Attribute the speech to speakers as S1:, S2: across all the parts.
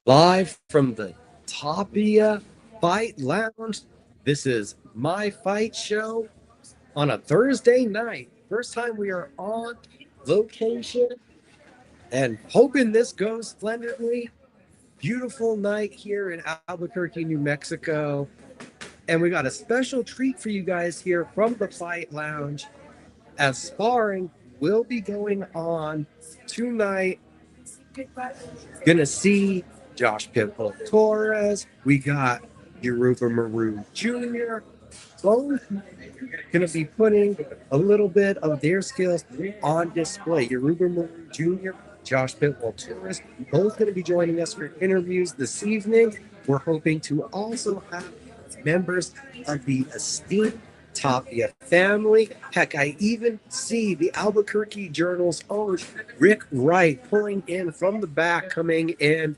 S1: Live from the Tapia Fight Lounge. This is my fight show on a Thursday night. First time we are on location and hoping this goes splendidly. Beautiful night here in Albuquerque, New Mexico. And we got a special treat for you guys here from the Fight Lounge as sparring will be going on tonight. Gonna see Josh PitBull Torres. We got Yoruba Moreu Jr. Both gonna be putting a little bit of their skills on display. Yoruba Moreu Jr., Josh PitBull Torres, both gonna be joining us for interviews this evening. We're hoping to also have members of the esteemed Tapia family. Heck, I even see the Albuquerque Journal's own Rick Wright pulling in from the back, coming in.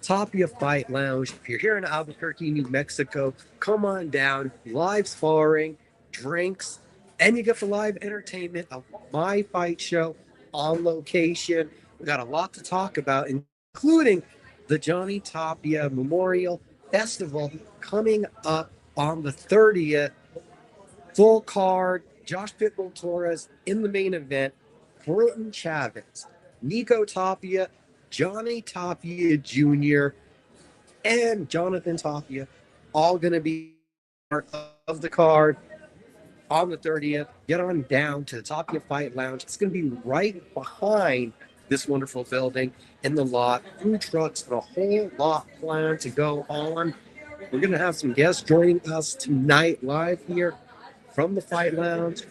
S1: Tapia Fight Lounge. If you're here in Albuquerque, New Mexico, come on down. Live sparring, drinks, and you get the live entertainment of my fight show on location. We got a lot to talk about, including the Johnny Tapia Memorial Festival coming up on the 30th. Full card, Josh PitBull Torres in the main event, Clinton Chavez, Nico Tapia, Johnny Tapia Jr., and Johnathan Tapia, all going to be part of the card on the 30th. Get on down to the Tapia Fight Lounge. It's going to be right behind this wonderful building in the lot. Food trucks and a whole lot planned to go on. We're going to have some guests joining us tonight live here from the Fight Lounge.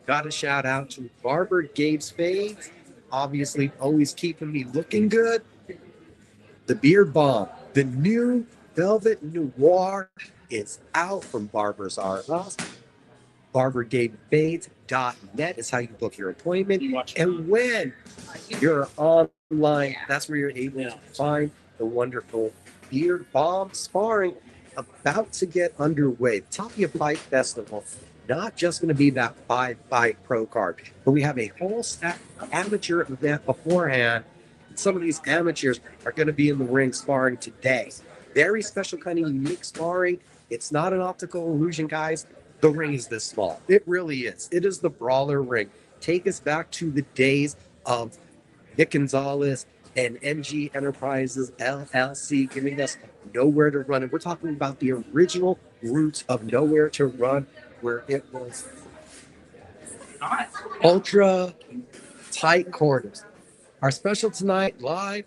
S1: Got a shout out to Barber Gabe Spades, obviously always keeping me looking good. The Beard Bomb, the new Velvet Noir is out from Barber's R Us. BarberGabeSpades.net is how you book your appointment. And when you're online, that's where you're able to find the wonderful Beard Bomb sparring about to get underway. The Tapia Fight Festival, not just going to be that 5-fight pro card, but we have a whole stack amateur event beforehand. Some of these amateurs are going to be in the ring sparring today. Very special kind of unique sparring. It's not an optical illusion, guys. The ring is this small. It really is. It is the brawler ring. Take us back to the days of Nick Gonzalez and MG Enterprises LLC giving us Nowhere to Run. And we're talking about the original roots of Nowhere to Run, where it was ultra tight quarters. Our special tonight live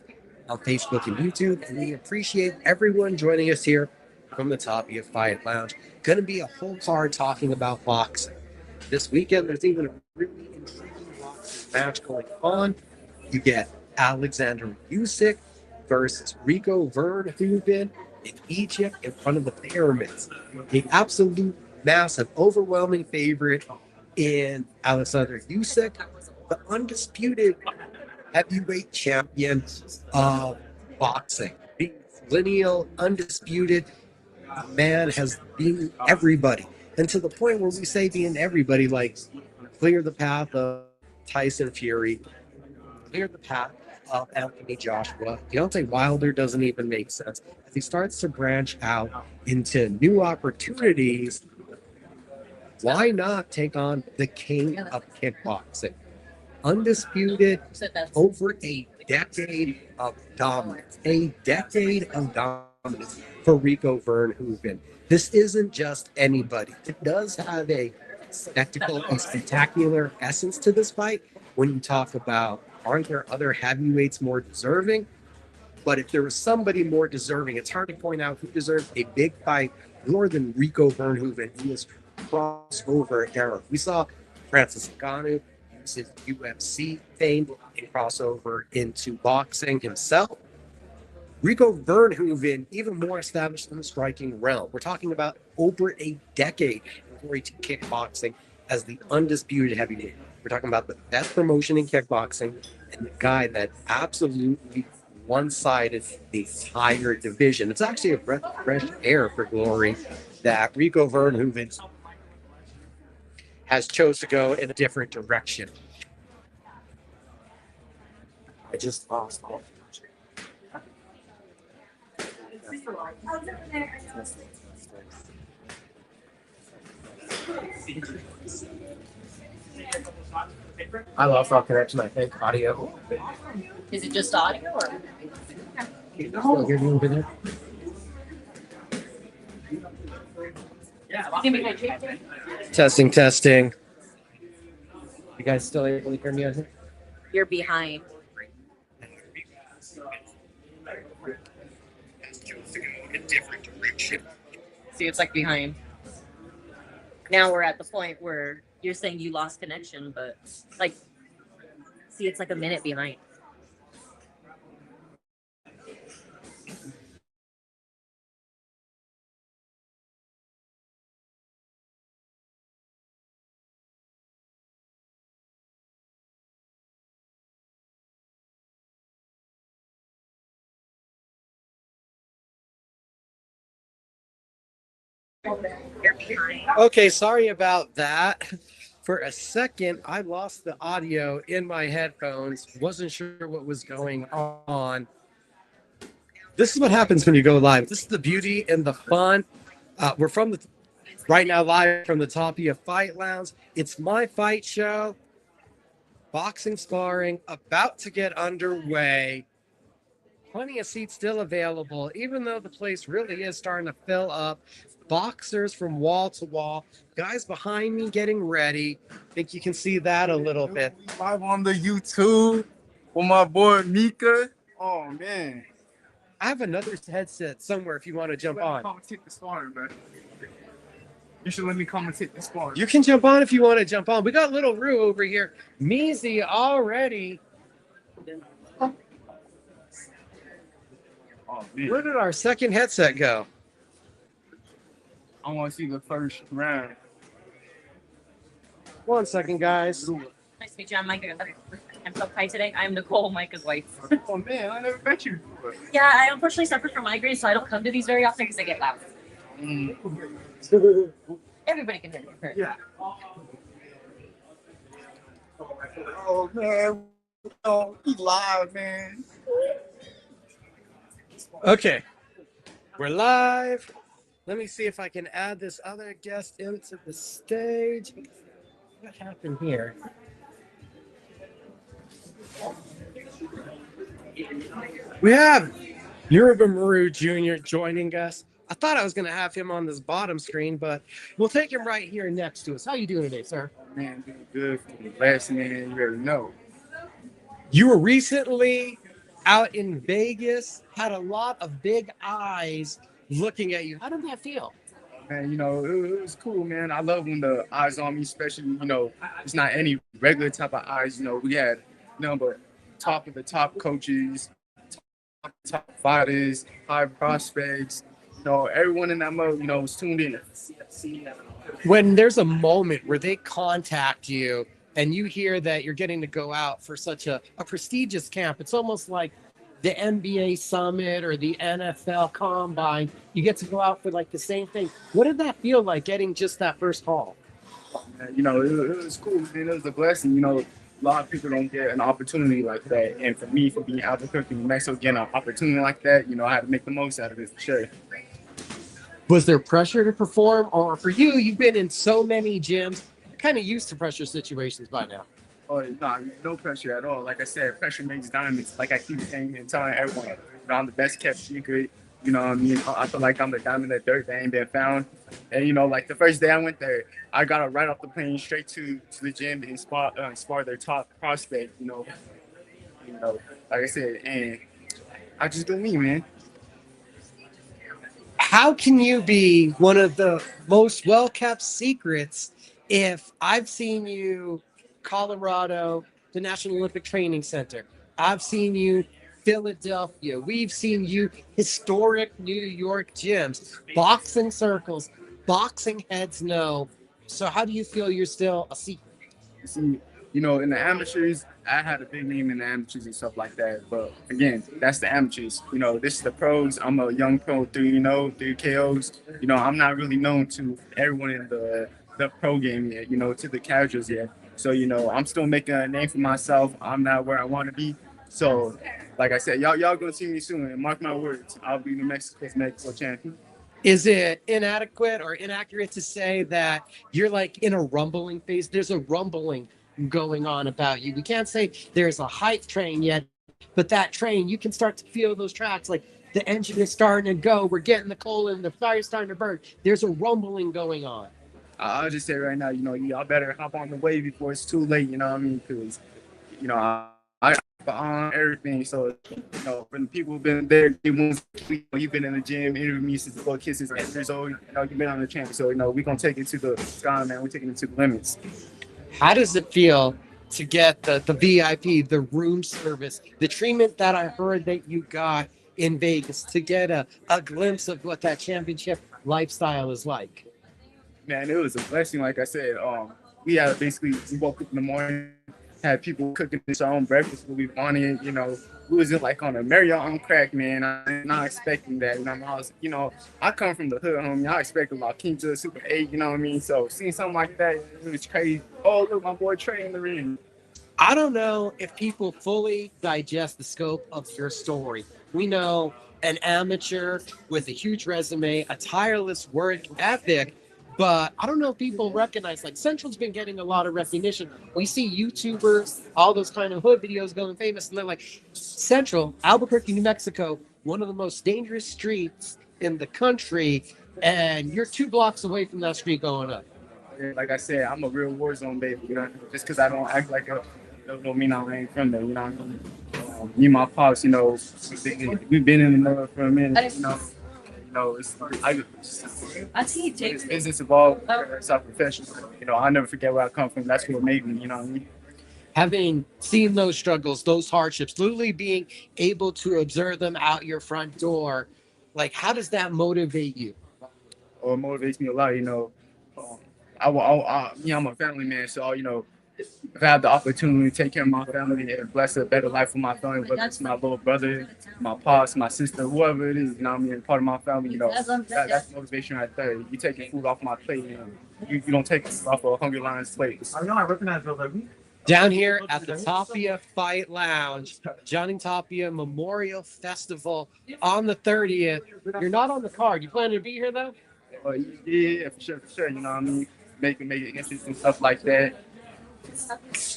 S1: on Facebook and YouTube, and we appreciate everyone joining us here from the Tapia Fight Lounge. Going to be a whole card talking about boxing. This weekend, there's even a really intriguing boxing match going on. You get Alexander Usyk versus Rico Verhoeven in Egypt in front of the pyramids. The absolute massive, overwhelming favorite in Alexander Usyk, the undisputed heavyweight champion of boxing. The lineal, undisputed man has been everybody. And to the point where we say being everybody, like clear the path of Tyson Fury, clear the path of Anthony Joshua. Deontay Wilder doesn't even make sense. As he starts to branch out into new opportunities, why not take on the king of kickboxing? Undisputed, over a decade of dominance. A decade of dominance for Rico Verhoeven. This isn't just anybody. It does have a spectacle and spectacular essence to this fight. When you talk about, aren't there other heavyweights more deserving? But if there was somebody more deserving, it's hard to point out who deserves a big fight more than Rico Verhoeven in this crossover era. We saw Francis Ngannou use his UFC fame and crossover into boxing himself. Rico Verhoeven, even more established in the striking realm. We're talking about over a decade before he took kickboxing as the undisputed heavyweight. We're talking about the best promotion in kickboxing and the guy that absolutely one-sided the entire division. It's actually a breath of fresh air for Glory that Rico Verhoeven has chose to go in a different direction. I just lost all. I lost all connection, I think. Audio.
S2: Is it just audio or?
S1: Still hear you over there? Testing, testing. You guys still able to hear me out here?
S2: You're behind. See, it's like behind. Now we're at the point where you're saying you lost connection, but like, see, it's like a minute behind.
S1: Okay, sorry about that. For a second, I lost the audio in my headphones. Wasn't sure what was going on. This is what happens when you go live. This is the beauty and the fun. We're right now live from the Tapia Fight Lounge. It's my fight show. Boxing sparring about to get underway. Plenty of seats still available, even though the place really is starting to fill up. Boxers from wall to wall. Guys behind me getting ready. Think you can see that a little bit.
S3: Live on the YouTube with my boy Mika. Oh man.
S1: I have another headset somewhere if you want to jump on.
S3: Commentate the sparring, bro. You should let me commentate the sparring.
S1: You can jump on if you want to jump on. We got little Rue over here. Measy already.
S3: Oh, man.
S1: Where did our second headset go?
S3: I want to see the first round.
S1: 1 second, guys.
S2: Nice to meet you. I'm Micah. I'm so Fite today. I'm Nicole, Micah's wife.
S3: Oh man, I never met you before.
S2: Yeah, I unfortunately suffer from migraines, so I don't come to these very often because they get loud. Everybody can hear me.
S3: Yeah. Oh man, oh, he live, man.
S1: Okay, we're live. Let me see if I can add this other guest into the stage. What happened here? We have Yoruba Moreu Jr. joining us. I thought I was going to have him on this bottom screen, but we'll take him right here next to us. How you doing today, sir?
S3: Man, doing good for the last man. You already know.
S1: You were recently out in Vegas, had a lot of big eyes looking at you. How did that feel?
S3: Man, you know, it was cool, man. I love when the eyes on me, especially, you know, it's not any regular type of eyes. You know, we had but top of the top coaches, top fighters, high prospects. You know, everyone in that mode, you know, was tuned in.
S1: When there's a moment where they contact you and you hear that you're getting to go out for such a prestigious camp, it's almost like the NBA Summit or the NFL Combine. You get to go out for like the same thing. What did that feel like getting just that first call?
S3: You know, it was cool, man. It was a blessing. You know, a lot of people don't get an opportunity like that. And for me, for being Albuquerque, New Mexico, getting an opportunity like that, you know, I had to make the most out of it for sure.
S1: Was there pressure to perform? Or for you, you've been in so many gyms, you're kind of used to pressure situations by now.
S3: Oh, no pressure at all. Like I said, pressure makes diamonds. Like I keep saying and telling everyone, you know, I'm the best kept secret. You know what I mean? I feel like I'm the diamond that dirt that ain't been found. And, you know, like the first day I went there, I got right off the plane straight to the gym and spar their top prospect, you know, like I said, and I just do me, man.
S1: How can you be one of the most well-kept secrets if I've seen you Colorado, the National Olympic Training Center. I've seen you Philadelphia. We've seen you historic New York gyms, boxing circles, boxing heads know. So how do you feel you're still a secret?
S3: See, you know, in the amateurs, I had a big name in the amateurs and stuff like that. But again, that's the amateurs. You know, this is the pros. I'm a young pro, 3 KOs. You know, I'm not really known to everyone in the pro game yet, you know, to the casuals yet. So, you know, I'm still making a name for myself. I'm not where I want to be. So, like I said, y'all gonna see me soon. And mark my words, I'll be the Mexico champion.
S1: Is it inadequate or inaccurate to say that you're like in a rumbling phase? There's a rumbling going on about you. We can't say there's a hype train yet, but that train, you can start to feel those tracks. Like the engine is starting to go. We're getting the coal and the fire's starting to burn. There's a rumbling going on.
S3: I'll just say right now, y'all better hop on the wave before it's too late. You know what I mean? Because I on everything. So, when people have been there, you've been in the gym, interviewed me since the little kisses, and years old. You've been on the champ. So, we're gonna take it to the sky, man. We're taking it to the limits.
S1: How does it feel to get the VIP, the room service, the treatment that I heard that you got in Vegas, to get a glimpse of what that championship lifestyle is like?
S3: Man, it was a blessing. Like I said, we woke up in the morning, had people cooking us our own breakfast what we wanted. We wasn't like on a Marriott on crack, man. I'm not expecting that. I come from the hood, homie. I expected La Quinta, Super 8, you know what I mean? So seeing something like that, it was crazy. Oh, look, my boy Trey in the ring.
S1: I don't know if people fully digest the scope of your story. We know an amateur with a huge resume, a tireless work ethic, but I don't know if people recognize, like, Central's been getting a lot of recognition. We see YouTubers, all those kind of hood videos going famous, and they're like, Central, Albuquerque, New Mexico, one of the most dangerous streets in the country, and you're 2 blocks away from that street going up.
S3: Like I said, I'm a real war zone baby. Just because I don't act like a, don't mean I ain't from there. Me and my pops, we've been in the mud for a minute. I see business evolved. It's our profession. I never forget where I come from. That's what made me. You know what I mean?
S1: Having seen those struggles, those hardships, literally being able to observe them out your front door, like, how does that motivate you?
S3: Or it motivates me a lot. I'm a family man, so if I have the opportunity to take care of my family and bless a better life for my family, whether it's my little brother, my pops, my sister, whoever it is, part of my family, that's motivation right there. You taking food off my plate, you don't take it off a Hungry Lion's plate. I recognize those.
S1: Down here at the Tapia Fight Lounge, Johnny Tapia Memorial Festival on the 30th. You're not on the card. You planning to be here, though?
S3: Yeah, for sure. You know what I mean? Make it interesting, stuff like that.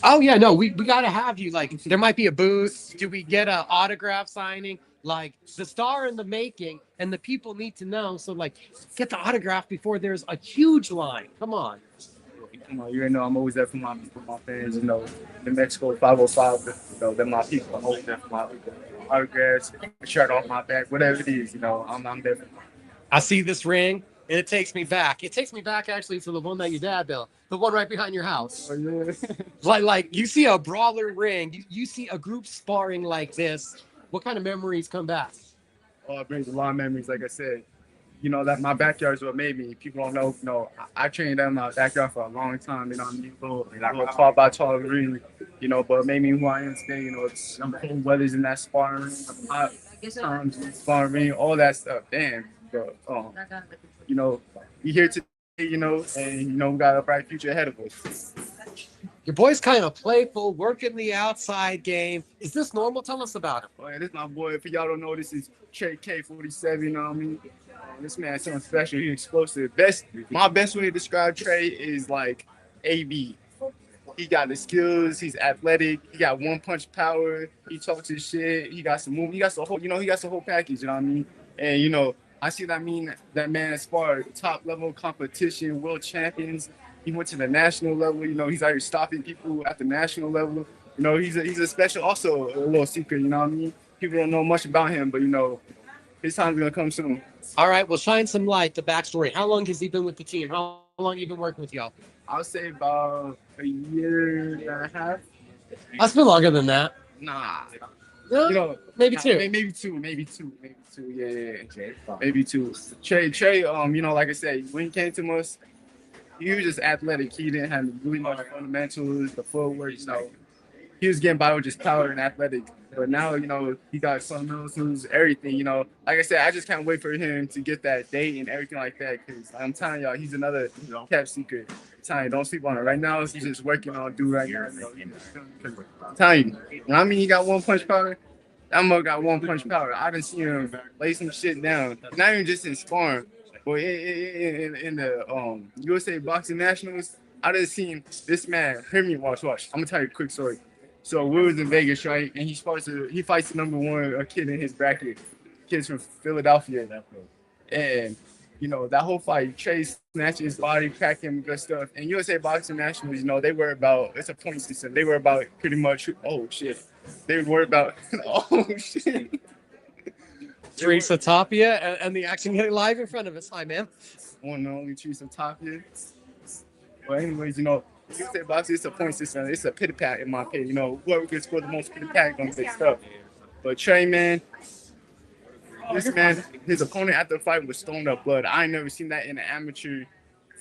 S1: Oh, yeah, no, we got to have you. Like, there might be a booth. Do we get an autograph signing? Like, the star in the making, and the people need to know. So, like, get the autograph before there's a huge line. Come on.
S3: You already know I'm always there for my fans. The Mexico 505. They're my people. I'm always there for my people. Autographs, shirt off my back, whatever it is. I'm there for them.
S1: I see this ring, and it takes me back. It takes me back actually to the one that your dad built, the one right behind your house.
S3: Oh, yeah.
S1: like you see a brawler ring, you see a group sparring like this. What kind of memories come back?
S3: Oh, it brings a lot of memories. Like I said, that my backyard is what made me. People don't know. I trained in my backyard for a long time. Little 12 by 12 ring. But it made me who I am today. Some cold weathers in that sparring, hot times, sparring, all that stuff. Damn. But, we here today, and we got a bright future ahead of us.
S1: Your boy's kind of playful, working the outside game. Is this normal? Tell us about him.
S3: Oh, yeah, this is my boy. If y'all don't know, this is Trey K47. You know what I mean? This man's something special. He's explosive. My best way to describe Trey is like AB. He got the skills. He's athletic. He got one punch power. He talks his shit. He got some movement. He got the whole. He got the whole package. You know what I mean? And I see that man sparred top level competition, world champions. He went to the national level. He's out here stopping people at the national level. He's a special, also a little secret. You know what I mean? People don't know much about him, but his time's gonna come soon.
S1: All right, well, shine some light. The backstory. How long has he been with the team? How long have you been working with y'all?
S3: I'll say about a year and a half.
S1: That's been longer than that.
S3: Nah.
S1: Maybe two.
S3: Maybe two. Yeah. Maybe two. Trey, like I said, when he came to us, he was just athletic. He didn't have really much fundamentals, the footwork, he was getting by with just power and athletic. But now, he got fundamentals, everything, Like I said, I just can't wait for him to get that date and everything like that. Because I'm telling y'all, he's another kept secret. telling you, don't sleep on it. Right now, he's just working on do right here. I'm telling you, when I mean he got one punch power, that mug got one punch power. I done seen him lay some shit down. Not even just in sparring, but in the USA Boxing Nationals, I done seen this man. Hear me, watch. I'm gonna tell you a quick story. So we was in Vegas, right? And he fights the number one kid in his bracket. Kids from Philadelphia. And you know, that whole fight, Chase snatching his body, cracking him, good stuff. And USA Boxing Nationals, you know, they were about, it's a point system. They were about pretty much, oh shit. They would worry about, oh shit.
S1: Teresa Tapia and the action getting live in front of us. Hi, ma'am.
S3: One and only Teresa Tapia. But anyways, you know, USA Boxing, it's a point system. It's a pit pat in my opinion. You know, whoever can score the most pit pat gonna get stuff. But Trey, man, this man, his opponent after the fight was stoned up blood. I ain't never seen that in an amateur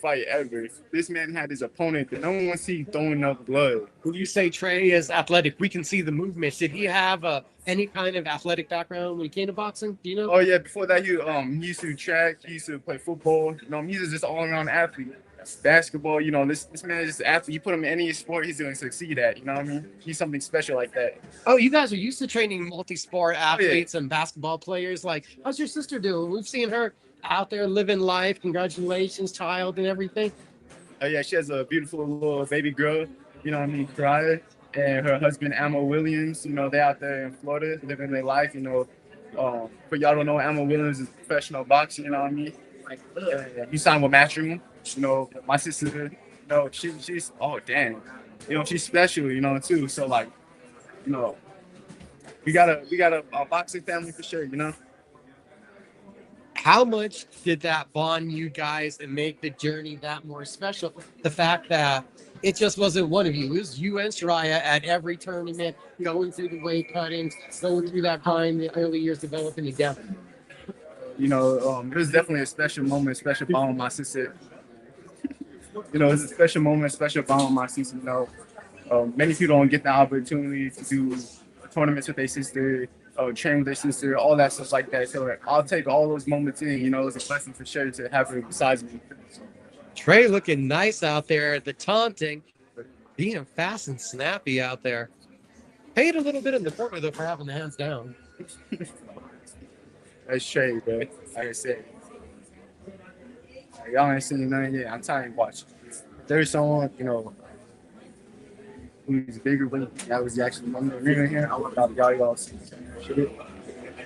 S3: fight ever. This man had his opponent, no one see throwing up blood.
S1: When you say Trey is athletic, we can see the movement. Did he have any kind of athletic background when he came to boxing? Do you know?
S3: Oh yeah, before that he used to track, he used to play football. You know, he's just all around athlete. Basketball, you know, this man is just an athlete. You put him in any sport, he's gonna succeed at. You know what I mean? He's something special like that.
S1: Oh, you guys are used to training multi-sport athletes and basketball players. Like, how's your sister doing? We've seen her out there living life. Congratulations, child, and everything.
S3: Oh yeah, she has a beautiful little baby girl. You know what I mean? Raya, and her husband Amo Williams. You know, they out there in Florida living their life. You know, for y'all don't know, Amo Williams is professional boxer. You know what I mean? Like, he signed with Matchroom. You know, my sister, you know, she's oh damn, you know, she's special, you know, too. So like, you know, we got a boxing family for sure, you know.
S1: How much did that bond you guys and make the journey that more special? The fact that it just wasn't one of you. It was you and Soraya at every tournament, going through the weight cuttings, going through that time, the early years developing together.
S3: You know, it was definitely a special moment, special bond with my sister. You know, it's a special moment, special bond with my sister. You know, many people don't get the opportunity to do tournaments with their sister, train with their sister, all that stuff like that. So I'll take all those moments in. You know, it's a blessing for sure to have her besides me.
S1: Trey looking nice out there at the taunting, being fast and snappy out there. Paid a little bit in the corner though for having the hands down.
S3: That's Trey, bro. Like I said. Y'all ain't seen nothing yet. I'm telling you, watch. There's someone, you know, who's bigger weight. That was actually one of the reason here. I want y'all see shit.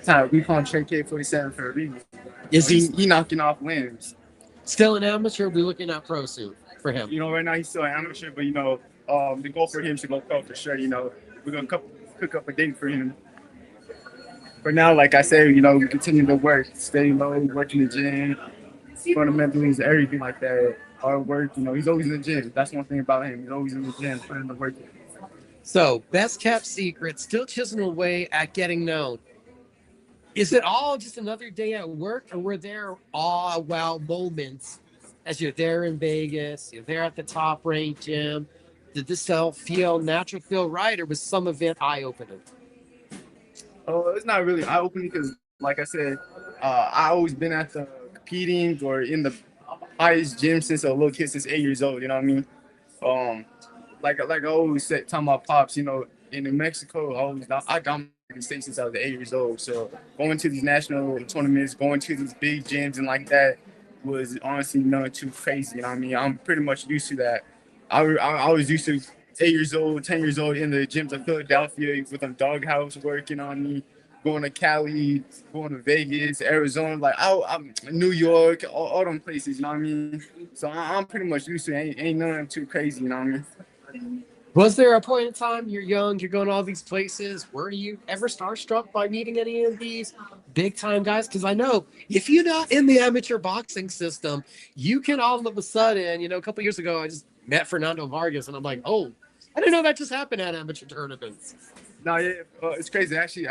S3: Time we call him Trey K47 for a reason.
S1: Is
S3: he knocking off limbs?
S1: Still an amateur? We're looking at pro soon for him.
S3: You know, right now he's still an amateur, but you know, the goal for him to go pro for sure. You know, we're gonna cook up a date for him. For now, like I said, you know, we continue to work, stay low, work in the gym. Fundamentals, everything like that, hard work. You know, he's always in the gym. That's one thing about him. He's always in the gym, putting the work in.
S1: So, best kept secret, still chiseling away at getting known. Is it all just another day at work, or were there wow moments as you're there in Vegas, you're there at the top ranked gym? Did this all feel natural, feel right, or was some of it eye-opening?
S3: Oh, it's not really eye-opening because, like I said, I always been at the competing or in the highest gym since a little kid, since 8 years old. You know what I mean? Like I always said, talking about pops. You know, in New Mexico, I dominated the state since I was 8 years old. So going to these national tournaments, going to these big gyms and like that was honestly nothing too crazy. You know what I mean? I'm pretty much used to that. I was used to 8 years old, 10 years old in the gyms of Philadelphia with them doghouse working on me. Going to Cali, going to Vegas, Arizona, like I'm New York, all them places, you know what I mean? So I'm pretty much used to it. Ain't nothing too crazy, you know what I mean?
S1: Was there a point in time you're young, you're going to all these places? Were you ever starstruck by meeting any of these big time guys? Because I know if you're not in the amateur boxing system, you can all of a sudden, you know, a couple years ago, I just met Fernando Vargas and I'm like, oh, I didn't know that just happened at amateur tournaments.
S3: No, yeah, it's crazy. Actually,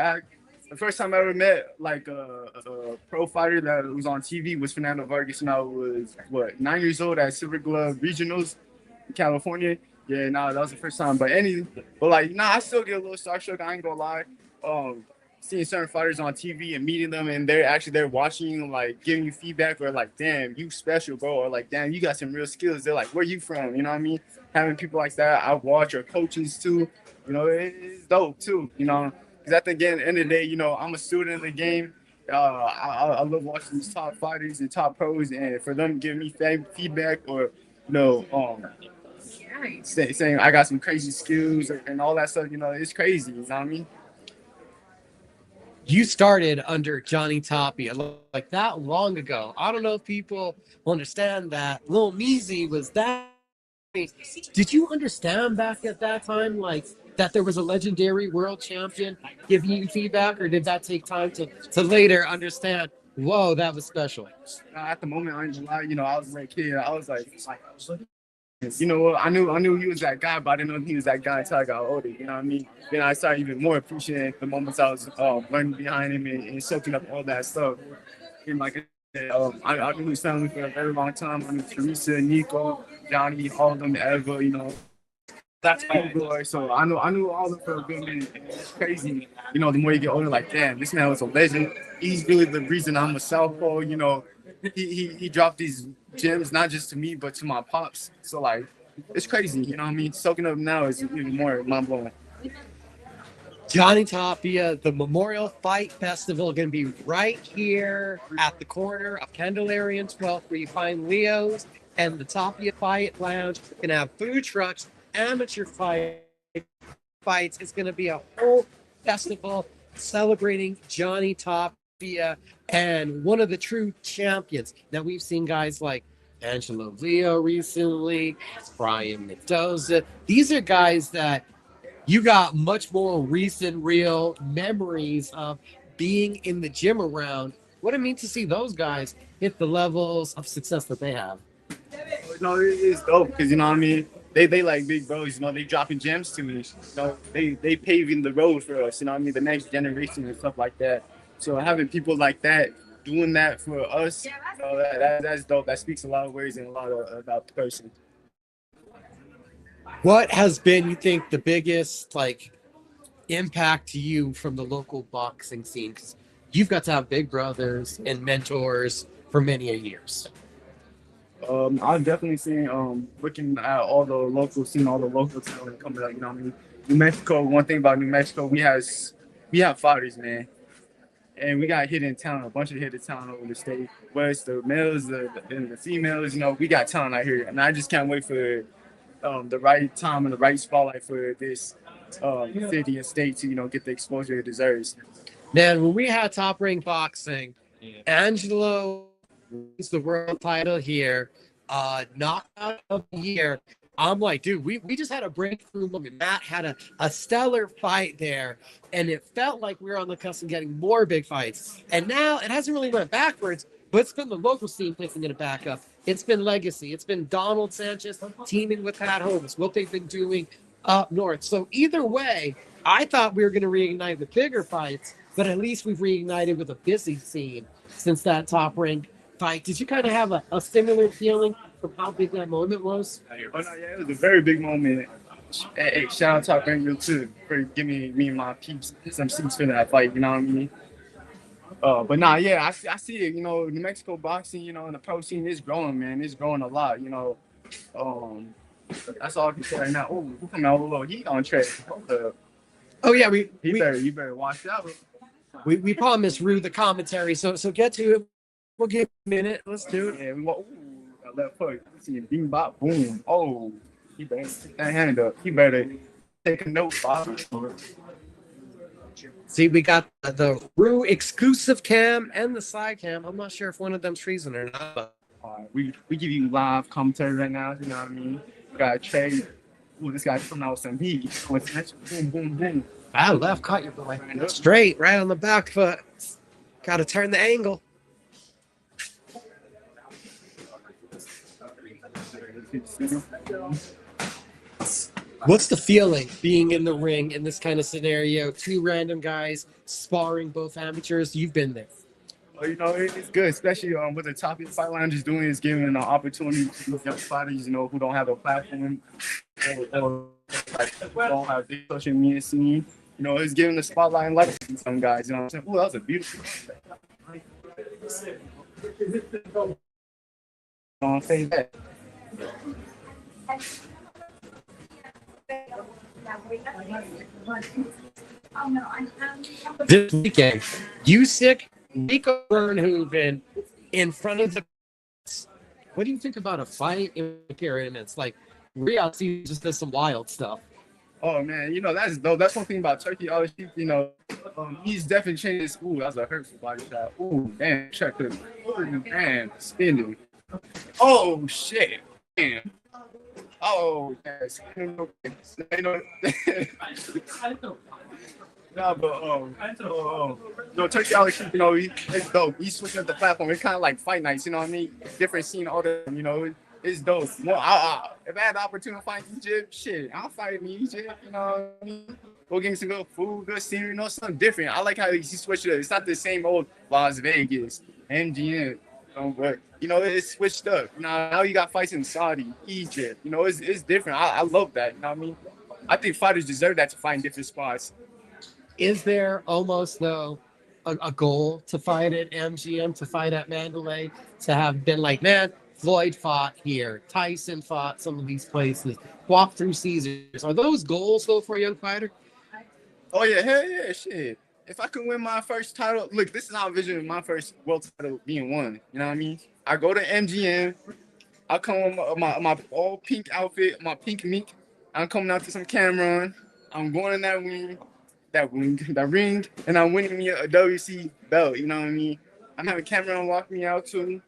S3: the first time I ever met like a pro fighter that was on TV was Fernando Vargas, and I was 9 years old at Silver Glove Regionals in California. Yeah, that was the first time. But I still get a little starstruck. I ain't gonna lie. seeing certain fighters on TV and meeting them, and they're watching you, like giving you feedback, or like, damn, you special, bro, or like, damn, you got some real skills. They're like, where you from? You know what I mean? Having people like that I watch, or coaches too, you know, it's dope too. You know, because at the end of the day, you know, I'm a student of the game. I love watching these top fighters and top pros, and for them giving me feedback, or saying I got some crazy skills and all that stuff. You know, it's crazy. You know what I mean?
S1: You started under Johnny Tapia like that long ago. I don't know if people understand that Lil Meezy was that. Did you understand back at that time, like that there was a legendary world champion giving you feedback, or did that take time to later understand? Whoa, that was special.
S3: At the moment, I ain't gonna lie, you know, I was a little kid. I was like, you know what? I knew he was that guy, but I didn't know he was that guy until I got older. You know what I mean? Then I started even more appreciating the moments I was learning behind him, and soaking up all that stuff. And like I said, I knew his family for a very long time. I knew Teresa, Nico, Johnny, all of them ever. You know, that's my boy. So I knew all of them for a good minute. And it's crazy. You know, the more you get older, like, damn, this man was a legend. He's really the reason I'm a southpaw. You know, he dropped these gems not just to me but to my pops. So like, it's crazy. You know what I mean? Soaking up now is even more mind blowing.
S1: Johnny Tapia, the Memorial Fight Festival, going to be right here at the corner of Candelaria and 12th, where you find Leo's and the Tapia Fight Lounge. You're going to have food trucks, amateur fights. It's going to be a whole festival celebrating Johnny Tapia and one of the true champions. Now, we've seen guys like Angelo Leo recently, Brian Mendoza. These are guys that you got much more recent, real memories of being in the gym around. What it means to see those guys hit the levels of success that they have.
S3: No, it's dope because, you know what I mean? They like big bros, you know, they dropping gems to me. You know, they paving the road for us, you know what I mean? The next generation and stuff like that. So having people like that doing that for us, you know, that's dope. That speaks a lot of words and a lot about the person.
S1: What has been, you think, the biggest like impact to you from the local boxing scene? Because you've got to have big brothers and mentors for many years.
S3: I've definitely seen looking at all the local scene, all the local talent coming up. You know what I mean? New Mexico. One thing about New Mexico, we have fighters, man, and we got hidden talent, a bunch of hidden talent over the state. Whether it's the males, the females, you know, we got talent out here, and I just can't wait for the right time and the right spotlight for this city and state to, you know, get the exposure it deserves.
S1: Man, when we had Top Ring Boxing, Angelo wins the world title here, knockout of the year. I'm like, dude, we just had a breakthrough moment. Matt had a stellar fight there, and it felt like we were on the cusp of getting more big fights. And now it hasn't really went backwards, but it's been the local scene picking it back up. It's been legacy. It's been Donald Sanchez teaming with Pat Holmes, what they've been doing up north. So either way, I thought we were going to reignite the bigger fights, but at least we've reignited with a busy scene since that Top Ring fight. Did you kind of have a similar feeling from how big that moment was?
S3: Oh, no, yeah, it was a very big moment. Hey, shout out to Top Ring too for giving me and my peeps some seats for that fight. You know what I mean? But nah, yeah, I see it. You know, New Mexico boxing, you know, and the pro scene is growing, man. It's growing a lot. You know, that's all I can say right now. Oh, who coming out Lobo? He on track.
S1: Oh yeah,
S3: you better watch out.
S1: We promised Rue the commentary, so get to it. We'll give a minute. Let's do it.
S3: Yeah, we want. Ooh, that left hook. See him, bing bop boom. Oh, he better take that hand up. He better take a note, Bob.
S1: See, we got the Rue exclusive cam and the side cam. I'm not sure if one of them's treason or not. But
S3: we give you live commentary right now. You know what I mean? We got Trey. Ooh, this guy's coming out with some heat. Boom, boom, boom.
S1: Bad left, caught your boy. Straight, right on the back foot. Got to turn the angle. What's the feeling being in the ring in this kind of scenario? Two random guys sparring, both amateurs. You've been there.
S3: Well, you know, it's good, especially what the Tapia Fight Lounge is doing is giving an opportunity to young fighters, you know, who don't have a platform or like, don't have big social media scene. You know, it's giving the spotlight and light to some guys. You know what I'm saying? Oh, that was a beautiful. Don't say that.
S1: This weekend, Usyk, Nico Bernhoeven in front of the. What do you think about a fight in pyramids? Like, Riyadh just does some wild stuff.
S3: Oh man, you know that's dope. That's one thing about Turkey. Always, you know, he's definitely changed his. Ooh, that was a hurtful body shot. Ooh, damn, check this. Ooh, damn, spinning. Oh shit, damn. Oh, yes. No, but no, Turkey always, you know, it's dope. He's switching up the platform. It's kind of like fight nights, you know what I mean? Different scene, all the, you know, it's dope. Well, if I had the opportunity to fight Egypt, shit, I'll fight in Egypt, you know what I mean? Go get some good food, good scenery, you know, something different. I like how he switched it up. It's not the same old Las Vegas, MGM. But you know, it's switched up. Now you got fights in Saudi, Egypt. You know, it's different. I love that. You know what I mean? I think fighters deserve that to fight in different spots.
S1: Is there almost though a goal to fight at MGM, to fight at Mandalay, to have been like, man, Floyd fought here, Tyson fought some of these places, walk through Caesars. Are those goals though for a young fighter?
S3: Oh yeah, hell yeah, shit. If I could win my first title, look, this is how I envision my first world title being won. You know what I mean? I go to MGM. I come with my all pink outfit, my pink mink. I'm coming out to some Cameron. I'm going in that ring, and I'm winning me a WC belt. You know what I mean? I'm having Cameron walk me out too.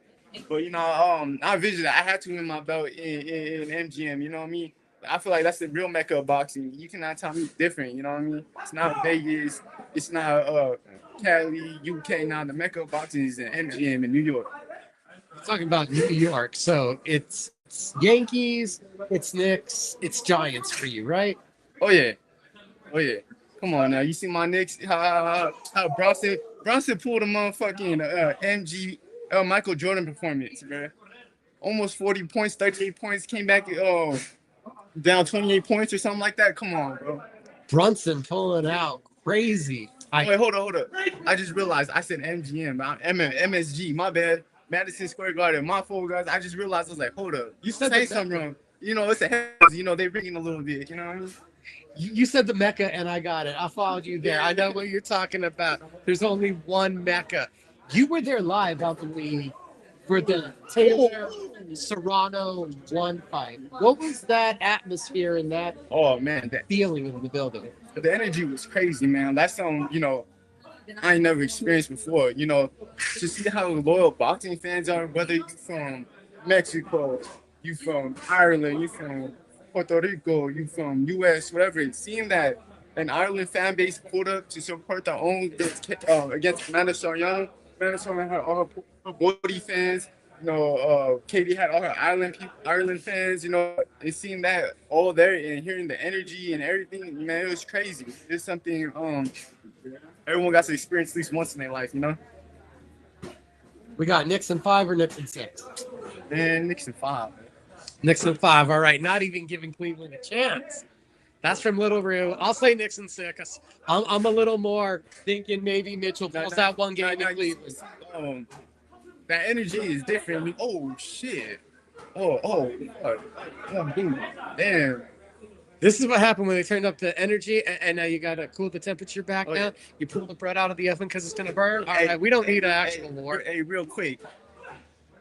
S3: But you know, I envision that I had to win my belt in MGM. You know what I mean? I feel like that's the real mecca of boxing. You cannot tell me different. You know what I mean? It's not Vegas. It's not Cali, UK. Now the mecca of boxing is in MGM in New York.
S1: Talking about New York, so it's Yankees, it's Knicks, it's Giants for you, right?
S3: Oh yeah, oh yeah. Come on now, you see my Knicks? How Bronson pulled a motherfucking MG Michael Jordan performance, man. Almost 40 points, 38 points, came back down 28 points or something like that. Come on, bro.
S1: Brunson pulling out crazy.
S3: Wait, hold up. I just realized I said MGM. I'm MSG. My bad. Madison Square Garden. My fault, guys. I just realized I was like, hold up.
S1: You said
S3: say something wrong. You know, it's a you know, they ringing a little bit. You know what I mean?
S1: You said the Mecca, and I got it. I followed you there. I know what you're talking about. There's only one Mecca. You were there live, I believe, for the Taylor Serrano one fight. What was that atmosphere and that feeling in the building?
S3: The energy was crazy, man. That's something, you know, I ain't never experienced before. You know, to see how loyal boxing fans are, whether you're from Mexico, you from Ireland, you from Puerto Rico, you from US, whatever. Seeing that an Ireland fan base pulled up to support their own against Amanda Soriano. Amanda Soriano had all her Bodie fans. You know, Katie had all her Ireland fans. You know, and seeing that all there and hearing the energy and everything, man, it was crazy. It's something everyone got to experience at least once in their life. You know.
S1: We got Nixon 5 or Nixon 6?
S3: Man, Nixon 5.
S1: Nixon 5. All right, not even giving Cleveland a chance. That's from Little Rue. I'll say Nixon 6. I'm a little more thinking maybe Mitchell pulls that one game in Cleveland.
S3: That energy is different. I mean, oh shit. Oh, damn.
S1: This is what happened when they turned up the energy, and now you gotta cool the temperature back down. You pull the bread out of the oven because it's gonna burn. All right, we don't need an actual war.
S3: Hey, real quick,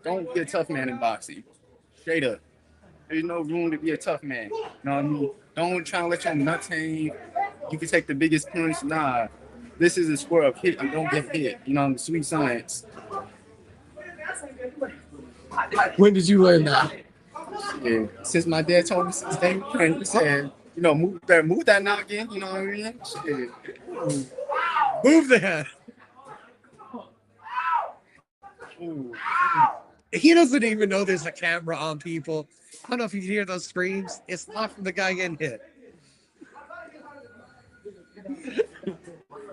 S3: don't be a tough man in boxing. Straight up, there's no room to be a tough man. You know what I mean? Don't try to let your nuts hang. You can take the biggest punch. Nah, this is a sport of hit and don't get hit. You know, the sweet science.
S1: When did you learn that?
S3: Yeah, since my dad told me since day one, he said, you know, move that noggin. You know what I mean? Shit.
S1: Move the head.
S3: Ooh.
S1: He doesn't even know there's a camera on people. I don't know if you can hear those screams. It's not from the guy getting hit.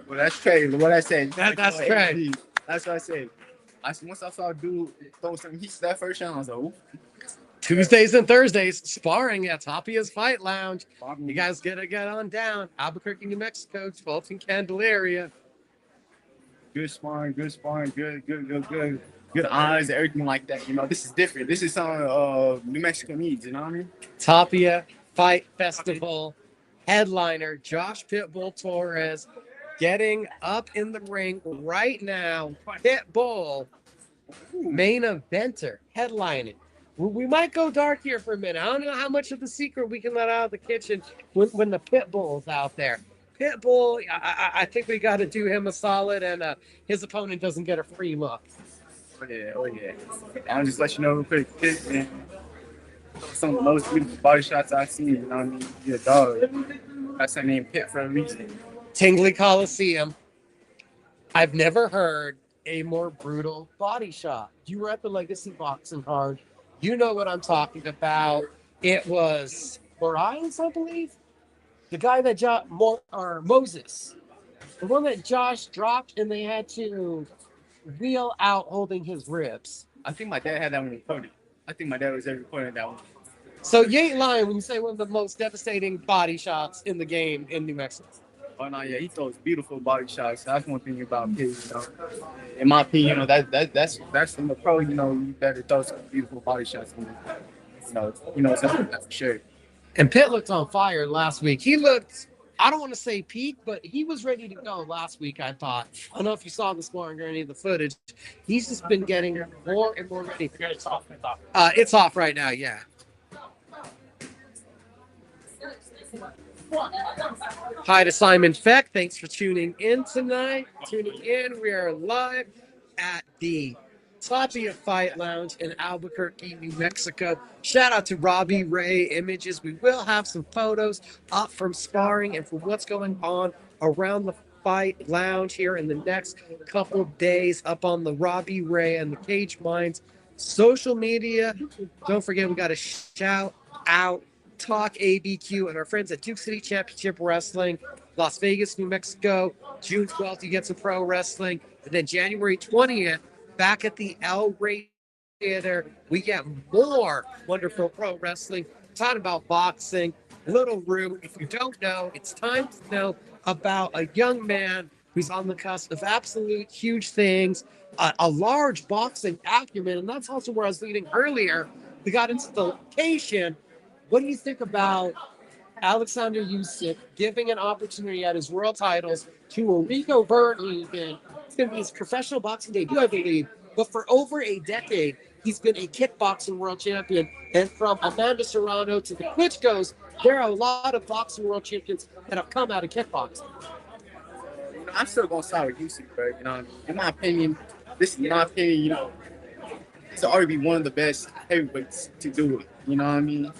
S3: Well, that's crazy. What I said.
S1: That's crazy.
S3: That's what I said. Once I saw a dude throw some heat that first round, I was like, ooh.
S1: Tuesdays and Thursdays, sparring at Tapia's Fight Lounge. You guys gotta get on down. Albuquerque, New Mexico, 12th and Candelaria.
S3: Good sparring, good eyes, everything like that. You know, this is different. This is something New Mexico needs. You know what I mean?
S1: Tapia Fight Festival headliner Josh PitBull Torres getting up in the ring right now. PitBull, main eventer, headlining. We might go dark here for a minute. I don't know how much of the secret we can let out of the kitchen when the PitBull's out there. PitBull, I think we got to do him a solid, and his opponent doesn't get a free look.
S3: Oh yeah. I'll just let you know real quick, Pit, man. Some of the most beautiful body shots I've seen. You know what I mean? You're a dog. That's her name, Pit, for a reason.
S1: Tingley Coliseum. I've never heard a more brutal body shot. You were at the Legacy Boxing Card. You know what I'm talking about. It was Moreu, I believe. The guy that Moses. The one that Josh dropped and they had to wheel out holding his ribs.
S3: I think my dad had that one recorded. I think my dad was there recording that one.
S1: So you ain't lying when you say one of the most devastating body shots in the game in New Mexico.
S3: Oh no, yeah, he throws beautiful body shots. That's one thing about Pit, you know. In my opinion, you know, that's from the pro, you know, you better throw some beautiful body shots. You know, something that's for sure.
S1: And Pitt looked on fire last week. He looked, I don't want to say peak, but he was ready to go last week, I thought. I don't know if you saw the sparring or any of the footage. He's just been getting more and more ready.
S4: It's off.
S1: It's off right now, yeah. Hi to Simon Feck. Thanks for tuning in tonight. We are live at the Tapia Fight Lounge in Albuquerque, New Mexico. Shout out to Robbie Ray Images. We will have some photos up from sparring and from what's going on around the Fight Lounge here in the next couple of days up on the Robbie Ray and the Cage Minds social media. Don't forget, we got to shout out talkABQ and our friends at Duke City Championship Wrestling, Las Vegas, New Mexico. June 12th, you get some pro wrestling. And then January 20th, back at the El Rey Theater, we get more wonderful pro wrestling. Talking about boxing, Little Room. If you don't know, it's time to know about a young man who's on the cusp of absolute huge things, a large boxing acumen, and that's also where I was leading earlier. We got into the location. What do you think about Alexander Usyk giving an opportunity at his world titles to Rico Verhoeven? It's going to be his professional boxing debut, I believe. But for over a decade, he's been a kickboxing world champion. And from Amanda Serrano to the Klitschko's, there are a lot of boxing world champions that have come out of kickboxing.
S3: You know, I'm still going to side with Usyk, bro. You know, in my opinion, you know, he's already one of the best heavyweights to do it. You know what I mean?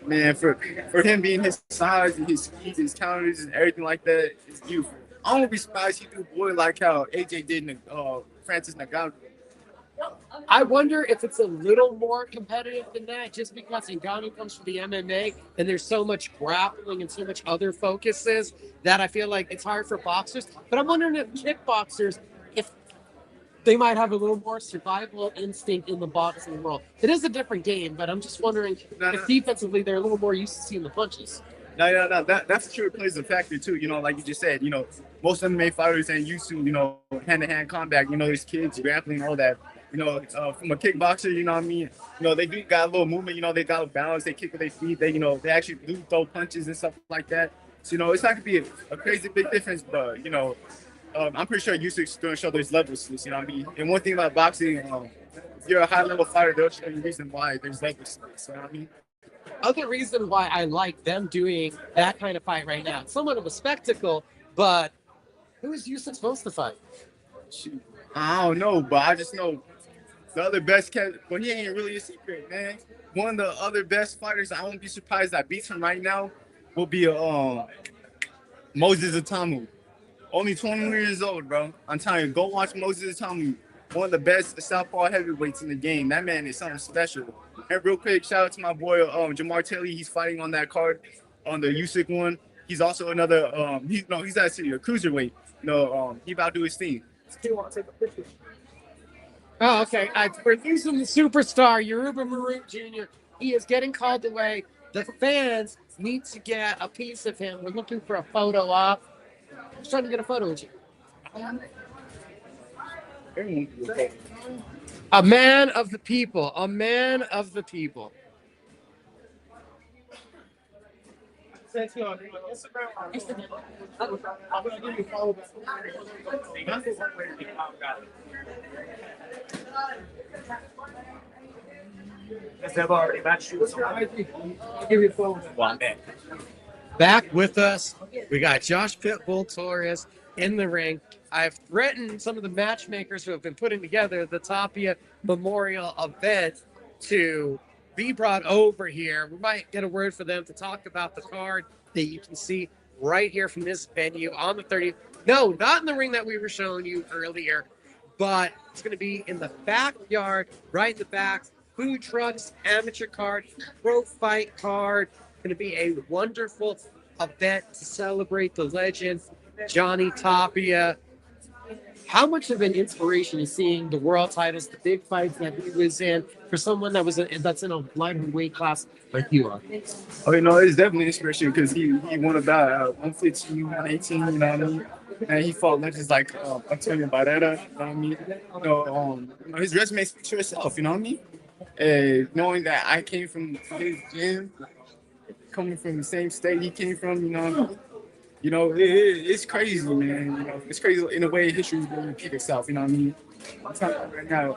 S3: Man, for him being his size and his speed, his counters and everything like that, it's beautiful. I won't be surprised he do boy like how AJ did in Francis Ngannou.
S1: I wonder if it's a little more competitive than that, just because Ngannou comes from the MMA and there's so much grappling and so much other focuses that I feel like it's hard for boxers. But I'm wondering if kickboxers, if they might have a little more survival instinct in the boxing world. It is a different game, but I'm just wondering if defensively they're a little more used to seeing the punches.
S3: No. That's true. It plays a factor too. You know, like you just said, you know, most MMA fighters ain't used to, you know, hand-to-hand combat. You know, there's kids grappling, all that. You know, from a kickboxer, you know what I mean? You know, they do got a little movement. You know, they got a balance. They kick with their feet. They, you know, they actually do throw punches and stuff like that. So, you know, it's not gonna be a crazy big difference, but you know, I'm pretty sure Usyk's going to show there's levels to this. You know what I mean? And one thing about boxing, if you're a high-level fighter, they'll show you the reason why there's levels to this. You know what I mean?
S1: Other reason why I like them doing that kind of fight right now. It's somewhat of a spectacle, but who is Usyk supposed to fight?
S3: Shoot. I don't know, but I just know the other best but he ain't really a secret, man. One of the other best fighters, I won't be surprised that beats him right now, will be Moses Atamu. Only 21 years old, bro. I'm telling you, go watch Moses Atamu. One of the best southpaw heavyweights in the game. That man is something special. And real quick, shout out to my boy Jamar Taylor. He's fighting on that card on the Usyk one. He's also another. He's actually a cruiserweight. He about to do his thing.
S4: Still want to take a picture.
S1: Oh, okay. We're losing the superstar, Yoruba Moreu Jr. He is getting called away. The fans need to get a piece of him. We're looking for a photo op. I'm trying to get a photo with you. A man of the people. A man of the people. Back with us, we got Josh PitBull Torres in the ring. I've threatened some of the matchmakers who have been putting together the Tapia Memorial event to be brought over here. We might get a word for them to talk about the card that you can see right here from this venue on the 30th. No, not in the ring that we were showing you earlier, but it's going to be in the backyard, right in the back. Food trucks, amateur card, pro fight card. Going to be a wonderful event to celebrate the legend, Johnny Tapia. How much of an inspiration is seeing the world titles, the big fights that he was in, for someone that's in a lighter weight class like you are?
S3: Oh, you know, it's definitely inspiration because he won about 115, 118, you know what I mean? And he fought legends like Antonio Barrera, you know what I mean? You know, his resume speaks for itself, you know what I mean? And knowing that I came from his gym, coming from the same state he came from, you know, it's crazy, man. You know, it's crazy in a way history will repeat itself. You know what I mean? I'm talking about right now.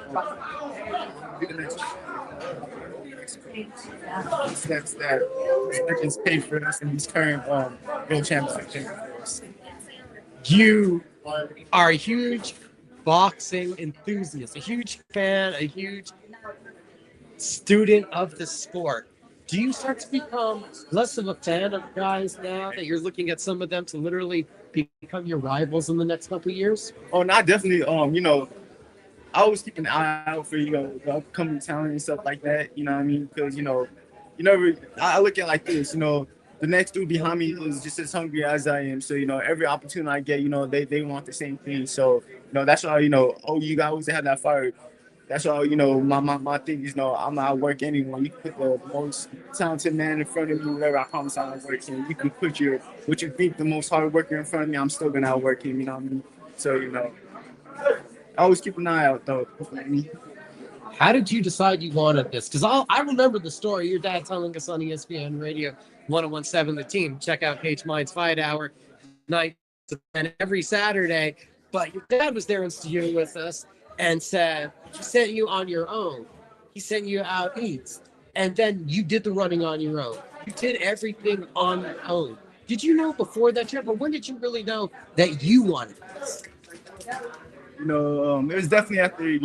S3: Steps that legends pay for us in these current world championships.
S1: You are a huge boxing enthusiast, a huge fan, a huge student of the sport. Do you start to become less of a fan of guys now that you're looking at some of them to literally become your rivals in the next couple of years?
S3: Oh, not definitely. You know, I always keep an eye out for the upcoming talent and stuff like that. You know what I mean? Because you never. I look at it like this. You know, the next dude behind me is just as hungry as I am. So every opportunity I get, they want the same thing. So that's why you guys have that fire. That's why my thing is I'm not work anyone. You can put the most talented man in front of me, whatever. I promise I'm not working. You can put what you think the most hard worker in front of me. I'm still gonna outwork him. You know what I mean? So I always keep an eye out though.
S1: How did you decide you wanted this? Because I remember the story. Your dad telling us on ESPN Radio 1017 The Team. Check out Page Mind's Fight Hour, 9 to 10 every Saturday. But your dad was there in studio with us and said he sent you on your own. He sent you out east. And then you did the running on your own. You did everything on your own. Did you know before that trip, or when did you really know that you wanted this?
S3: It was definitely after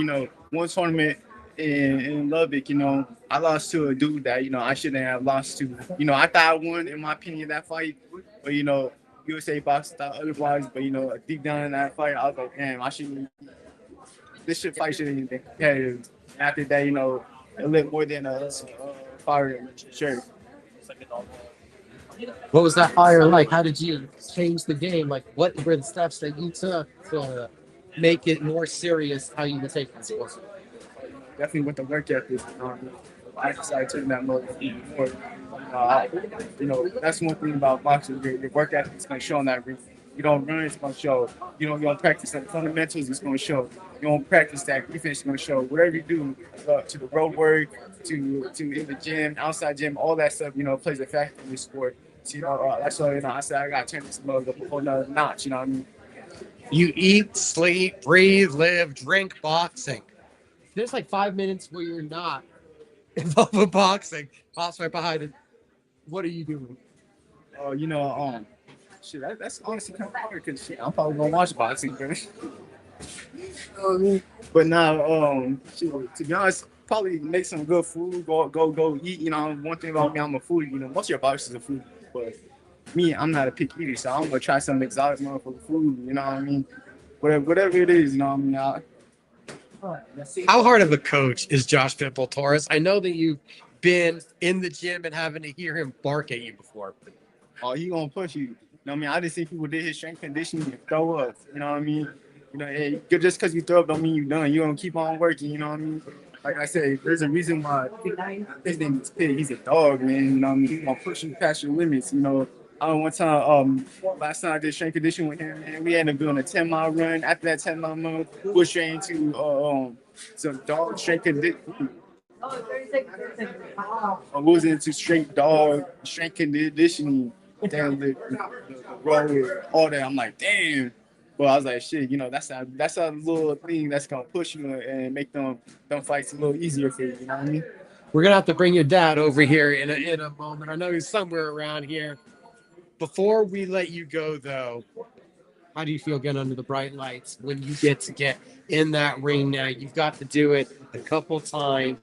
S3: one tournament in Lubbock. I lost to a dude that I shouldn't have lost to. I thought I won in my opinion that fight, but USA boxing thought otherwise. But deep down in that fight, I was like, damn, I shouldn't. Fight shouldn't even be competitive. After that, it lit more than a fire shirt.
S1: What was that fire like? How did you change the game? Like, what were the steps that you took to make it more serious how you were taking the sport?
S3: Definitely with the work ethic. I decided to take that more. That's one thing about boxing. Your work ethic is going to show in that ring. You don't run, it's going to show. You don't practice the fundamentals, it's going to show. You don't practice that defense, it's going to show. Whatever you do, to the road work, to in the gym, outside gym, all that stuff, plays a factor in the sport. So, that's why I said I got to turn this up a whole nother notch. You know what I mean?
S1: You eat, sleep, breathe, live, drink boxing. There's like 5 minutes where you're not involved with boxing. Pops right behind it. What are you doing?
S3: Oh, shit, that's honestly kind of hard because I'm probably gonna watch boxing, but now, to be honest, probably make some good food. Go eat. One thing about me, I'm a foodie. Most of your boxers are food, but me, I'm not a picky eater, so I'm gonna try some exotic motherfucking food. You know what I mean? Whatever it is, you know what I mean?
S1: How hard of a coach is Josh PitBull Torres? I know that you've been in the gym and having to hear him bark at you before.
S3: Oh, he gonna push you. I just see people did his strength conditioning and throw up. You know what I mean? Hey, just because you throw up don't mean you're done. You're gonna keep on working. You know what I mean? like I said, there's a reason why his name is Pit. He's a dog, man. You know what I mean? He's gonna push you past your limits. You know, one time, last time I did strength conditioning with him, and we ended up doing a 10-mile run. After that 10-mile run, we were straight into some dog strength conditioning. I was into straight dog strength conditioning. Damn, the road, all that. I'm like, damn. But I was like, shit, you know, that's a little thing that's gonna push you and make them fights a little easier for you. You know what I mean?
S1: We're gonna have to bring your dad over here in a moment. I know he's somewhere around here. Before we let you go, though, how do you feel getting under the bright lights when you get in that ring now? You've got to do it a couple times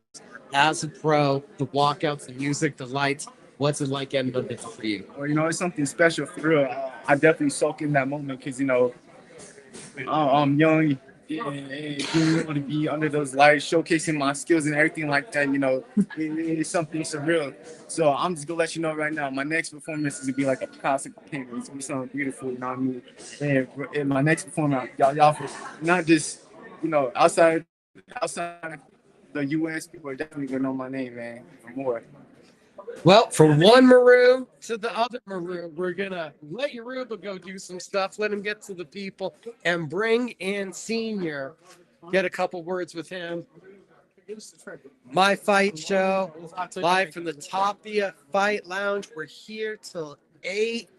S1: as a pro. The walkouts, the music, the lights. What's it like getting under it for you?
S3: Well, you know, it's something special for real. I definitely soak in that moment because you know I'm young and being able to be under those lights, showcasing my skills and everything like that, you know, it's something surreal. So I'm just gonna let you know right now, my next performance is gonna be like a classic painting. It's gonna be something beautiful, you know what I mean? And in my next performance, y'all not just, you know, outside the US, people are definitely gonna know my name, man, for more.
S1: Well, from one Moreu to the other Moreu, we're gonna let Yoruba go do some stuff, let him get to the people, and bring in Senior. Get a couple words with him. My Fight Show, live from the Tapia Fight Lounge. We're here till 8.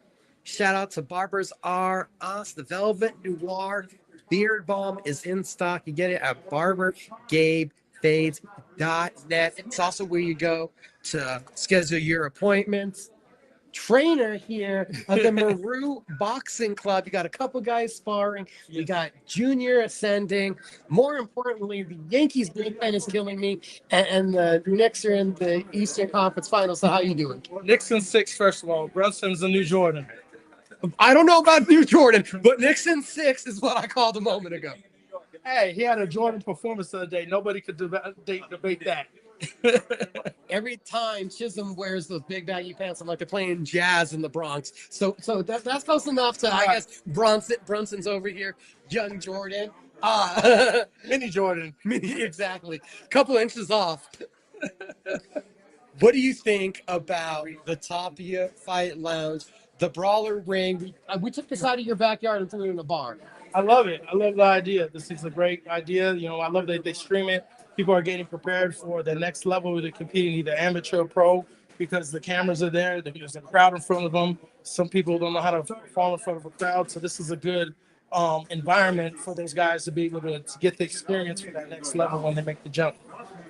S1: Shout out to Barbers R Us, the Velvet Noir Beard Balm is in stock. You get it at barbergabefades.net. It's also where you go to schedule your appointments. Trainer here of the Moreu Boxing Club. You got a couple guys sparring. You got Junior ascending. More importantly, the Yankees bullpen is killing me, and the Knicks are in the Eastern Conference Finals. So how you doing?
S4: Nixon 6, first of all. Brunson's the new Jordan.
S1: I don't know about New Jordan, but Nixon 6 is what I called a moment ago.
S4: Hey, he had a Jordan performance the other day. Nobody could debate that.
S1: Every time Chisholm wears those big baggy pants, I'm like they're playing jazz in the Bronx. So that's close enough to, I guess, Brunson's over here, young Jordan.
S4: Mini Jordan.
S1: Exactly. Couple inches off. What do you think about the Tapia Fight Lounge, the Brawler Ring? We took this out of your backyard and threw it in a bar.
S4: I love it. I love the idea. This is a great idea. You know, I love that they stream it. People are getting prepared for the next level to competing, either amateur or pro, because the cameras are there. There's a crowd in front of them. Some people don't know how to perform in front of a crowd. So this is a good environment for those guys to be able to get the experience for that next level when they make the jump.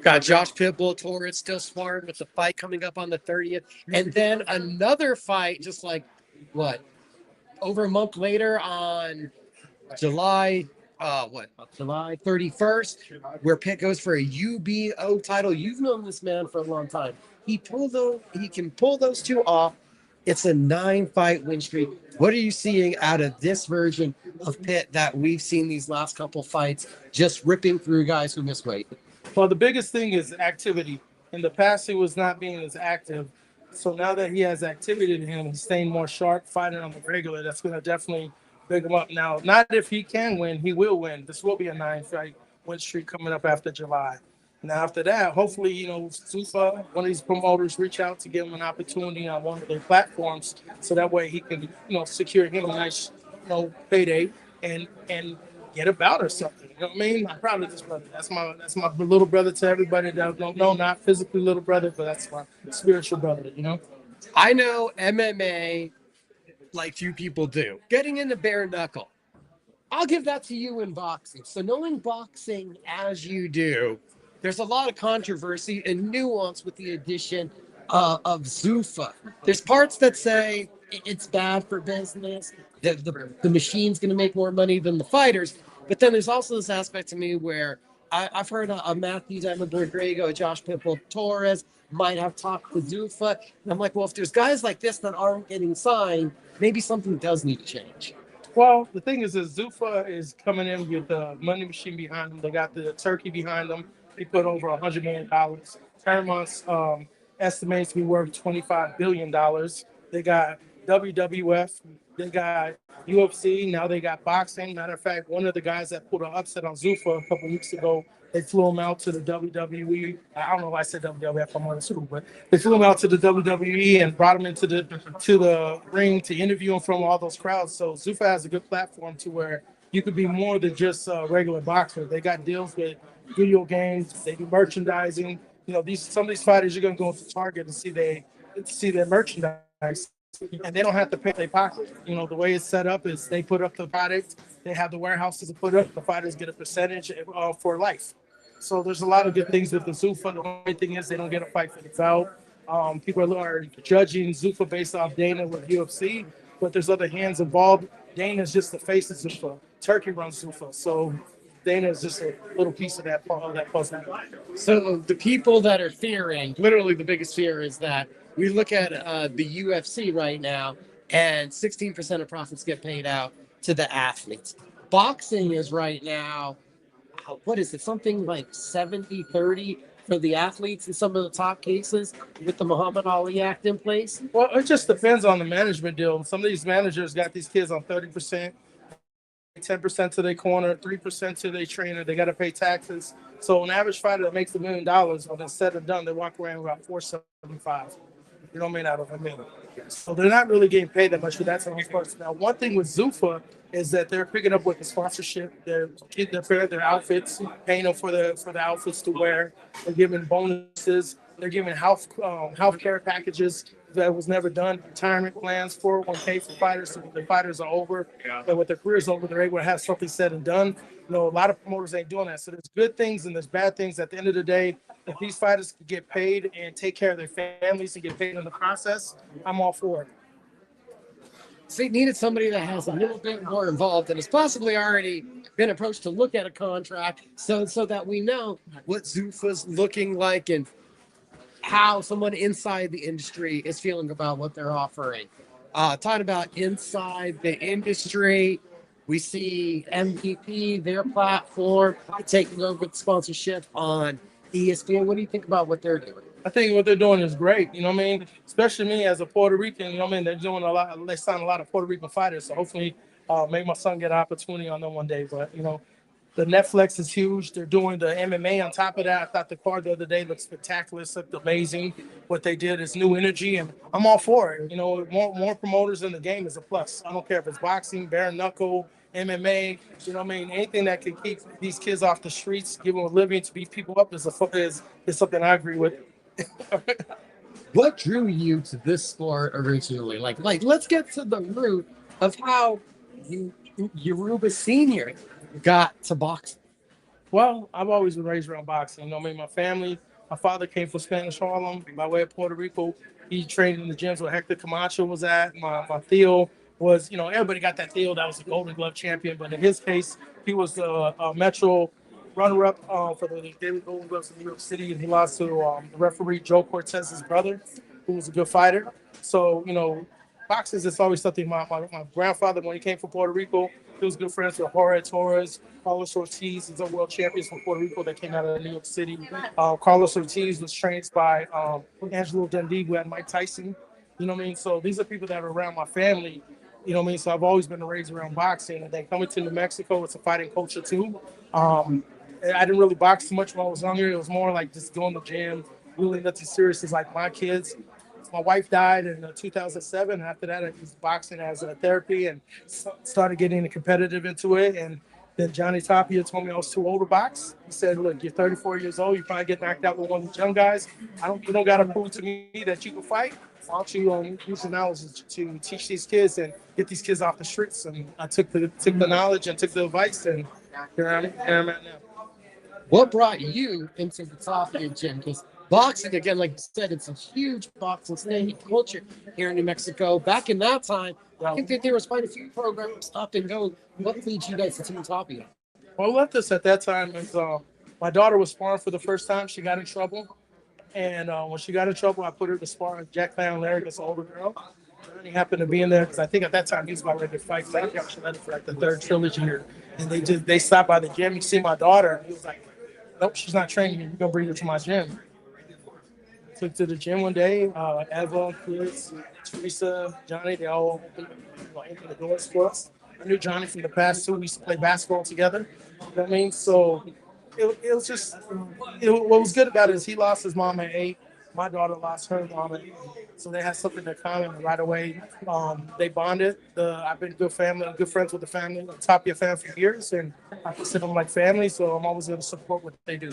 S1: Got Josh PitBull Torres still sparring with the fight coming up on the 30th. And then another fight, just like, what, over a month later on July 31st, where Pitt goes for a UBO title. You've known this man for a long time. He can pull those two off. It's a 9-fight win streak. What are you seeing out of this version of Pitt that we've seen these last couple fights, just ripping through guys who miss weight?
S4: Well, the biggest thing is activity. In the past, he was not being as active. So now that he has activity in him, he's staying more sharp, fighting on the regular. That's going to definitely big him up. Now, not if he can win, he will win. This will be a 9-fight win streak coming up after July. Now, after that, hopefully, you know, Zufa, one of these promoters, reach out to give him an opportunity on one of their platforms, so that way he can, you know, secure him a nice, you know, payday and get a bout or something. You know what I mean? I'm proud of this brother. That's my little brother to everybody that don't know, not physically little brother, but that's my spiritual brother, you know?
S1: I know MMA like few people do. Getting into bare knuckle. I'll give that to you in boxing. So knowing boxing as you do, there's a lot of controversy and nuance with the addition of Zufa. There's parts that say it's bad for business, the machine's going to make more money than the fighters. But then there's also this aspect to me where I've heard of Matthew Diamond Borrego, Josh Pitbull Torres might have talked to Zufa. And I'm like, well, if there's guys like this that aren't getting signed, maybe something does need to change.
S4: Well, the thing is Zufa is coming in with the money machine behind him. They got the turkey behind them. He put over $100 million. Paramount's estimates to be worth $25 billion. They got WWF, they got UFC, now they got boxing. Matter of fact, one of the guys that pulled an upset on Zuffa a couple weeks ago, they flew him out to the WWE. I don't know why I said WWF, I'm on the school, but they flew him out to the WWE and brought him into the ring to interview him from all those crowds. So Zuffa has a good platform to where you could be more than just a regular boxer. They got deals with video games, they do merchandising. You know, some of these fighters you're gonna go to Target and see their merchandise, and they don't have to pay their pocket. You know, the way it's set up is they put up the product, they have the warehouses to put up, the fighters get a percentage for life. So there's a lot of good things with the Zuffa. The only thing is they don't get a fight for the belt. People are judging Zuffa based off Dana with UFC, but there's other hands involved. Dana's just the face of Zuffa. Turkey runs Zuffa, so Dana is just a little piece of that puzzle.
S1: So the people that are fearing, literally the biggest fear is that we look at the UFC right now, and 16% of profits get paid out to the athletes. Boxing is right now, what is it, something like 70-30 for the athletes in some of the top cases with the Muhammad Ali Act in place?
S4: Well, it just depends on the management deal. Some of these managers got these kids on 30%. 10% to their corner, 3% to their trainer. They got to pay taxes. So an average fighter that makes $1 million, when it's said and done, they walk around with about $475. You know what I mean? Out of $1 million. So they're not really getting paid that much for that. Now, one thing with Zuffa is that they're picking up with the sponsorship. They're paying their outfits, paying them for the outfits to wear. They're giving bonuses. They're giving health care packages that was never done. Retirement plans, 401k for fighters. So when the fighters are over, and with their careers over, they're able to have something said and done. You know, a lot of promoters ain't doing that. So there's good things and there's bad things. At the end of the day, if these fighters can get paid and take care of their families and get paid in the process, I'm all for it.
S1: So they needed somebody that has a little bit more involved and has possibly already been approached to look at a contract so that we know what Zuffa's looking like and how someone inside the industry is feeling about what they're offering. Talking about inside the industry, we see MVP, their platform, taking over the sponsorship on ESPN. What do you think about what they're doing?
S4: I think what they're doing is great. You know what I mean? Especially me as a Puerto Rican, you know what I mean? They're doing a lot. They sign a lot of Puerto Rican fighters. So hopefully make my son get an opportunity on them one day. But, you know, the Netflix is huge. They're doing the MMA on top of that. I thought the card the other day looked spectacular. It looked amazing. What they did is new energy, and I'm all for it. You know, more promoters in the game is a plus. I don't care if it's boxing, bare knuckle, MMA. You know what I mean? Anything that can keep these kids off the streets, give them a living, to beat people up is something I agree with.
S1: What drew you to this sport originally? Like, let's get to the root of how Yoruba Senior got to boxing.
S4: Well, I've always been raised around boxing. You know what I mean? My father came from Spanish Harlem by way of Puerto Rico. He trained in the gyms where Hector Camacho was at. My Theo was, you know, everybody got that Theo that was a Golden Glove champion, but in his case, he was a Metro runner-up for the Daily Golden Gloves in New York City, and he lost to the referee Joe Cortez's brother, who was a good fighter. So, you know, boxing is always something. My grandfather, when he came from Puerto Rico, he was good friends with Jorge Torres, Carlos Ortiz. These are world champions from Puerto Rico that came out of New York City. Carlos Ortiz was trained by Angelo Dundee and Mike Tyson. You know what I mean? So these are people that are around my family. You know what I mean? So I've always been raised around boxing. And then coming to New Mexico, it's a fighting culture too. I didn't really box too much when I was younger. It was more like just going to the gym, really nothing serious. It's like my kids. My wife died in 2007. After that, I used boxing as a therapy and started getting competitive into it. And then Johnny Tapia told me I was too old to box. He said, look, you're 34 years old. You probably get knocked out with one of the young guys. You don't got to prove to me that you can fight. Why don't you use the knowledge to teach these kids and get these kids off the streets? And I took the knowledge and took the advice, and here I'm at now.
S1: What brought you into the Tapia gym? Because boxing, again, like you said, it's a huge boxing state culture here in New Mexico. Back in that time, I think that there was quite a few programs up and go. What leads you guys to Team Tapia?
S4: Well, I left this at that time is my daughter was sparring for the first time. She got in trouble. And when she got in trouble, I put her to spar with Jack Clown Larry, this older girl. And he happened to be in there because I think at that time he was about ready to fight. So I think I was ready for like the third trilogy here. And they stopped by the gym. He see my daughter. And he was like, nope, she's not training me. You're going to bring her to my gym. took to the gym one day. Eva, Chris, Teresa, Johnny, they all opened the doors for us. I knew Johnny from the past too. We used to play basketball together. You know what I mean? So it was just, what was good about it is he lost his mom at 8. My daughter lost her mom at 8. So they had something in common right away. They bonded. I've been good friends with the family, the Tapia family for years, and I consider them like family. So I'm always going to support what they do.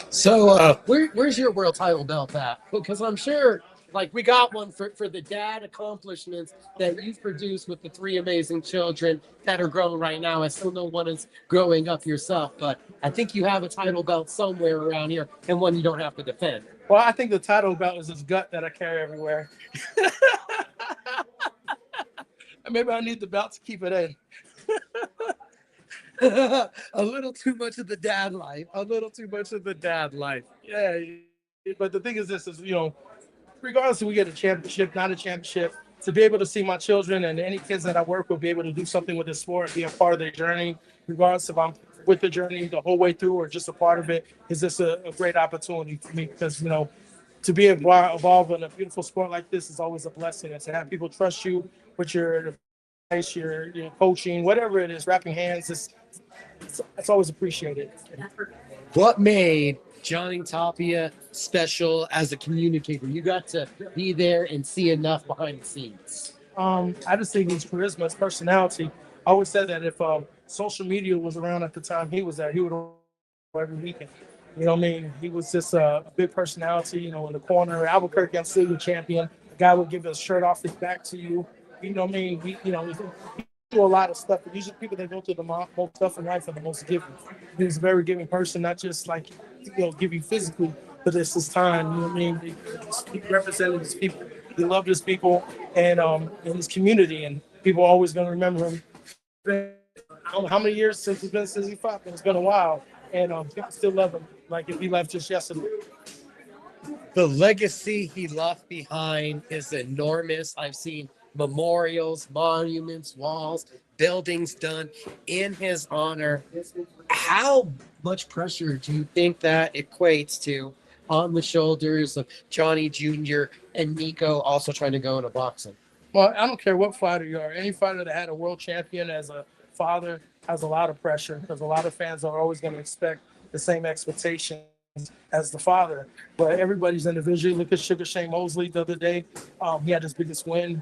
S1: So, where's your world title belt at? Because I'm sure, like, we got one for the dad accomplishments that you've produced with the 3 amazing children that are growing right now. I still know one is growing up yourself, but I think you have a title belt somewhere around here and one you don't have to defend.
S4: Well, I think the title belt is this gut that I carry everywhere. Maybe I need the belt to keep it in.
S1: A little too much of the dad life. A little too much of the dad life.
S4: Yeah, but the thing is this is, regardless if we get a championship, not a championship, to be able to see my children and any kids that I work with be able to do something with this sport, be a part of their journey, regardless if I'm with the journey the whole way through or just a part of it, is just a great opportunity for me because, to be involved in a beautiful sport like this is always a blessing. And to have people trust you with your advice, your coaching, whatever it is, wrapping hands, it's always appreciated.
S1: What made Johnny Tapia special as a communicator? You got to be there and see enough behind the scenes.
S4: I just think his charisma, his personality. I always said that if social media was around at the time he was there, he would every weekend. You know what I mean? He was just a big personality, in the corner. Albuquerque, I'm still your champion. The guy would give his shirt off his back to you. You know what I mean? We do a lot of stuff. But usually people that go through the most stuff in life are the most giving. He's a very giving person, not just like, giving physically, but it's his time. You know what I mean? He represented his people. He loved his people and his community. And people are always going to remember him. I don't know how many years since he fought, but it's been a while. And people still love him like if he left just yesterday.
S1: The legacy he left behind is enormous. I've seen memorials, monuments, walls, buildings done in his honor. How much pressure do you think that equates to on the shoulders of Johnny Jr. and Nico also trying to go into boxing?
S4: Well, I don't care what fighter you are. Any fighter that had a world champion as a father has a lot of pressure because a lot of fans are always going to expect the same expectations as the father. But everybody's individual. Look at Sugar Shane Mosley the other day. He had his biggest win.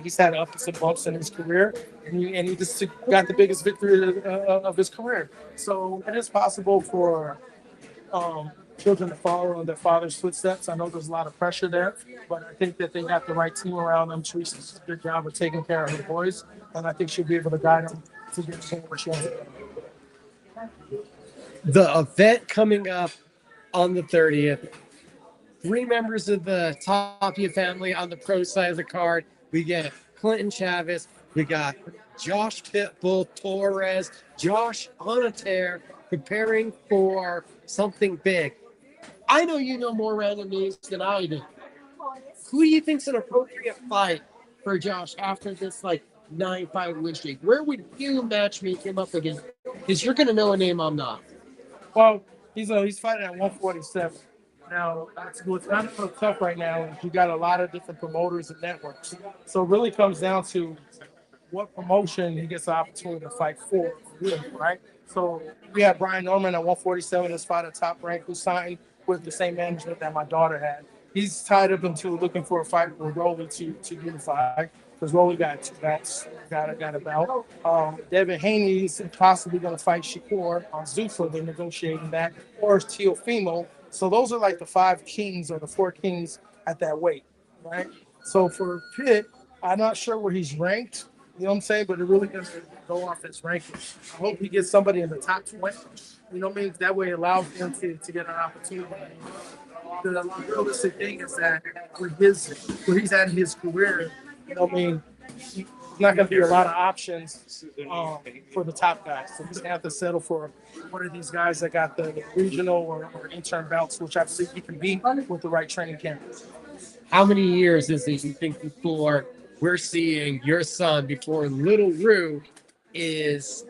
S4: He's had ups and bumps in his career, and he just got the biggest victory of his career. So it is possible for children to follow in their father's footsteps. I know there's a lot of pressure there, but I think that they got the right team around them. Teresa's a good job of taking care of her boys, and I think she'll be able to guide them to get to where she wants to go.
S1: The event coming up on the 30th, 3 members of the Tapia family on the pro side of the card. We get Clinton Chavez, we got Josh PitBull Torres, Josh on a tear, preparing for something big. I know you know more random names than I do. Who do you think's an appropriate fight for Josh after this 9-5 win streak? Where would you match me him up against? Because you're going to know a name I'm not.
S4: Well, he's fighting at 147. Now, what's not so tough right now is you got a lot of different promoters and networks. So it really comes down to what promotion he gets the opportunity to fight for, right? So we have Brian Norman at 147 that's fought at Top Rank, who signed with the same management that my daughter had. He's tied up into looking for a fight with Rolly to unify, because Rolly got 2 bouts, got a bout. Devin Haney is possibly going to fight Shakur on Zuffa. They're negotiating that, or Teofimo. So those are the 5 kings or the 4 kings at that weight, right? So for Pitt, I'm not sure where he's ranked. You know what I'm saying? But it really doesn't go off his rankings. I hope he gets somebody in the top 20. You know what I mean? That way it allows him to get an opportunity. The realistic thing is that where he's at in his career, you know what I mean, there's not going to be a lot of options for the top guys. So he's going to have to settle for one of these guys that got the regional or intern belts, which I think he can beat with the right training camp.
S1: How many years is it, you think, before we're seeing your son, before Little Rue is,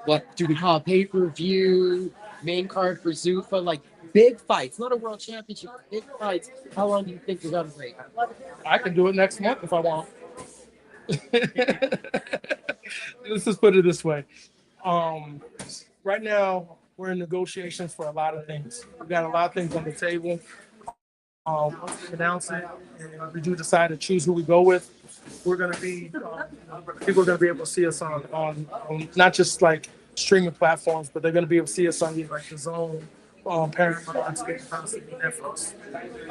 S1: what do we call, pay-per-view, main card for Zuffa? big fights, not a world championship, big fights. How long do you think you're gonna wait?
S4: I can do it next month if I want. Let's just put it this way. Um, right now, we're in negotiations for a lot of things. We've got a lot of things on the table. Once we announce it and we do decide to choose who we go with, we're going to be, people are going to be able to see us on not just like streaming platforms, but they're going to be able to see us on like the Zone, Paramount, possibly Netflix.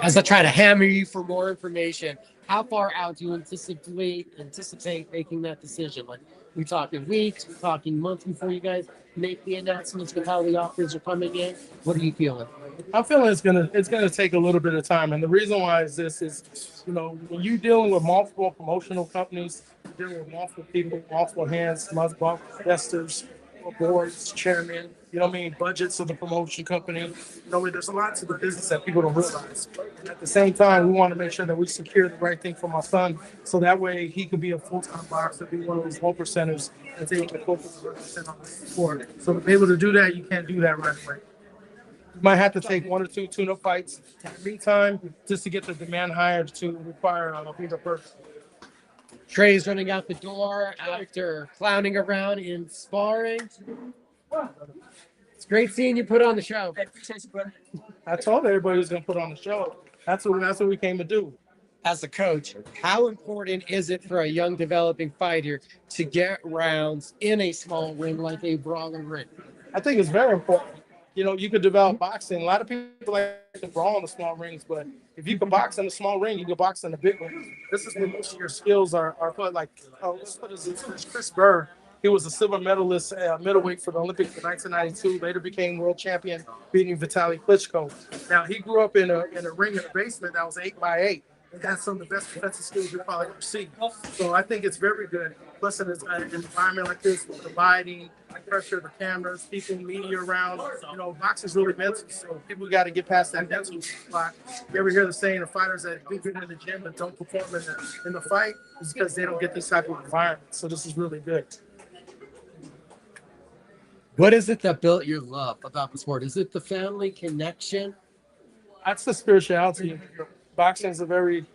S1: As I try to hammer you for more information, how far out do you anticipate making that decision? Like, we talking weeks, we talking months before you guys make the announcements with how the offers are coming in? What are you feeling?
S4: I'm feeling it's gonna take a little bit of time, and the reason why is this is, when you're dealing with multiple promotional companies, you're dealing with multiple people, multiple hands, multiple investors, boards, chairman, budgets of the promotion company. There's a lot to the business that people don't realize. And at the same time, we want to make sure that we secure the right thing for my son, so that way he could be a full-time boxer, be one of those 1%ers that's able to focus 100% on the sport. So to be able to do that, you can't do that right away. You might have to take 1 or 2 tune-up fights in the meantime just to get the demand higher to require a bigger person.
S1: Trey's running out the door after clowning around in sparring. It's great seeing you put on the show.
S4: I told everybody was going to put on the show. That's what we came to do.
S1: As a coach, how important is it for a young developing fighter to get rounds in a small ring like a brawler ring?
S4: I think it's very important. You could develop boxing. A lot of people like to brawl in the small rings, but if you can box in the small ring, you can box in the big ring. This is where most of your skills are put. Like, let's put this, Chris Burr. He was a silver medalist middleweight for the Olympics in 1992. Later became world champion, beating Vitaly Klitschko. Now he grew up in a ring in a basement that was 8x8. And that's some of the best defensive skills you'll probably ever see. So I think it's very good. Plus, in an environment like this, with the lighting, the pressure, the cameras, people, media around, boxing's really mental. So people got to get past that mental spot. You ever hear the saying, the fighters that do good in the gym but don't perform in the fight is because they don't get this type of environment. So this is really good.
S1: What is it that built your love about the sport? Is it the family connection?
S4: That's the spirituality. Boxing is a very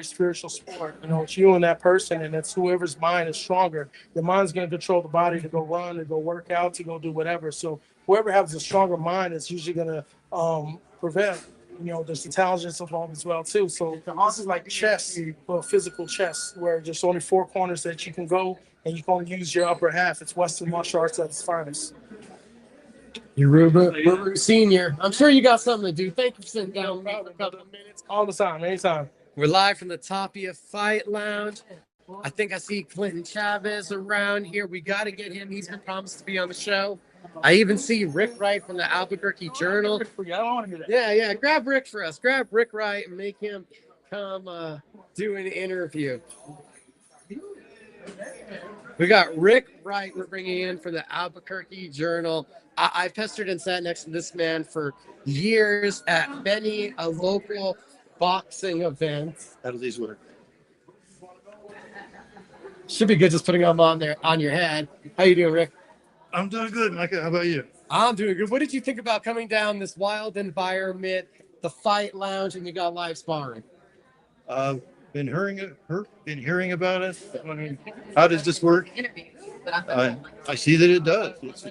S4: spiritual sport. It's you and that person, and it's whoever's mind is stronger. Your mind's going to control the body to go run, to go work out, to go do whatever. So whoever has a stronger mind is usually going to prevail. There's intelligence involved as well too. So this is like chess, well, physical chess, where there's only 4 corners that you can go, and you can only use your upper half. It's Western martial arts at its finest.
S1: Yoruba Senior, I'm sure you got something to do. Thank you for sitting down for a couple of minutes.
S4: All the time, anytime.
S1: We're live from the Tapia Fight Lounge. I think I see Clinton Chavez around here. We got to get him. He's been promised to be on the show. I even see Rick Wright from the Albuquerque Journal.
S4: I don't want to hear that.
S1: Yeah. Grab Rick for us. Grab Rick Wright and make him come do an interview. We got Rick Wright we're bringing in for the Albuquerque Journal. I've pestered and sat next to this man for years at many a local boxing events.
S5: How do these work?
S1: Should be good just putting them on there on your head. How you doing, Rick?
S5: I'm doing good, Micah. How about you?
S1: I'm doing good. What did you think about coming down this wild environment, the Fight Lounge, and you got live sparring?
S5: Been hearing about it. I mean, how does this work? I see that it does. It's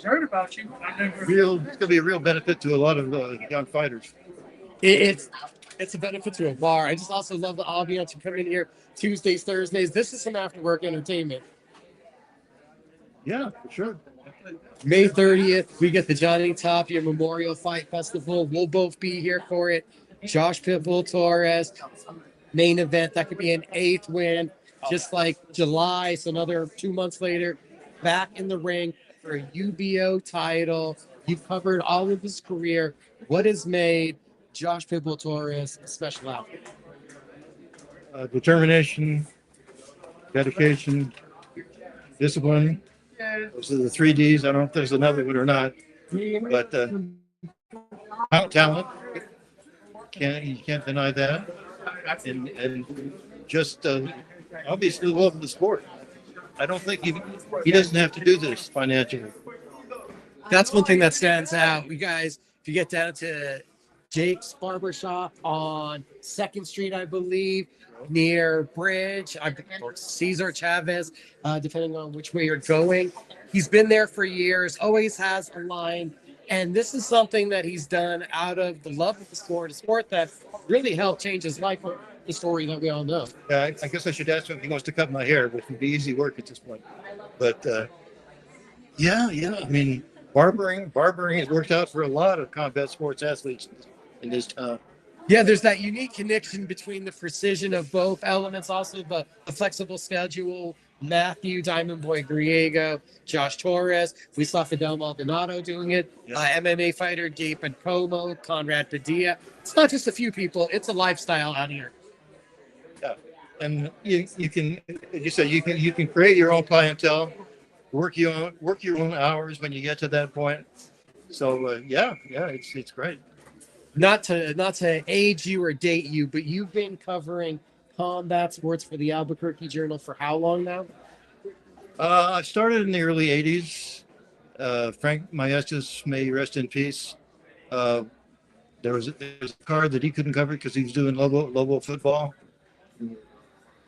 S4: Heard about you.
S5: going to be a real benefit to a lot of young fighters.
S1: It's a benefit to a bar. I just also love the ambiance. You come in here Tuesdays, Thursdays. This is some after work entertainment.
S5: Yeah, for sure.
S1: May 30th, we get the Johnny Tapia Memorial Fight Festival. We'll both be here for it. Josh PitBull Torres, main event. That could be an 8th win. Just like July, so another 2 months later, back in the ring for a UBO title. You've covered all of his career. What has made Josh PitBull Torres a special athlete?
S5: Determination, dedication, discipline. Those are the 3 Ds. I don't know if there's another one or not, but talent. You can't deny that. And just obviously love the sport. I don't think he doesn't have to do this financially.
S1: That's one thing that stands out. You guys, if you get down to Jake's Barbershop on 2nd Street, I believe, near Bridge, or Cesar Chavez, depending on which way you're going. He's been there for years, always has a line. And this is something that he's done out of the love of the sport, a sport that really helped change his life, the story that we all know.
S5: Yeah, I guess I should ask him if he wants to cut my hair, which would be easy work at this point. But yeah. I mean, barbering has worked out for a lot of combat sports athletes in this town.
S1: Yeah, there's that unique connection between the precision of both elements, also the flexible schedule. Matthew, Diamond Boy Griego, Josh Torres. We saw Fidel Maldonado doing it.
S5: Yeah.
S1: MMA fighter Gabe Como, Conrad Padilla. It's not just a few people; it's a lifestyle out here.
S5: Yeah, and you can, as you said, you can create your own clientele, work your own hours when you get to that point. So yeah, it's great.
S1: Not to age you or date you, but you've been covering combat sports for the Albuquerque Journal for how long now?
S5: I started in the early '80s. Frank Maestas, may he rest in peace. There was a card that he couldn't cover because he was doing Lobo football,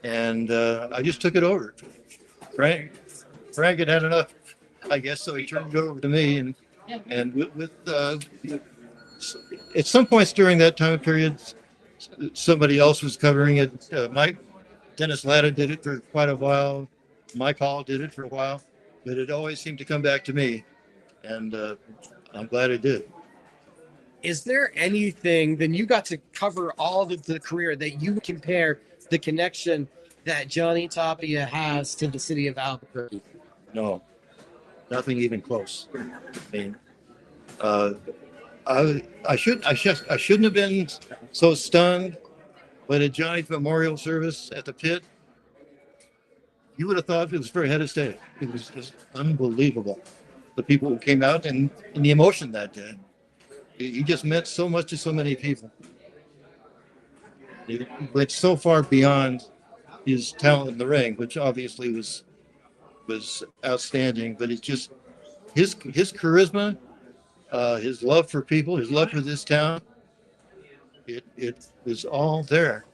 S5: and I just took it over. Frank had had enough, I guess, so he turned it over to me, and with at some points during that time period, somebody else was covering it. Dennis Latta did it for quite a while. Mike Hall did it for a while, but it always seemed to come back to me, and I'm glad it did.
S1: Is there anything, then you got to cover all of the career, that you compare the connection that Johnny Tapia has to the city of Albuquerque?
S5: No, nothing even close. I mean, I shouldn't have been so stunned, but at Johnny's memorial service at the pit, you would have thought it was for a head of state. It was just unbelievable. The people who came out and the emotion that day. He just meant so much to so many people. It went so far beyond his talent in the ring, which obviously was outstanding. But it's just his charisma, his love for people, his love for this town. It was all there,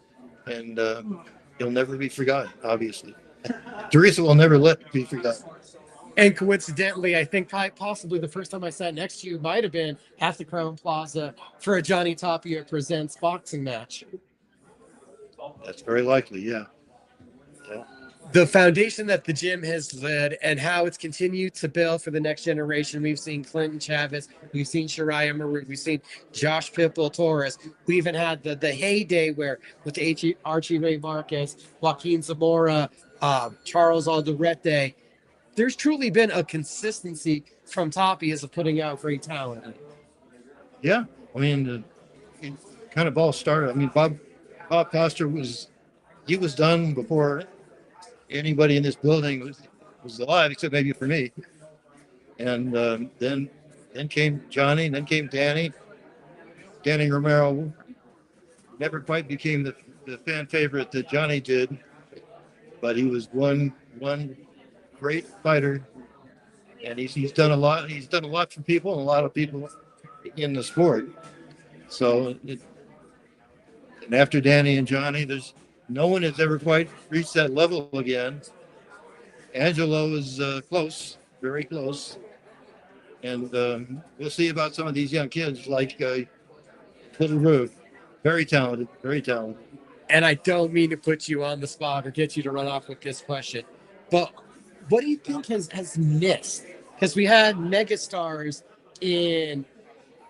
S5: and he'll never be forgotten. Obviously, Teresa will never let it be forgotten.
S1: And coincidentally, I think possibly the first time I sat next to you might have been at the Crown Plaza for a Johnny Tapia Presents boxing match.
S5: That's very likely, yeah.
S1: The foundation that the gym has led and how it's continued to build for the next generation. We've seen Clinton Chavez, we've seen Shariah Moreu, we've seen Josh PitBull Torres. We even had the heyday where with Archie Ray Marquez, Joaquin Zamora, Charles Alderete. There's truly been a consistency from Tapias of putting out great talent.
S5: Yeah, I mean, it kind of all started. I mean, Bob Foster was done before anybody in this building was alive, except maybe for me. And then came Johnny, and then came Danny. Danny Romero never quite became the fan favorite that Johnny did, but he was one great fighter, and he's done a lot. He's done a lot for people, and a lot of people in the sport. So, and after Danny and Johnny, there's no one has ever quite reached that level again. Angelo is close, very close, and we'll see about some of these young kids like Little Rude. Very talented, very talented.
S1: And I don't mean to put you on the spot or get you to run off with this question, but what do you think has missed? Because we had megastars in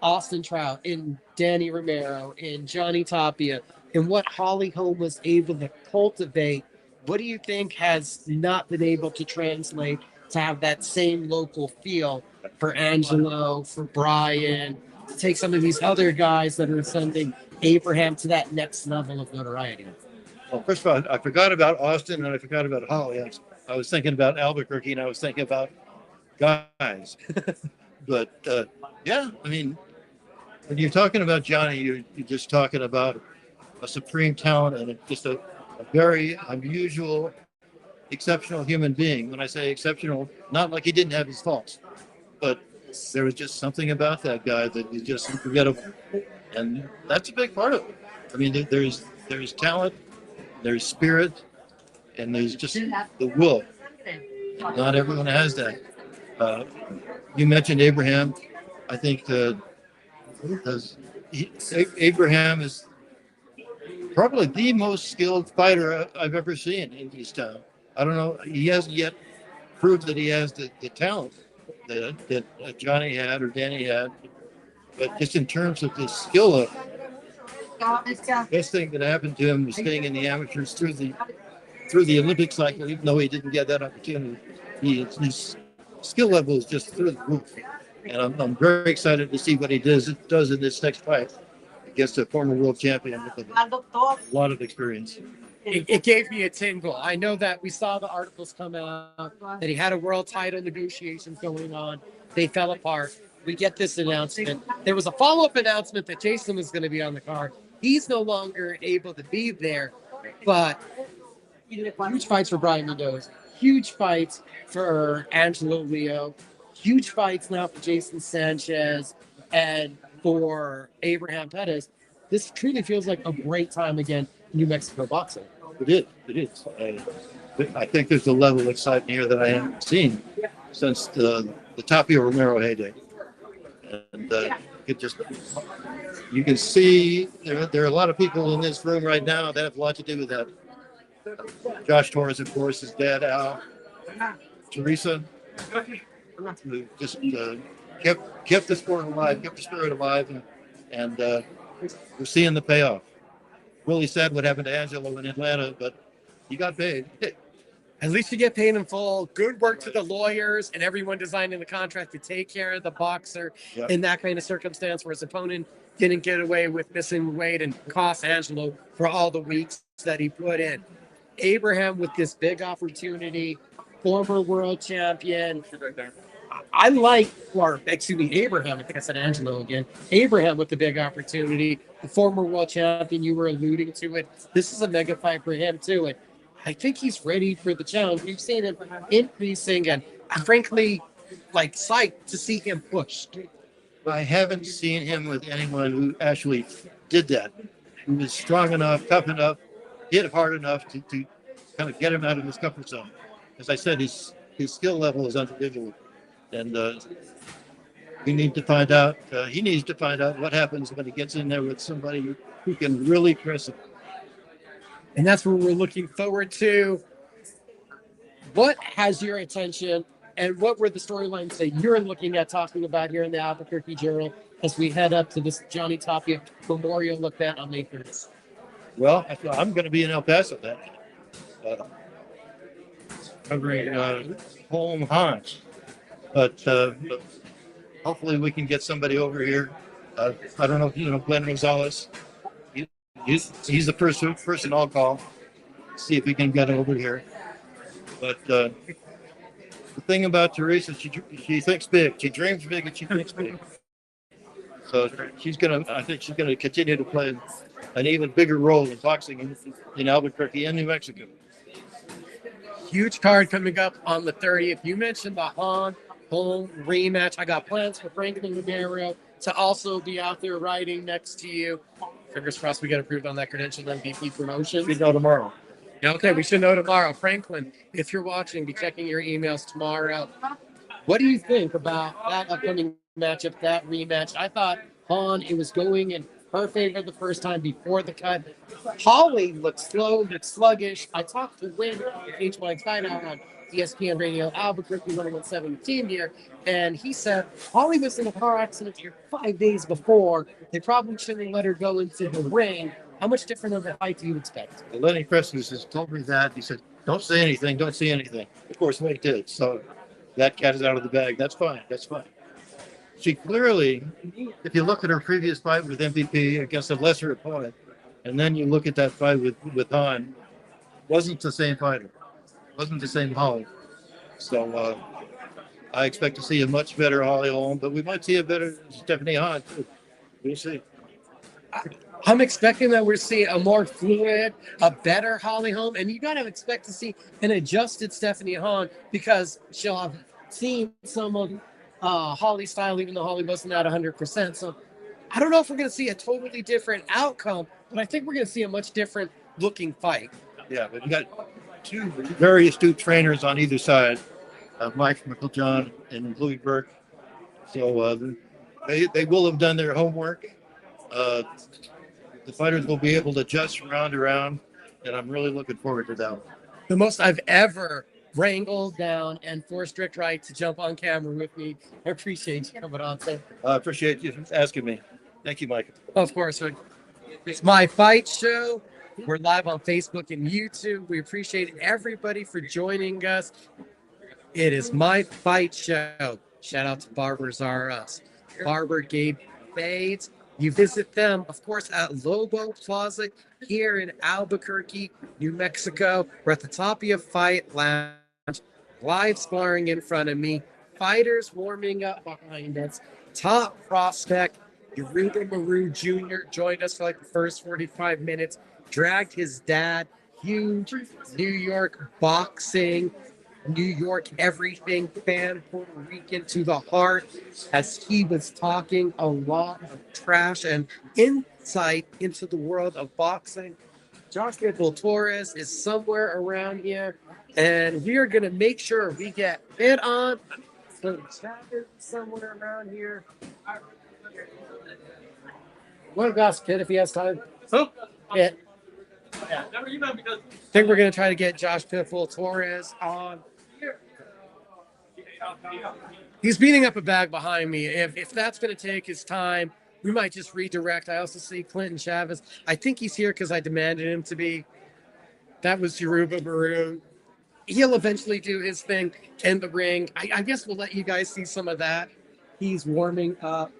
S1: Austin Trout, in Danny Romero, in Johnny Tapia, and what Holly Holm was able to cultivate. What do you think has not been able to translate to have that same local feel for Angelo, for Brian, to take some of these other guys that are sending Abraham to that next level of notoriety?
S5: Well, first of all, I forgot about Austin and I forgot about Holly. I was thinking about Albuquerque and I was thinking about guys. But yeah, I mean, when you're talking about Johnny, you're just talking about a supreme talent and just a very unusual, exceptional human being. When I say exceptional, not like he didn't have his faults, but There was just something about that guy that you just unforgettable, and that's a big part of it. I mean, there's talent, there's spirit, and there's just the will. Not everyone has that. Uh, you mentioned Abraham. I think Abraham is probably the most skilled fighter I've ever seen in East Town. I don't know. He hasn't yet proved that he has the talent that Johnny had or Danny had, but just in terms of his skill level, best thing that happened to him was staying in the amateurs through the Olympic cycle, even though he didn't get that opportunity. His skill level is just through the roof. And I'm very excited to see what he does in this next fight against a former world champion with a lot of experience.
S1: It gave me a tingle. I know that we saw the articles come out that he had a world title negotiations going on. They fell apart. We get this announcement. There was a follow-up announcement that Jason was going to be on the card. He's no longer able to be there, but huge fights for Brian Mendoza, huge fights for Angelo Leo, huge fights now for Jason Sanchez and for Abraham Pettis. This truly feels like a great time again in New Mexico boxing.
S5: It is. I think there's a level of excitement here that I haven't seen since the Tapia Romero heyday. And you can see there are a lot of people in this room right now that have a lot to do with that. Josh Torres, of course, his dad, Al, Teresa, who just kept the sport alive, kept the spirit alive, and we're seeing the payoff. Really sad what happened to Angelo in Atlanta, but he got paid.
S1: At least you get paid in full. Good work to the lawyers and everyone designing the contract to take care of the boxer in that kind of circumstance where his opponent didn't get away with missing weight and cost Angelo for all the weeks that he put in. Abraham with this big opportunity, former world champion. Abraham, I think I said Angelo again. Abraham with the big opportunity, the former world champion, you were alluding to it. This is a mega fight for him too. And I think he's ready for the challenge. We've seen him increasing and frankly, psyched to see him pushed.
S5: I haven't seen him with anyone who actually did that, who was strong enough, tough enough, hit hard enough to kind of get him out of his comfort zone. As I said, his skill level is unbelievable. And he needs to find out what happens when he gets in there with somebody who can really press him.
S1: And that's what we're looking forward to. What has your attention and what were the storylines that you're looking at talking about here in the Albuquerque Journal as we head up to this Johnny Tapia Memorial event on May 3rd?
S5: Well, I'm going to be in El Paso that covering home haunch. But hopefully we can get somebody over here. I don't know if you know Glenn Rosales. He's the person I'll call. See if we can get over here. But the thing about Teresa, she thinks big. She dreams big and she thinks big. So I think she's gonna continue to play an even bigger role in boxing in Albuquerque and New Mexico.
S1: Huge card coming up on the 30th. You mentioned the home rematch. I got plans for Franklin Romero to also be out there riding next to you. Fingers crossed we get approved on that credential MVP promotion.
S5: We know tomorrow.
S1: Okay, we should know tomorrow. Franklin, if you're watching, be checking your emails tomorrow. What do you think about that upcoming matchup, that rematch? I thought it was going in her favor the first time before the cut. Holly looked slow, looked sluggish. I talked to Win HY Tight out on ESPN Radio Albuquerque 117 here, and he said Holly was in a car accident here 5 days before. They probably shouldn't let her go into the ring. How much different of a fight do you expect?
S5: Lenny Preston has told me that. He said, don't say anything, don't see anything. Of course, Wade did. So that cat is out of the bag. That's fine. She clearly, if you look at her previous fight with MVP against a lesser opponent, and then you look at that fight with Han, wasn't the same fighter. Wasn't the same Holly. So I expect to see a much better Holly Holm, but we might see a better Stephanie Han too. We'll see.
S1: I'm expecting that we're seeing a more fluid, a better Holly Holm, and you got to expect to see an adjusted Stephanie Han because she'll have seen some of Holly style, even though Holly wasn't at 100%. So I don't know if we're going to see a totally different outcome, but I think we're going to see a much different looking fight.
S5: Yeah, but you got two very astute trainers on either side, Mike McEljohn and Louis Burke. So they will have done their homework. The fighters will be able to adjust round to round, and I'm really looking forward to that one.
S1: The most I've ever wrangled down and forced Rick Wright to jump on camera with me. I appreciate you coming on.
S5: I appreciate you asking me. Thank you, Mike.
S1: Of course, Rick. It's My Fight Show. We're live on Facebook and YouTube. We appreciate everybody for joining us. It is My Fight Show. Shout out to Barbers R Us. Barber Gabe Fades. You visit them, of course, at Lobo Plaza here in Albuquerque, New Mexico. We're at the Tapia Fight Lounge. Live sparring in front of me. Fighters warming up behind us. Top prospect, Yoruba Moreu Jr. joined us for like the first 45 minutes. Dragged his dad. Huge New York boxing, New York everything fan, Puerto Rican to the heart, as he was talking a lot of trash and insight into the world of boxing. Johnathan Torres is somewhere around here, and we are going to make sure we get it on. So Chavez somewhere around here. One gosh, kid, if he has time.
S4: Oh.
S1: Yeah.
S4: Yeah, never you know because
S1: I think we're going to try to get Josh Pitbull Torres on. He's beating up a bag behind me. If that's going to take his time, we might just redirect. I also see Clinton Chavez. I think he's here because I demanded him to be. That was Yoruba Moreu. He'll eventually do his thing in the ring. I guess we'll let you guys see some of that. He's warming up.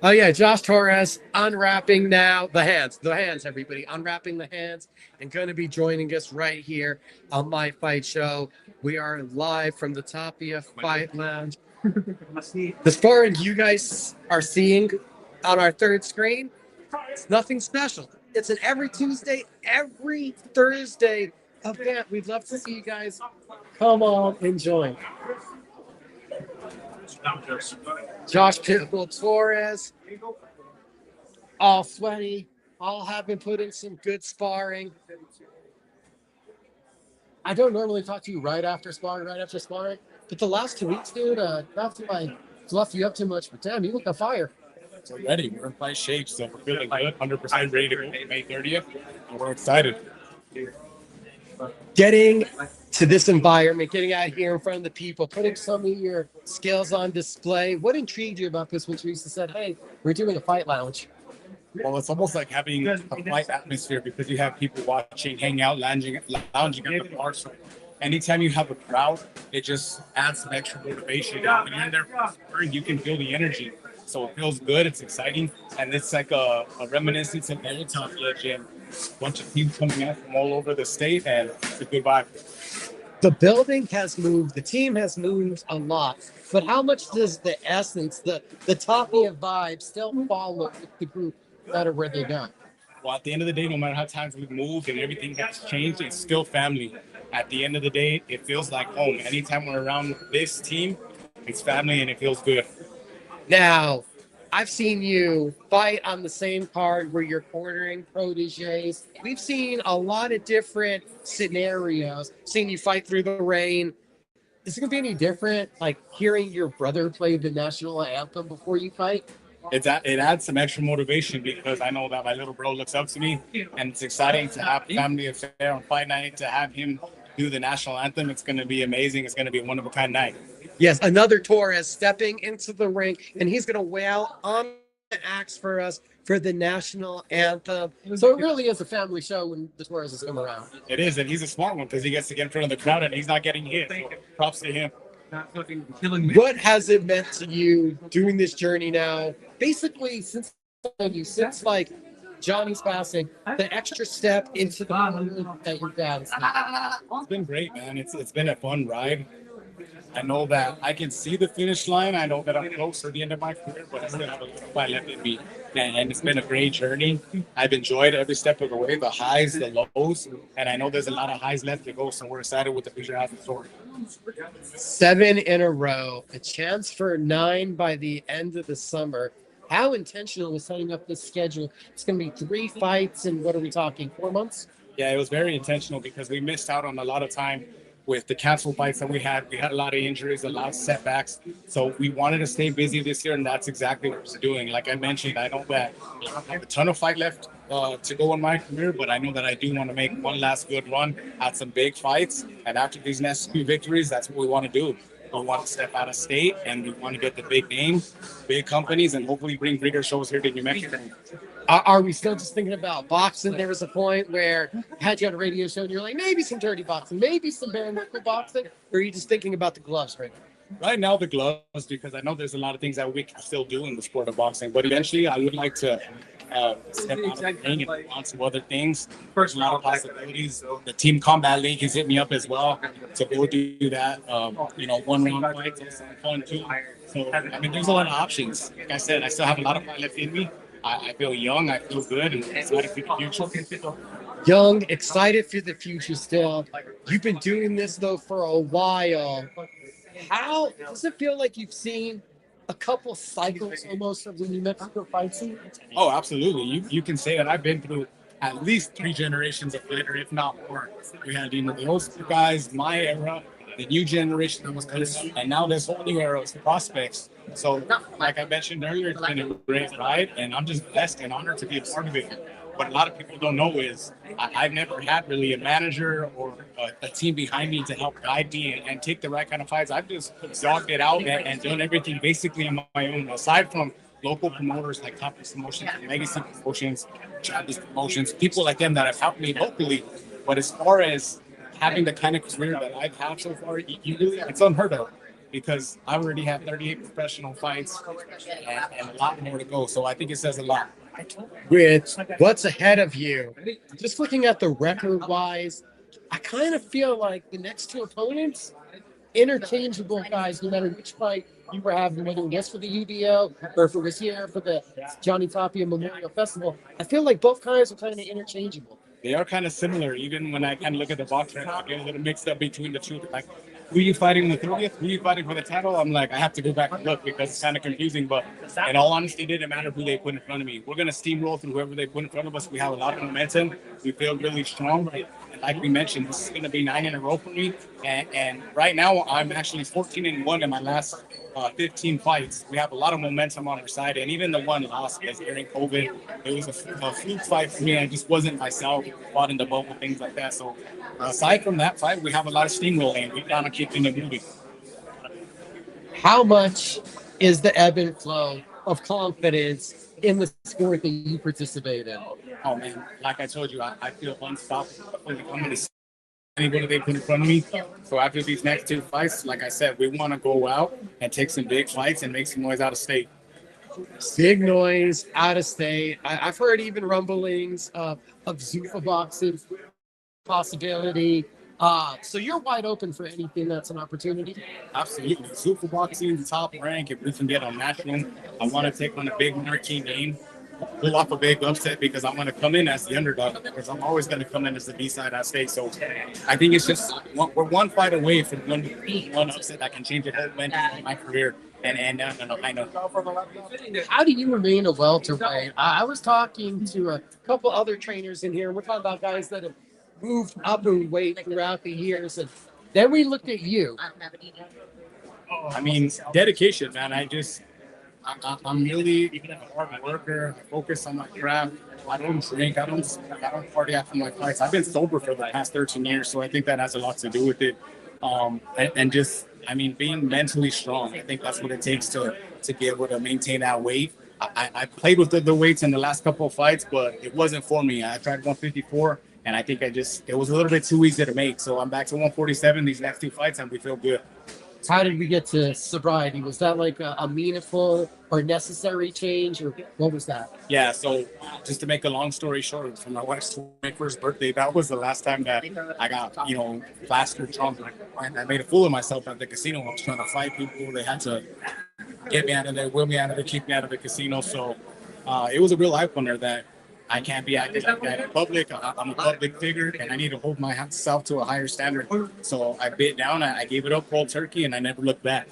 S1: Oh, yeah, Josh Torres unwrapping now the hands, everybody, unwrapping the hands, and going to be joining us right here on My Fight Show. We are live from the Tapia Fight Lounge. The sparring you guys are seeing on our third screen, it's nothing special. It's an every Tuesday, every Thursday event. We'd love to see you guys come on and join. Josh Pitbull Torres, all sweaty, all have been put in some good sparring. I don't normally talk to you right after sparring, but the last 2 weeks, dude, not to like fluff you up too much, but damn, you look on fire.
S3: So we're ready. We're in fight shape, so we're feeling good, 100% ready to go May 30th, and we're excited.
S1: Getting to this environment, getting out here in front of the people, putting some of your skills on display. What intrigued you about this when Teresa said, hey, we're doing a fight lounge?
S3: Well, it's almost like having a fight atmosphere because you have people watching, hanging out, lounging at the bar. So anytime you have a crowd, it just adds some extra motivation. When you're in there for sparring, you can feel the energy. So it feels good, it's exciting, and it's like a reminiscence of the Tapia gym. A bunch of people coming out from all over the state, and it's a good vibe.
S1: The building has moved, the team has moved a lot, but how much does the essence, the Tapia vibe still follow with the group no matter where they go?
S3: Well, at the end of the day, no matter how times we've moved and everything has changed, it's still family. At the end of the day, it feels like home. Anytime we're around this team, it's family and it feels good.
S1: Now, I've seen you fight on the same card where you're cornering proteges. We've seen a lot of different scenarios. Seen you fight through the rain. Is it going to be any different, like hearing your brother play the national anthem before you fight?
S3: It adds some extra motivation because I know that my little bro looks up to me, and it's exciting to have a family affair on fight night, to have him do the national anthem. It's going to be amazing. It's going to be a one-of-a-kind night.
S1: Yes, another Torres stepping into the ring, and he's going to wail on the axe for us for the national anthem. So it really is a family show when the Torres come around.
S3: It is, and he's a smart one because he gets to get in front of the crowd and he's not getting hit. So props to him.
S1: What has it meant to you doing this journey now? Basically, since like Johnny's passing, the extra step into the world that your dad's
S3: It's been great, man. It's been a fun ride. I know that I can see the finish line. I know that I'm close to the end of my career, but I still have a little fight left in me. And it's been a great journey. I've enjoyed every step of the way, the highs, the lows, and I know there's a lot of highs left to go, so we're excited with the future has in store.
S1: 7 in a row, a chance for 9 by the end of the summer. How intentional was setting up this schedule? It's going to be 3 fights in, what are we talking, 4 months?
S6: Yeah, it was very intentional because we missed out on a lot of time with the canceled fights that we had. We had a lot of injuries, a lot of setbacks. So we wanted to stay busy this year, and that's exactly what we're doing. Like I mentioned, I know that I don't have a ton of fight left to go in my career, but I know that I do want to make one last good run at some big fights. And after these next few victories, that's what we want to do. We want to step out of state, and we want to get the big names, big companies, and hopefully bring bigger shows here to New Mexico.
S1: Are we still just thinking about boxing? There was a point where I had you on a radio show and you're like, maybe some dirty boxing, maybe some bare knuckle boxing, or are you just thinking about the gloves right now?
S6: Right now, the gloves, because I know there's a lot of things that we can still do in the sport of boxing, but eventually I would like to step out of the ring and on some other things. There's a lot of possibilities. The Team Combat League has hit me up as well to go do that. One round fights is fun too. So, I mean, there's a lot of options. Like I said, I still have a lot of fight left in me. I feel young, I feel good, and excited for the future.
S1: Young, excited for the future still. You've been doing this though for a while. How does it feel like you've seen a couple cycles almost of the New Mexico fight scene?
S6: Oh, absolutely. You can say that I've been through at least 3 generations of fighter, if not more. We had the old school guys, my era, the new generation that was coming up, and now this whole new era of prospects. So, like I mentioned earlier, it's been a great ride, and I'm just blessed and honored to be a part of it. What a lot of people don't know is I've never had really a manager or a team behind me to help guide me and take the right kind of fights. I've just dogged it out and done everything basically on my own, aside from local promoters like Tapia Promotions, Legacy Promotions, Chavez Promotions, people like them that have helped me locally. But as far as having the kind of career that I've had so far, it's unheard of, because I already have 38 professional fights and a lot more to go. So I think it says a lot.
S1: With what's ahead of you, just looking at the record wise, I kind of feel like the next 2 opponents, interchangeable guys, no matter which fight you were having, whether it was for the UBO or if it was here for the Johnny Tapia Memorial Festival. I feel like both guys are kind of interchangeable.
S6: They are kind of similar. Even when I kind of look at the box right now, I get a little mixed up between the two. Like, who are you fighting in the 30th? Who are you fighting for the title? I'm like, I have to go back and look because it's kind of confusing. But in all honesty, it didn't matter who they put in front of me. We're going to steamroll through whoever they put in front of us. We have a lot of momentum. We feel really strong. And like we mentioned, this is going to be 9 in a row for me. And right now, I'm actually 14-1 in my last 15 fights. We have a lot of momentum on our side, and even the one loss was during COVID. It was a fluke fight for me. I just wasn't myself. Fought in the bubble, things like that. So aside from that fight, we have a lot of steam rolling. We gotta keep in the movie.
S1: How much is the ebb and flow of confidence in the sport that you participate in?
S6: Oh man, like I told you, I feel unstoppable. I'm gonna anybody they put in front of me. So after these next 2 fights, like I said, we want to go out and take some big fights and make some noise out of state.
S1: Big noise out of state. I've heard even rumblings of Zuffa boxing possibility. So you're wide open for anything that's an opportunity.
S6: Absolutely. Super boxing, top rank. If we can get on national, I want to take on a big marquee name, pull off a big upset, because I'm going to come in as the underdog, because I'm always going to come in as the B-side at state. So I think it's just we're one fight away from one upset that can change the whole momentum of my career. And I know.
S1: How do you remain a welterweight? I was talking to a couple other trainers in here. We're talking about guys that have moved up in weight throughout the years, and then we looked at you.
S6: I mean, dedication, man. I'm really a hard worker. I focus on my craft. I don't drink. I don't party after my fights. I've been sober for the past 13 years, so I think that has a lot to do with it. And just, I mean, being mentally strong. I think that's what it takes to be able to maintain that weight. I played with the weights in the last couple of fights, but it wasn't for me. I tried 154, and I think it was a little bit too easy to make. So I'm back to 147 these next 2 fights, and we feel good.
S1: How did we get to sobriety? Was that like a meaningful or necessary change, or what was that?
S6: Yeah, so just to make a long story short, for my wife's 21st birthday, that was the last time that I got, plastered drunk. And I made a fool of myself at the casino. I was trying to fight people. They had to get me out of there, will me out of there, keep me out of the casino. So it was a real eye-opener that I can't be acting like that in public. I'm a public figure, and I need to hold myself to a higher standard. So I bit down. I gave it up cold turkey, and I never looked back.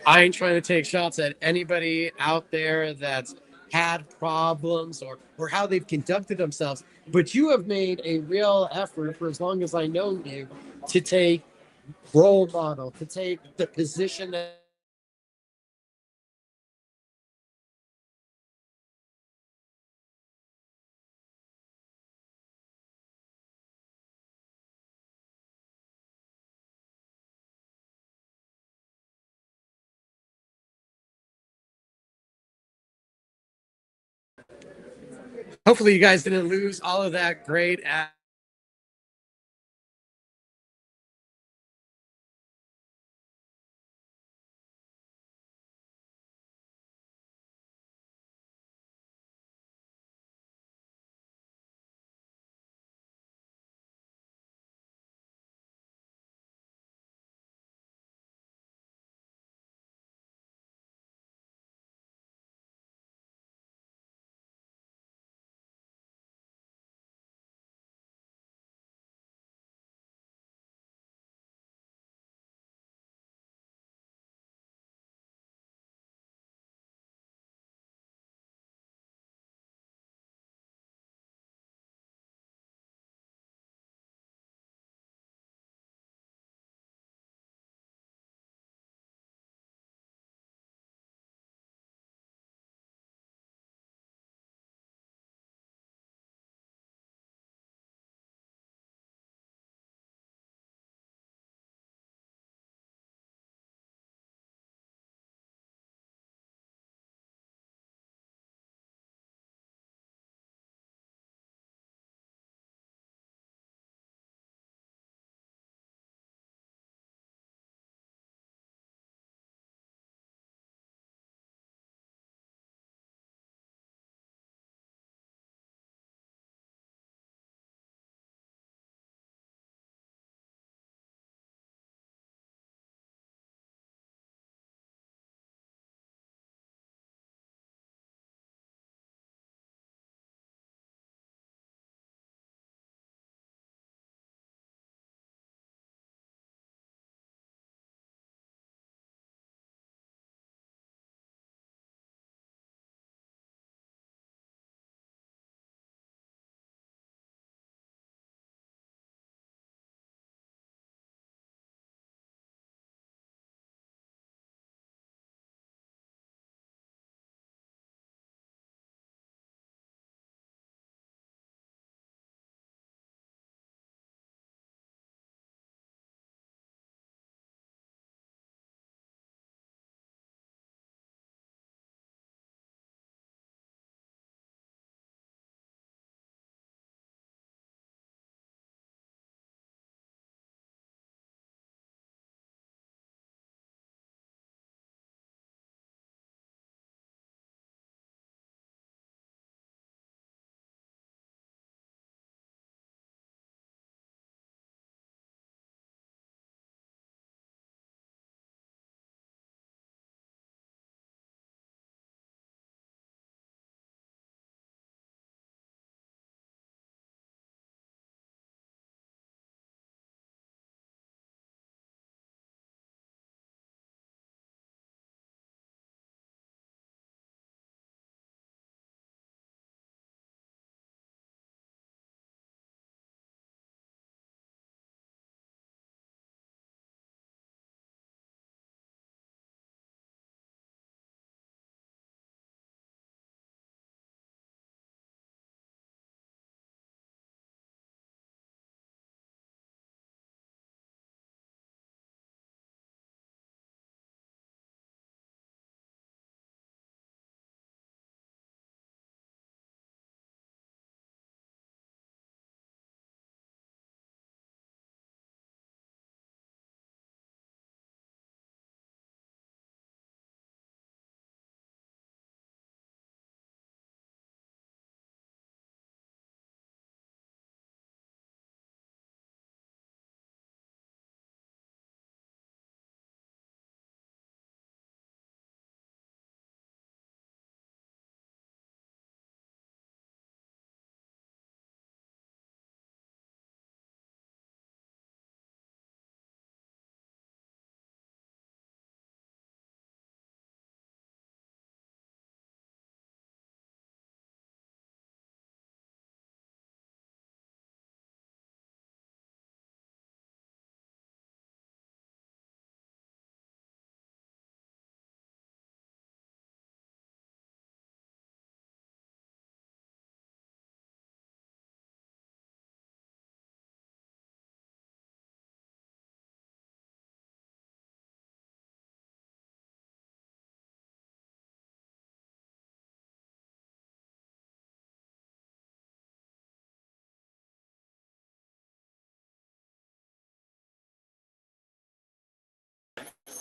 S1: I ain't trying to take shots at anybody out there that's had problems or how they've conducted themselves, but you have made a real effort for as long as I know you to take role model, to take the position that hopefully you guys didn't lose all of that great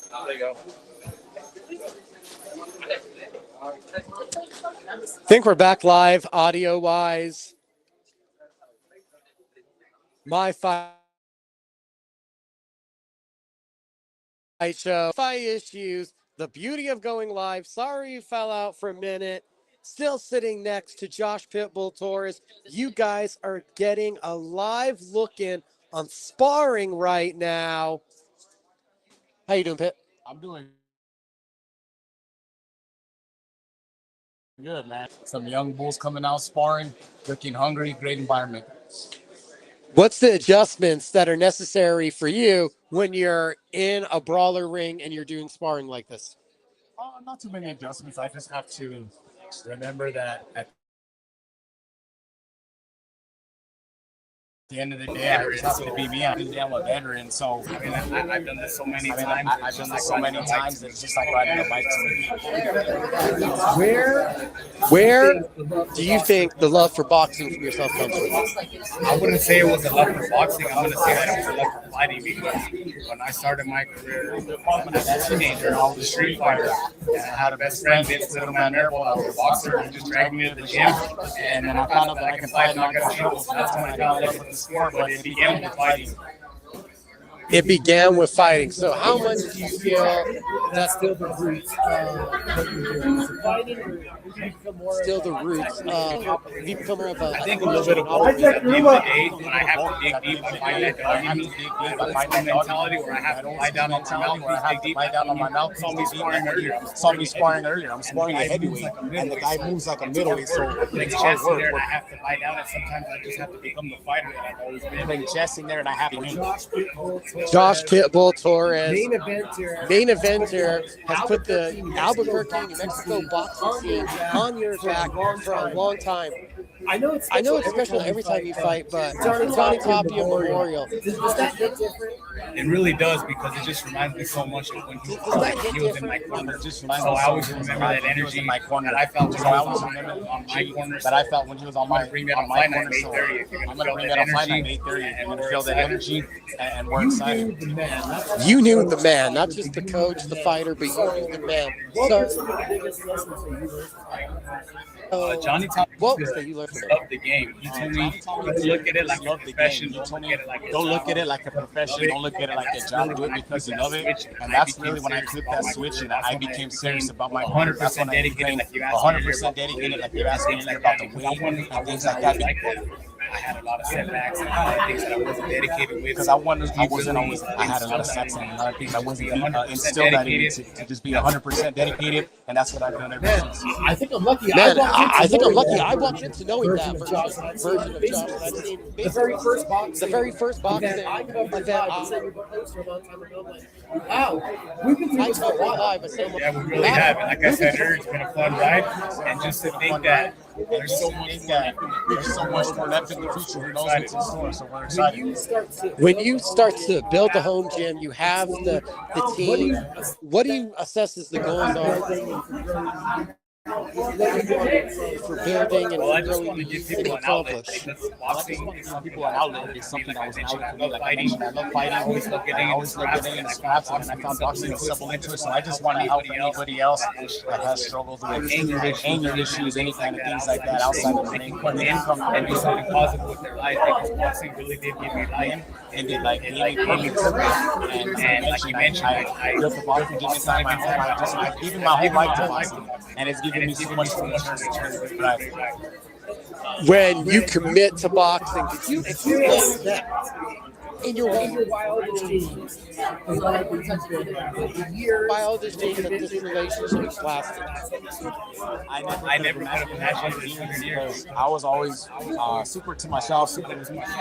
S3: There you go.
S1: I think we're back live, audio-wise. My Fight Show. Fight issues. The beauty of going live. Sorry you fell out for a minute. Still sitting next to Josh PitBull Torres. You guys are getting a live look in on sparring right now. How you doing, Pit?
S6: I'm doing good, man. Some young bulls coming out sparring, looking hungry, great environment.
S1: What's the adjustments that are necessary for you when you're in a brawler ring and you're doing sparring like this?
S6: Not too many adjustments. I just have to remember that at the end of the day, I just have to be me. I'm a veteran, so I mean, I've done this so many times. I've done this so many times. It's just like riding a bike to me.
S1: Where do you think the love for boxing for yourself comes from?
S3: I wouldn't say it was a love for boxing. I'm going to say that it was a love for fighting, because when I started my career when I was a teenager, I was a street fighter. And I had a best friend, Vince Littleman Airport. I was a boxer. He just dragged me to the gym. And then I found out that I can fight, not get trouble. So that's when I got into the sport, but it began with fighting.
S1: It began with fighting. So how much do you feel
S7: That's still the roots of what you're doing? Is it fighting, or have you become more
S1: still the roots? Have you become more of a...
S3: I think a little bit of both. At the end of the day, when I have to dig deep on fighting, I have to dig deep on fighting mentality where I have to lie down on my mouth, where I have to lie down on my mouth. Saw me sparring earlier. I'm sparring a heavyweight, and the guy moves like a middleweight, so it's hard work. I have to lie down, and sometimes I just have to become the fighter that I've always been. Playing chess in there, and I have to win.
S1: Josh PitBull Torres,
S7: main eventer,
S1: has put the Albuquerque, New Mexico boxing scene on your back for a long time.
S7: I know
S1: it's special every time you fight, but Johnny Tapia Memorial.
S7: Does that hit different?
S3: It really does, because it just reminds me so much of when he was in my corner. So I always remember that energy that I felt when I was on my corner.
S6: That I felt when he was on my
S3: bring that on my corner.
S6: So I'm going to bring that on fight night at 8:30, and I'm going to feel that energy, and we're excited.
S1: You knew the man, not just the coach, the fighter, but you knew the man.
S3: Johnathan,
S1: what was that you learned from him?
S3: loved the game. He told me, don't look at it like a profession.
S6: Don't look at it like a profession. Don't look at it like a job. Do it because you love it. And that's really when I flipped that switch and I became serious about my 100% dedicated. 100% dedicated, like you're asking me about the weight and things like that.
S3: I had a lot of setbacks and a lot of things that I wasn't dedicated with.
S6: Because I had a lot of setbacks and a lot of things I wasn't instilled that in me to just be 100% dedicated, and that's what I've done ever since.
S7: I think I'm lucky.
S1: Man, I think I'm lucky. I walked into knowing that version of Josh. I've seen
S7: The very first boxing.
S1: the very first boxing
S7: event I covered
S1: event.
S7: live. I sent you a poster a long time ago. Like, wow, we've been through
S1: I
S7: this for a
S1: covered
S7: while.
S1: live, but someone.
S3: Yeah, we really have. And like I said earlier, it's been a fun ride. And just to think that there's so much more left in the future. Who knows what's in store? So we're excited.
S1: When you start to build the home gym, you have the team. What do you assess as the goals are for building and
S3: I just
S1: really
S3: want to give
S1: getting
S3: people an outlet.
S1: accomplished?
S3: Because
S6: I just want to give people an outlet. It's something that was an outlet for me. Like I mentioned, I love fighting. I always love getting into scraps, and I found boxing was simple into it. So I just want to help anybody else that has struggled with anger issues, any kind of things like that outside of the ring.
S3: And do something positive with their life. Because boxing really did give me life.
S6: And it like gave me purpose. And like you mentioned, I built the boxing gym inside my home. I've given my whole life to boxing, and it's given me so much to return.
S1: When you commit to boxing, did you experience that in your
S7: wildest dreams?
S1: wildest dreams that this relationship lasted?
S3: I never had a passion for this
S6: because I was always super to myself, super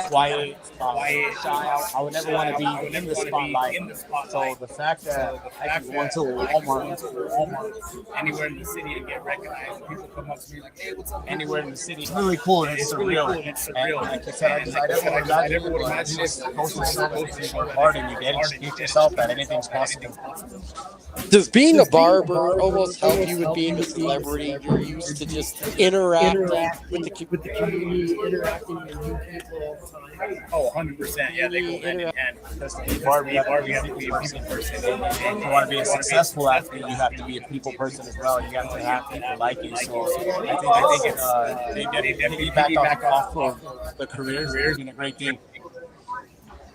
S6: quiet, shy. I would never want to be in the spotlight. So the fact that I can go into Walmart,
S3: anywhere in the city and get recognized, people come up to me like, hey, what's up?
S6: anywhere in the city, it's really cool and it's surreal. And like I said, I never would imagine this. push yourself and you work hard and you educate yourself that anything's possible.
S8: Does being a barber almost help you with being a celebrity? You're used to just interacting with the
S7: community, interacting with new people all the time.
S6: Oh, 100%. Yeah, they go hand in hand. Because to be a barber, you have to be a people person. And if you want to be a successful athlete, you have to be a people person as well. You have to have people like you. So I think they definitely back off of the careers. It's been a great thing.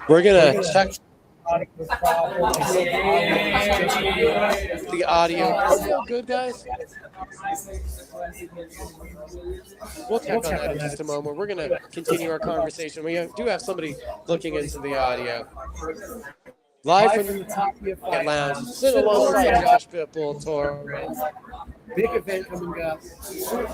S8: We're going to check the audio. Is it good, guys? We'll check on that in just a moment. We're going to continue our conversation. We do have somebody looking into the audio. Live from the Tapia Lounge. Sitting alongside Josh PitBull, Torres.
S7: Big event coming up.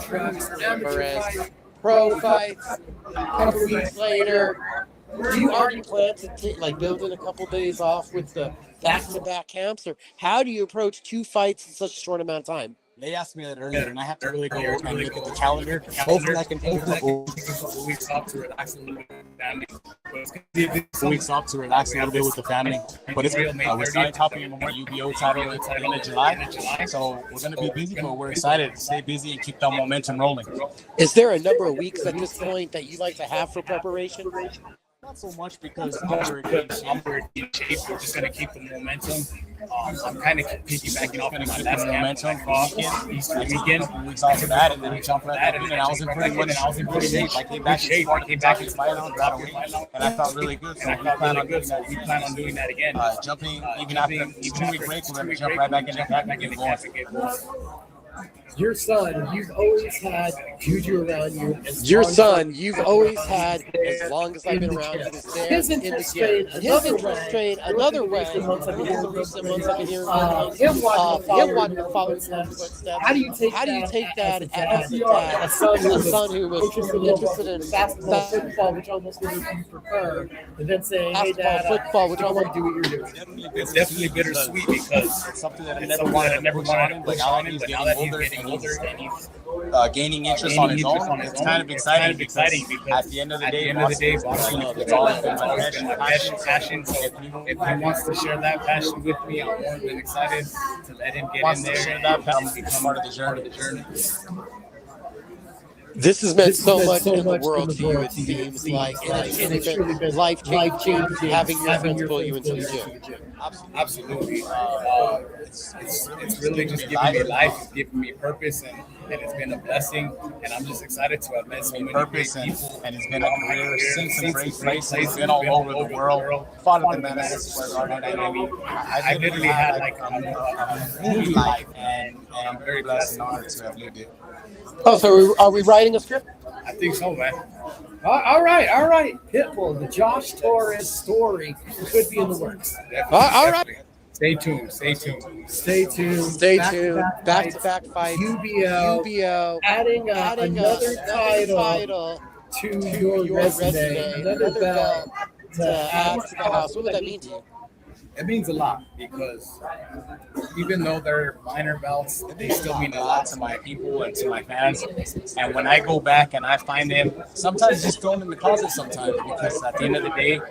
S7: Trucks,
S8: Torres. Pro fights. A couple weeks later. Do you already plan to build in a couple days off with the back-to-back camps, or how do you approach 2 fights in such a short amount of time?
S6: They asked me that earlier, and I have to really go and look at the calendar. Hopefully, I can take a couple weeks off to relax a little bit with the family. But it's we're starting Tapia on the UBO title at the end of July. So we're going to be busy, but we're excited to stay busy and keep that momentum rolling.
S8: Is there a number of weeks at this point that you like to have for preparation?
S6: Not so much because we're in shape. We're just going to keep the momentum. I'm kind of piggybacking off of my last momentum Easter weekend. Weeks off of that, and then we jump for that. And I was in pretty shape. I came back in fight on right away, and I felt really good. So we plan on doing that again. Jumping even after a 2-week break, we're going to jump right back in the game.
S7: Your son, you've always had juju around you.
S8: Your son, you've always had, as long as I've been around,
S7: his interest trained another way.
S8: In the recent months, I've been hearing
S7: him
S8: following in footsteps.
S7: How do you take that as a son who was interested in basketball, football, which almost made you prefer, and then saying, hey, Dad,
S8: football, which I want
S7: to do what you're doing?
S6: It's definitely bittersweet because it's something that I never wanted to push on him, but now that he's getting older and he's gaining interest on his own, it's kind of exciting because at the end of the day, it's always been my passion. If he wants to share that passion with me, I'm more than excited to let him get in there. Share that passion, become part of the journey.
S8: This has meant so much in the world to you, it seems like, and it's been life-changing having your friends pull you into the gym.
S6: Absolutely. It's really just giving me life, it's giving me purpose, and it's been a blessing. And I'm just excited to have met so many purpose great people. And it's been a career, seen some great places, been all over the world, fought at the Madison Square Garden. I mean, I literally had like a movie life, and I'm very blessed and honored to have lived it.
S8: Oh, so are we writing a script?
S6: I think so, man.
S7: All right. PitBull, the Josh Torres story could be in the works.
S8: All right.
S6: Stay tuned.
S8: Back-to-back fights. UBO.
S7: Adding another title to your resume. Another belt
S8: to add to the house. What would that mean to you?
S6: It means a lot because even though they're minor belts, they still mean a lot to my people and to my fans. And when I go back and I find them, sometimes just throw them in the closet sometimes because at the end of the day,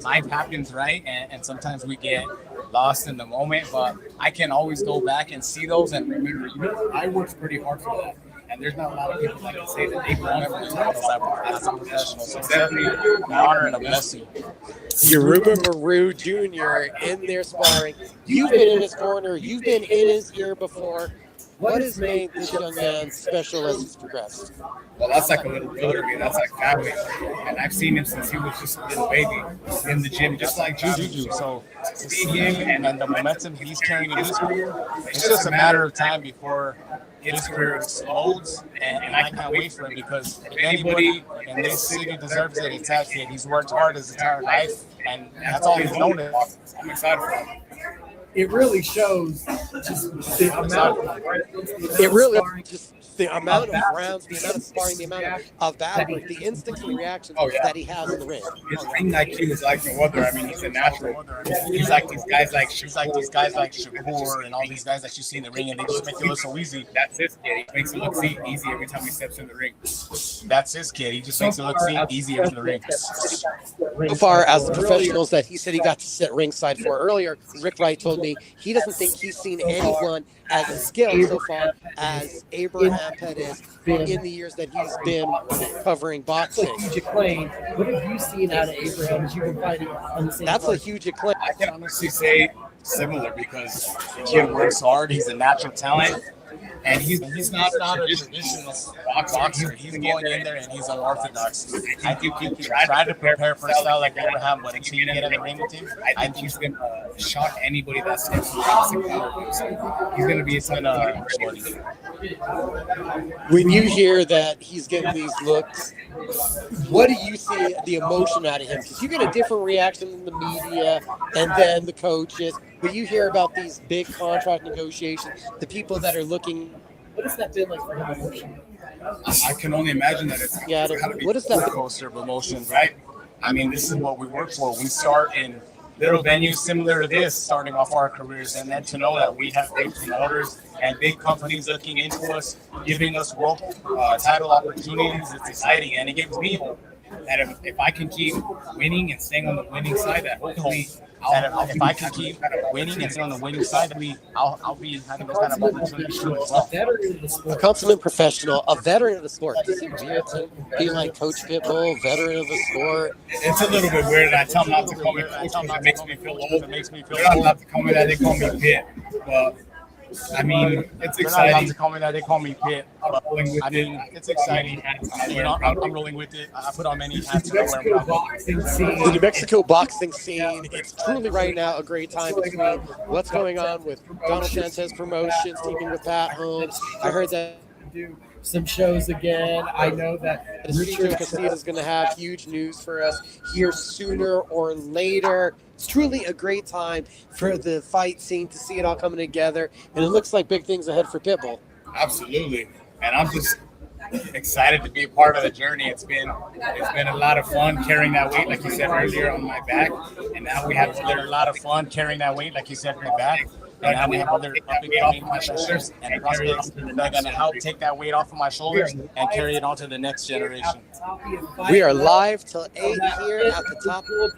S6: life happens, right? And sometimes we get lost in the moment, but I can always go back and see those and remember, I worked pretty hard for that. And there's not a lot of people that can say that they've won every title as a professional. So it's definitely an honor and a blessing.
S8: Yoruba Moreu Jr. in there sparring. You've been in his corner. You've been in his ear before. What has made this young man special as he's progressed?
S6: Well, that's like a little brother to me. That's like family. And I've seen him since he was just a little baby in the gym, just like Juju. So to see him and the momentum he's carrying in his career, it's just a matter of time before his career explodes. And I can't wait for it because if anybody in this city deserves it, it's Tapia. He's worked hard his entire life, and that's all he's known. I'm excited for him.
S7: it really shows just the amount
S8: It really just the amount of rounds, the amount of sparring, the amount of battle, the instincts and reactions that he has in the ring.
S3: His ring IQ is like no other. I mean, he's a natural. He's like these guys like Shakur and all these guys that you see in the ring, and they just make it look so easy. That's his kid. He makes it look easy every time he steps in the ring. That's his kid. He just makes it look easier in the ring.
S8: So far as the professionals that he said he got to sit ringside for earlier, Rick Wright told me he doesn't think he's seen anyone as skilled so far as Abraham Pettis in the years that he's been covering boxing.
S7: That's a huge acclaim. What have you seen out of Abraham as you've been fighting on the same
S8: That's a huge acclaim.
S3: I can honestly say similar because the kid works hard. He's a natural talent. And he's not a traditional boxer. He's going in there and he's unorthodox. I think he tried to prepare for a style like Abraham, but until you get in the ring with him, I think he's going to shock anybody that steps in the boxing power. So he's going to be a ton of
S8: When you hear that he's getting these looks, what do you see the emotion out of him? Because you get a different reaction in the media and then the coaches. But you hear about these big contract negotiations, the people that are looking.
S7: What has that been like for him emotionally?
S3: I can only imagine that it's
S8: what is that
S3: coaster of emotions, right? I mean, this is what we work for. We start in little venues similar to this, starting off our careers, and then to know that we have big promoters and big companies looking into us, giving us world title opportunities. It's exciting, and it gives me hope that if I can keep winning and staying on the winning side, that hopefully. If I can keep winning and stay on the winning side, I'll be having this kind of opportunity too as well.
S8: A consummate professional, a veteran of the sport. Is it weird to be like Coach PitBull, veteran of the sport?
S3: It's a little bit weird, and I tell them not to call me Coach because it makes me feel old. They're not to call me that, they call me Pit. But I mean, it's exciting. Not to call me that, they call me Pit. But, I mean, it's exciting. I'm rolling with it. I put on many hats.
S8: The New Mexico boxing scene, it's truly right now a great time between what's going on with Johnathan's promotions, teaming with Pat Holmes. I heard that
S7: do some shows again. I know that
S8: Richard Castillo is going to have huge news for us here sooner or later. It's truly a great time for the fight scene to see it all coming together, and it looks like big things ahead for PitBull.
S3: Absolutely, and I'm just excited to be a part of the journey. It's been a lot of fun carrying that weight, like you said earlier, on my back, and now we have a lot of fun carrying that weight, like you said, on my back. And now we have other up-and-coming professionals and prospects that are going to help take that weight off of my shoulders and carry it on to the next generation.
S8: We are live till 8 here at the Tapia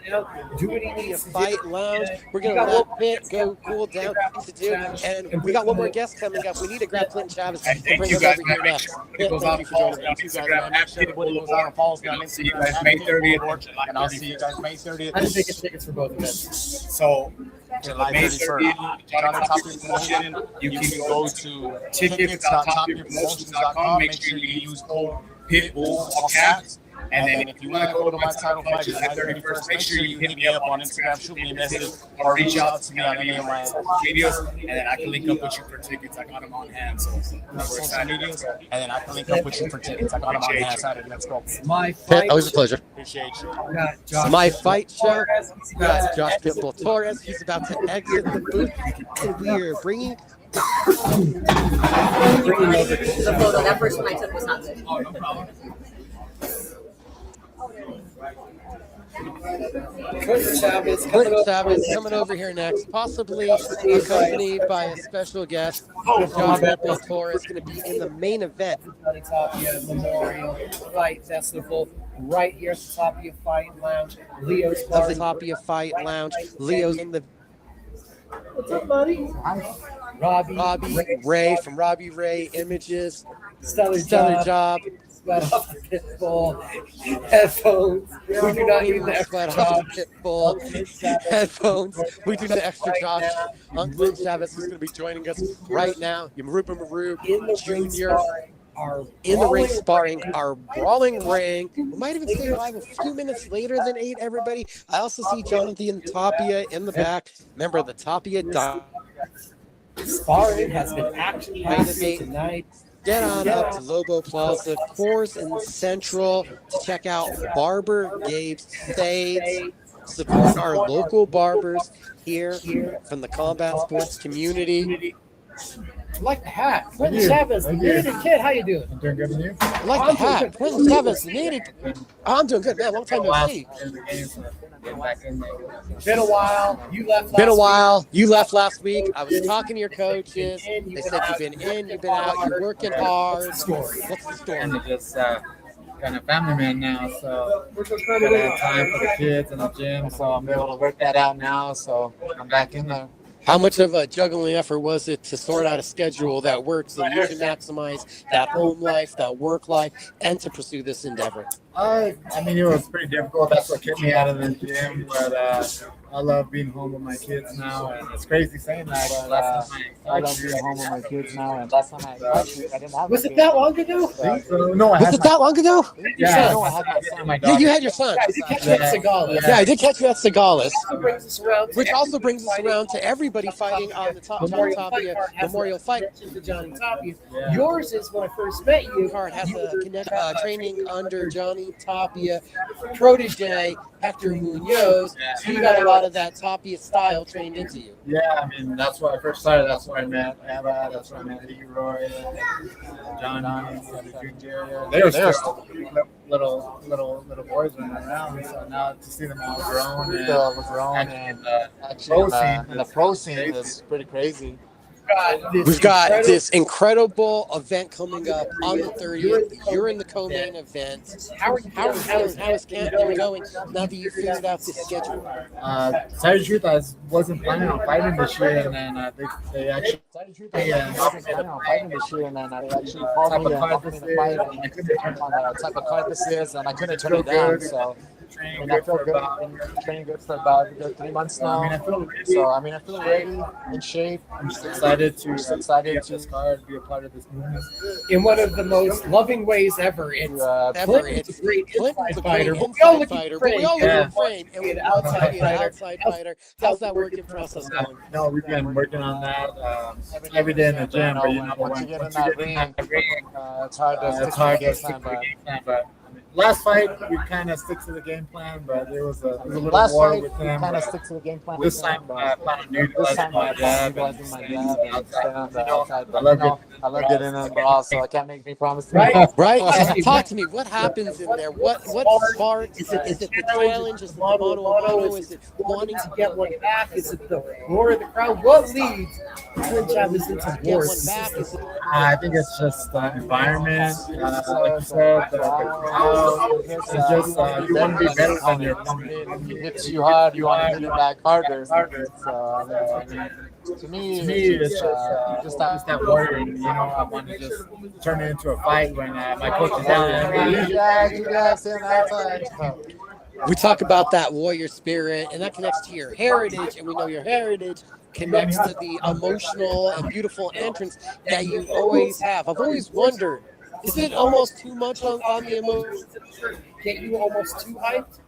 S8: Fight Lounge. We're going to let Pit go cool down to do. And we got one more guest coming up. We need to grab Clinton Chavez and bring us over here next. Pit, thank you for joining me. You guys, make sure everybody goes out and follows me on Instagram.
S3: May 30th.
S8: And I'll see you guys May 30th.
S7: I didn't get tickets for both events.
S3: So,
S8: July
S3: May
S8: 31st.
S3: 30th, Tapia promotion. You can go to tickets.tapiapromotions.com. Make sure you use code PitBull, all caps. And then if you want to go to my title fight July 31st, make sure you hit me up on Instagram, shoot me a message, or reach out to me on any of my videos, and then I can link up with you for tickets. I got them on hand, so social medias, and then I can link up with you for tickets. I got them on hand. Let's go.
S8: Pit, always a pleasure.
S3: Appreciate you.
S8: My fight show. We got Josh PitBull Torres. He's about to exit the booth, and we are bringing
S2: The photo, that first one I took was not good.
S3: Oh, no problem.
S8: Clinton Chavez coming over here next, possibly accompanied by a special guest. Josh PitBull Torres going to be in the main event.
S7: Tapia Memorial Fight Festival right here at the Tapia Fight Lounge. Leo's
S8: Of the Tapia Fight Lounge. Leo's in the
S7: What's up, buddy? Robbie
S8: Ray from Robbie Ray Images.
S7: Stellar
S8: Job.
S7: Sweat off the PitBull. Headphones. We do not need the extra
S8: Sweat off
S7: job.
S8: the PitBull. Headphones. We do the extra job. Uncle Chavez is going to be joining us right now. Moreu Jr. In the ring sparring, our brawling ring. We might even stay live a few minutes later than 8, everybody. I also see Johnathan Tapia in the back, member of the Tapia
S7: Sparring has been action-packed tonight.
S8: Get on up to Lobo Plaza, 4th and Central to check out Barber Gabe's Fades. support our local barbers here from the combat sports community.
S7: I like the hat. Quentin Chavez, the native kid. How you doing?
S9: I'm doing good with you.
S8: I like the hat. Quentin Chavez, the native. I'm doing good, man. Long time no see.
S7: Been a while. You left.
S8: Been a while. You left last week. I was talking to your coaches. They said you've been in, you've been out, you're working hard. What's the story?
S9: I'm just kind of family man now, so I have time for the kids and the gym, so I'm able to work that out now. So I'm back in there.
S8: How much of a juggling effort was it to sort out a schedule that works so you can maximize that home life, that work life, and to pursue this endeavor?
S9: I mean, it was pretty difficult. That's what kept me out of the gym, but I love being home with my kids now, and it's crazy saying that, but I love being home with my kids now, and last time I didn't have.
S7: Was it that long ago?
S9: No,
S8: Was it that long ago?
S9: Yeah, no, I had my son, my daughter.
S8: Yeah, you had your son.
S7: I did catch you at Sagala.
S8: Yeah, I did catch you at Sagales.
S7: Which
S8: Also brings us around to everybody fighting on the Tapia Memorial Fight.
S7: To Johnny Tapia. Yours is when I first met you.
S8: Card has a training under Johnny Tapia, protege Hector Munoz. So you got a lot of that Tapia style trained into you.
S9: Yeah, I mean, that's where I first started. That's where I met Eva. That's where I met Leroy, Johnny, they were still little boys running around. So now to see them all grown and the pro scene is pretty crazy.
S8: We've got this incredible event coming up on the 30th. You're in the co-main event. How is camp going now that you figured out the schedule?
S9: Tell you the truth, I wasn't planning on fighting this year, and then they actually called me and offered me to fight, and I couldn't turn on the type of card this is, and I couldn't turn it down. So. And I feel good. I've been training good for about 3 months now. I feel ready, in shape. I'm just excited to this card, be a part of this movement.
S7: In one of the most loving ways ever. It's
S8: Clinton's
S7: a great
S8: Clinton's a
S7: fighter.
S8: great
S7: We all look
S8: fighter.
S7: at
S8: But we all look
S7: Frame.
S8: at Frame. And we outside fighter. How's that working process going?
S9: No, we've been working on that every day in the gym. But once you get in that ring, it's hard to stick to the game plan. But last fight, we kind of stick to the game plan, but there was a little war with him. Kind of stick to the game plan. This time, I plan on utilizing my jab. I love getting in the ball, so I can't make any promises.
S8: Right. Talk to me. What happens in there? What sparks? Is it the challenge? Is it the mono? Is it wanting to
S7: get one back? Is it the roar of the crowd? What leads Clint Chavez into
S8: get
S7: war?
S8: one back? Is it
S9: I think it's just the environment, like you said, the crowd. It's just you want to be better than your opponent. If he hits you hard, you want to hit him back harder. So, to me, it's just that warrior. You know, I want to just turn it into a fight when my coach is down.
S8: We talk about that warrior spirit, and that connects to your heritage, and we know your heritage connects to the emotional and beautiful entrance that you always have. I've always wondered, is it almost too much on the emotion?
S7: Get you almost too hyped?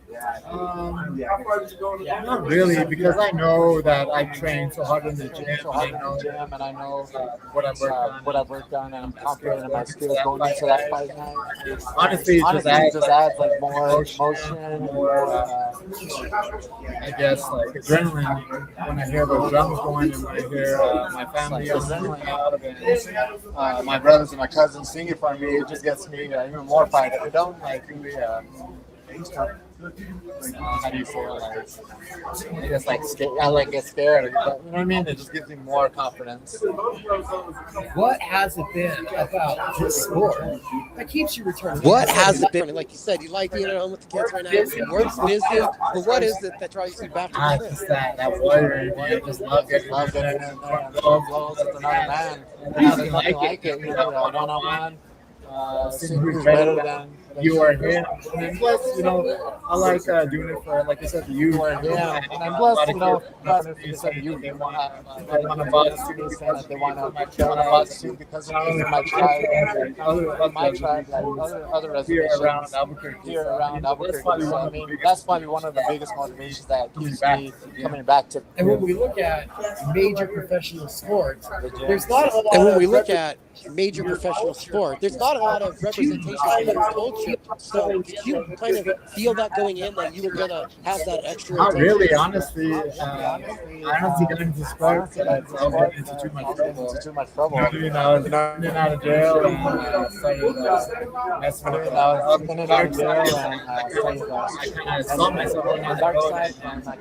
S9: Not really, because I know that I train so hard in the gym, and I know what I've worked on, and I'm confident in my skills going into that fight night. Honestly, it just adds like more emotion, more I guess like adrenaline when I hear the drums going and when I hear my family adrenaline out of it. My brothers and my cousins singing for me, it just gets me even more fired up. It don't like really how do you feel? Like, I guess like I get scared. You know what I mean? It just gives me more confidence.
S7: What has it been about this sport that keeps you returning?
S8: What has it been? Like you said, you like being at home with the kids right now. Work's busy, but what is it that drives you back to the gym?
S9: Just that warrior. You just love getting in there. Blows with another man. Nothing like it. You know, one-on-one. Seeing who's better than you are here. And plus, you know, I like doing it for, like I said, the youth. Yeah, and plus, you know, you said the youth, they want to box too, saying that they want to box too because of my tribe, other reservations around Albuquerque. So, I mean, that's probably one of the biggest motivations that keeps me coming back to.
S7: And when we look at major professional sports, there's not a lot.
S8: And when we look at major professional sport. There's not a lot of representation in your culture. So did you kind of feel that going in that you were gonna have that extra?
S9: Not really, honestly. I honestly got into sports and I was getting into too much trouble. You know, I was in and out of jail and started messing with I was in and out of jail and I kind of saw myself going on the road and I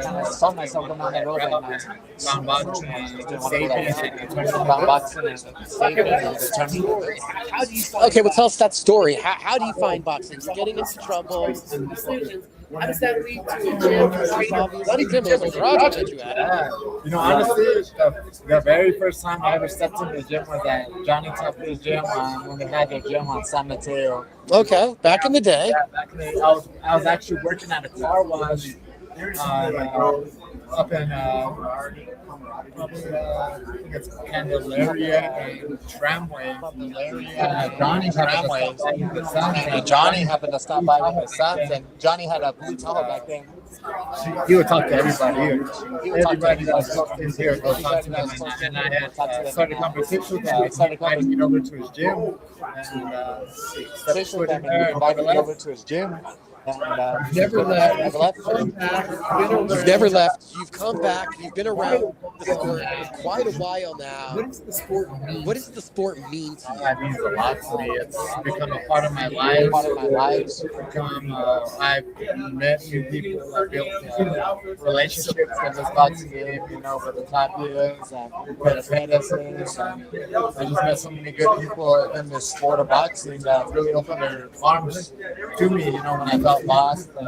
S9: kind of saw myself going on the road and found boxing and saving
S8: Okay, well, tell us that story. How do you find boxing? You're getting into trouble.
S7: How does that lead to a gym?
S8: Obviously, there's a project that you had.
S9: You know, honestly, the very first time I ever stepped in the gym was at Johnny Tapia's gym when they had their gym on San Mateo.
S8: Okay, back in the day.
S9: Yeah, back in the day, I was actually working at a car wash up in I think it's Candelaria and Tramway. Johnny happened to stop by with his sons, and Johnny had a blue Tahoe back then. He would talk to everybody. Everybody that was walked in here would talk to them, and I had started a conversation with him. He started inviting me over to his gym, and stepped foot in there, invited me over to his gym. And
S7: Never left.
S8: You've never left. You've come back. You've been around the sport for quite a while now.
S7: What does the sport mean?
S8: What does the sport mean to you?
S9: It means a lot to me. It's become a part of my life. I've met new people. I've built relationships in this boxing game. You know, with the Tapias and with the Teresa's. I just met so many good people in this sport of boxing that really opened their arms to me. You know, when I felt lost, and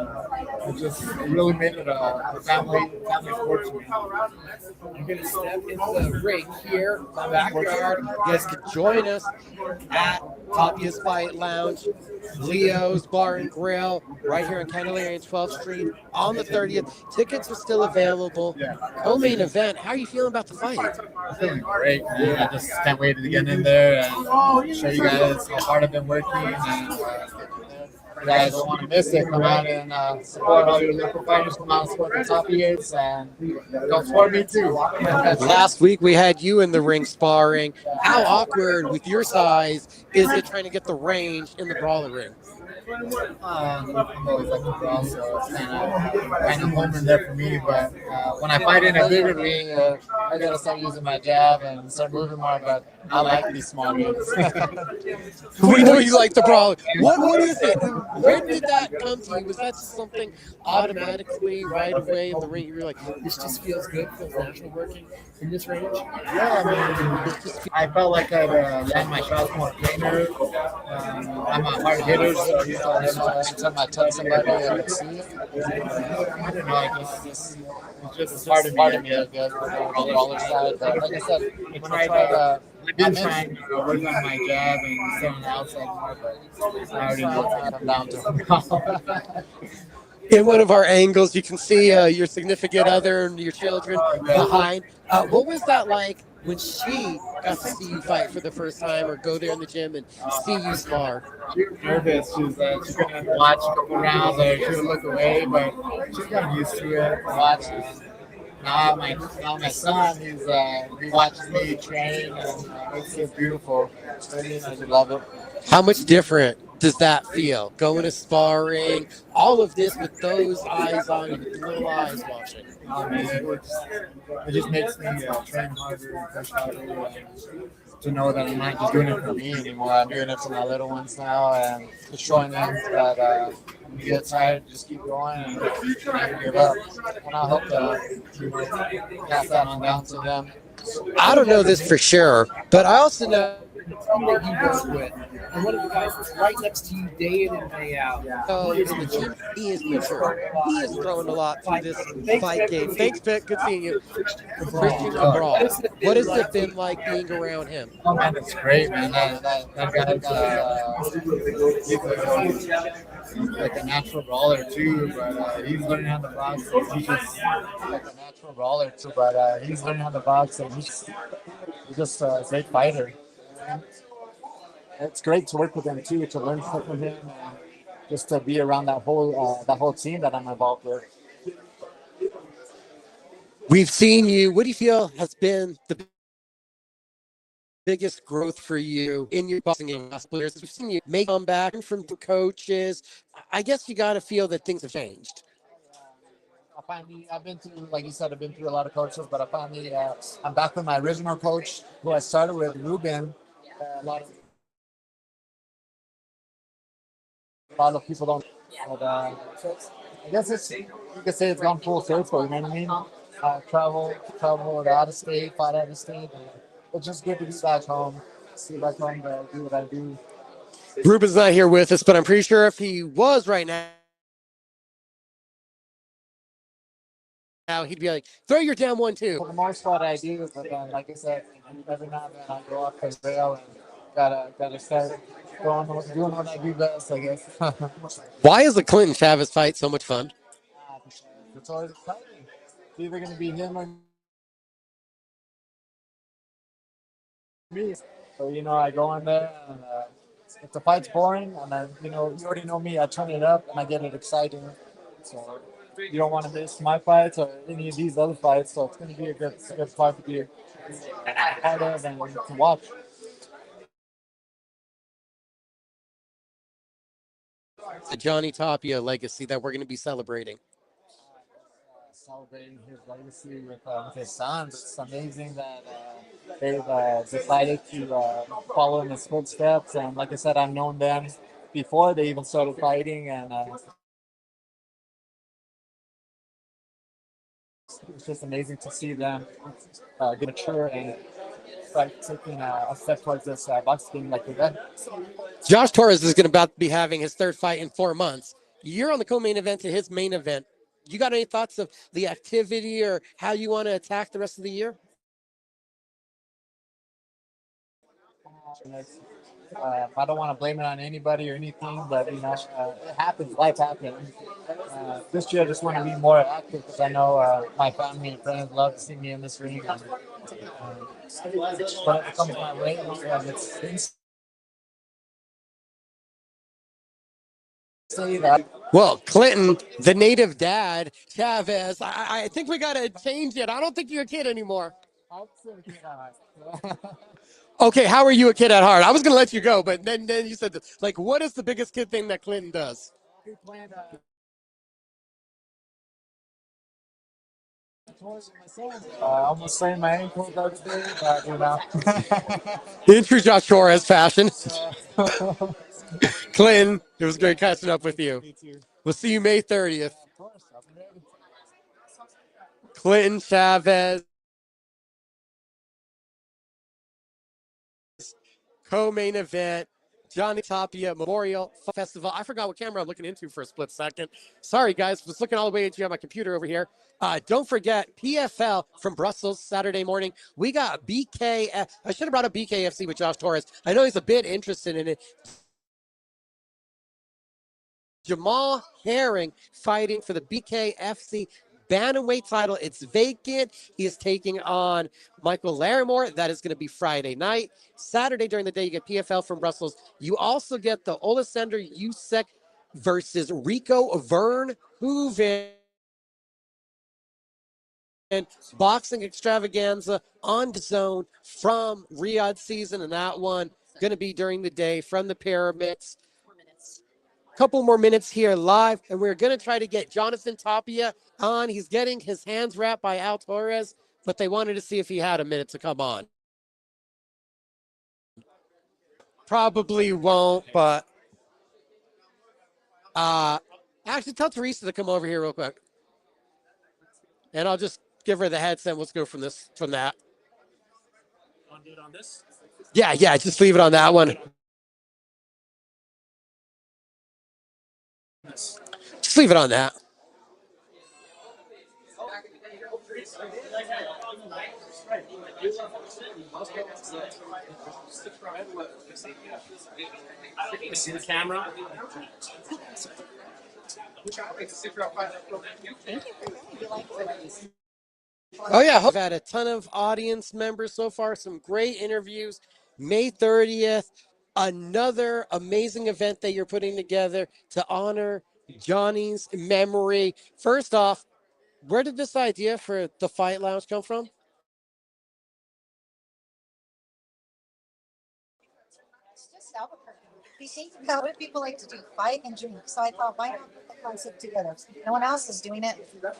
S9: it just really made it a family sport to me.
S7: I'm going to step into the ring here, my backyard.
S8: You guys can join us at Tapia's Fight Lounge, Leo's Bar and Grill, right here in Candelaria and 12th Street on the 30th. Tickets are still available. Co-main event. How are you feeling about the fight?
S9: I'm feeling great, man. I just can't wait to get in there and show you guys how hard I've been working. And you guys don't want to miss it. Come out and support all your local fighters. Come out and support the Tapias and go support me too.
S8: Last week we had you in the ring sparring. How awkward with your size is it trying to get the range in the brawler ring?
S9: I'm always like to brawl, so it's kind of home in there for me. But when I fight in a bigger ring, I gotta start using my jab and start moving more. But I like these small rings.
S8: We know you like the brawler. What is it? When did that come to you? Was that just something automatically right away in the ring? You were like,
S7: This just feels good, feels natural working in this range.
S9: Yeah, I mean, I felt like I'd land my shots more cleaner. I'm a hard hitter, so every time I touch somebody, I can see it. I don't know, it's just part of me, I guess, on the brawler side. But like I said, I've been trying to work on my jab and stay on the outside more, but I already know it's come down to
S8: in one of our angles, you can see your significant other and your children behind. What was that like when she got to see you fight for the first time or go there in the gym and see you spar?
S9: She was nervous. She couldn't watch a couple rounds or she would look away, but she's gotten used to it. Watching. Now my son, he watches me train, and it's just beautiful. I just love it.
S8: How much different does that feel? Going to sparring, all of this with those eyes on you, with the little eyes watching.
S9: It just makes me train harder and push harder. To know that I'm not just doing it for me anymore. I'm doing it for my little ones now, and just showing them that when you get tired, just keep going and never give up. And I hope to pass that on down to them.
S8: I don't know this for sure, but I also know
S7: That you work with, and one of the guys that's right next to you day in and day out.
S8: in the gym, he is mature. He has grown a lot through this fight game. Thanks, Vic. Good seeing you. Christian Cabral. What has it been like being around him?
S9: Oh man, it's great, man. That guy's like a natural brawler too, but he's learning how to box. He's just like a natural brawler too, but he's learning how to box, and he's just a great fighter. It's great to work with him too, to learn stuff from him, and just to be around that whole team that I'm involved with.
S8: We've seen you. What do you feel has been the biggest growth for you in your boxing game last players? We've seen you make a comeback from the coaches. I guess you got to feel that things have changed.
S9: I've been through, like you said, I've been through a lot of coaches, but I finally, I'm back with my original coach who I started with, Ruben. A lot of people don't. But, I guess you could say it's gone full circle. You know what I mean? Travel out of state, fight out of state. It's just good to be back home. See back home, do what I do.
S8: Ruben's not here with us, but I'm pretty sure if he was right now, he'd be like, throw your damn one too.
S9: For the most part, I do, but then, like I said, every now and then I go off the rail and gotta start doing what I do best, I guess.
S8: Why is the Clinton Chavez fight so much fun?
S9: It's always exciting. It's either gonna be him or me. So I go in there and if the fight's boring, and then you already know me, I turn it up and I get it exciting. So you don't want to miss my fights or any of these other fights. So it's going to be a good fight to be a part of and to watch.
S8: The Johnny Tapia legacy that we're going to be celebrating.
S9: Celebrating his legacy with his sons. It's amazing that they've decided to follow in his footsteps. And like I said, I've known them before they even started fighting, and it's just amazing to see them get mature and taking a step towards this boxing like that.
S8: Josh Torres is going to about be having his third fight in 4 months. You're on the co-main event to his main event. You got any thoughts of the activity or how you want to attack the rest of the year?
S9: I don't want to blame it on anybody or anything, but it happens. Life happens. This year, I just want to be more active because I know my family and friends love to see me in this ring. And, whatever comes my way, it's say that.
S8: Well, Clinton, the native dad, Chavez, I think we got to change it. I don't think you're a kid anymore. Okay, how are you a kid at heart? I was going to let you go, but then you said this. Like, what is the biggest kid thing that Clinton does?
S9: Almost sprained my ankle the other day, but
S8: In true Josh Torres fashion. Clinton, it was great catching up with you. We'll see you May 30th. Clinton Chavez. Co-main event. Johnny Tapia Memorial Festival. I forgot what camera I'm looking into for a split second. Sorry, guys. Was looking all the way into my computer over here. Don't forget PFL from Brussels Saturday morning. We got BKF. I should have brought up BKFC with Josh Torres. I know he's a bit interested in it. Jamal Herring fighting for the BKFC bantamweight title. It's vacant. He is taking on Michael Larimore. That is going to be Friday night. Saturday during the day, you get PFL from Brussels. You also get the Olesander Usyk versus Rico Verhoeven boxing extravaganza on DAZN from Riyadh season, and that one going to be during the day from the pyramids. Couple more minutes here live, and we're going to try to get Johnathan Tapia on. He's getting his hands wrapped by Al Torres, but they wanted to see if he had a minute to come on. Probably won't, but actually tell Teresa to come over here real quick, and I'll just give her the headset. Let's go from that.
S6: Want to do it on this?
S8: Yeah, just leave it on that one. Just leave it on that.
S6: See the camera?
S8: Oh, yeah. I've had a ton of audience members so far. Some great interviews. May 30th, another amazing event that you're putting together to honor Johnny's memory. First off, where did this idea for the Fight Lounge come from?
S10: It's just Albuquerque. If you think about what people like to do, fight and drink. So I thought, why not put the concept together? No one else is doing it.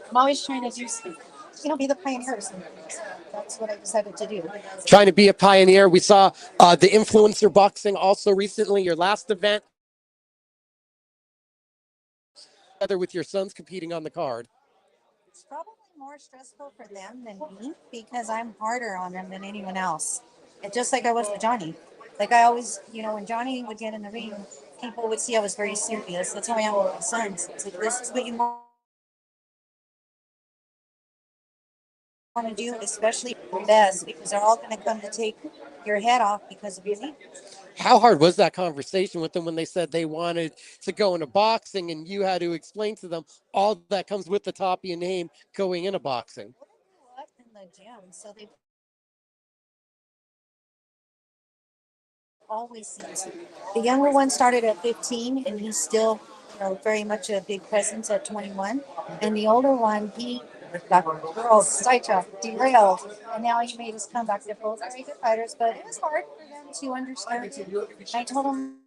S10: I'm always trying to do, be the pioneers. So that's what I decided to do.
S8: Trying to be a pioneer. We saw the influencer boxing also recently, your last event, together with your sons competing on the card.
S10: It's probably more stressful for them than me because I'm harder on them than anyone else. It's just like I was with Johnny. Like I always, when Johnny would get in the ring, people would see I was very serious. That's how I am with my sons. It's like, this is what you want to do, especially the best, because they're all going to come to take your head off because of you.
S8: How hard was that conversation with them when they said they wanted to go into boxing and you had to explain to them all that comes with the Tapia name going into boxing?
S10: Well, they grew up in the gym, so they always seen. The younger one started at 15, and he's still, very much a big presence at 21. And the older one, he got girls, sidetracked, derailed, and now he made his comeback. They're both very good fighters, but it was hard for them to understand. I told them,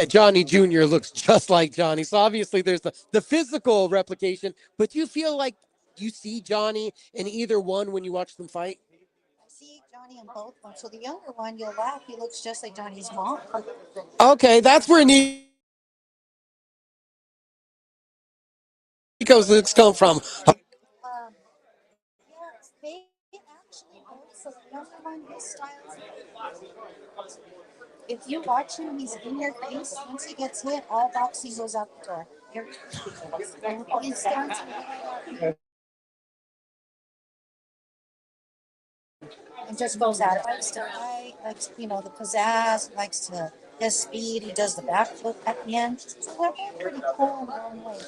S8: Johnny Jr. looks just like Johnny. So obviously there's the physical replication, but do you feel like you see Johnny in either one when you watch them fight?
S10: I see Johnny in both ones. So the younger one, you'll laugh, he looks just like Johnny's mom.
S8: Okay, that's where Nico's looks come from.
S10: Yes, they actually both. So the younger one, his style. If you watch him, he's in your face. Once he gets hit, all boxing goes out the door. He's down to and just goes at it. Likes to fight, likes, the pizzazz, likes to his speed. He does the backflip at the end. So they're both pretty cool in their own way.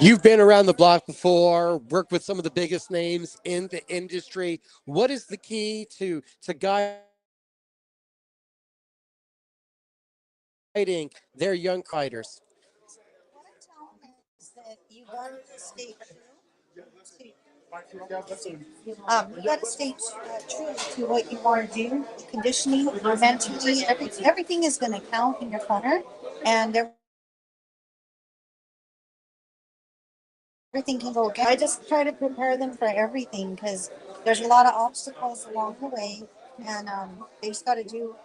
S8: You've been around the block before, worked with some of the biggest names in the industry. What is the key to guiding their young fighters?
S10: What I tell them is that you got to stay true. You got to stay true to what you want to do. Conditioning, mentally, everything is going to count in your corner, and everything can go again. I just try to prepare them for everything because there's a lot of obstacles along the way, and they just got to do.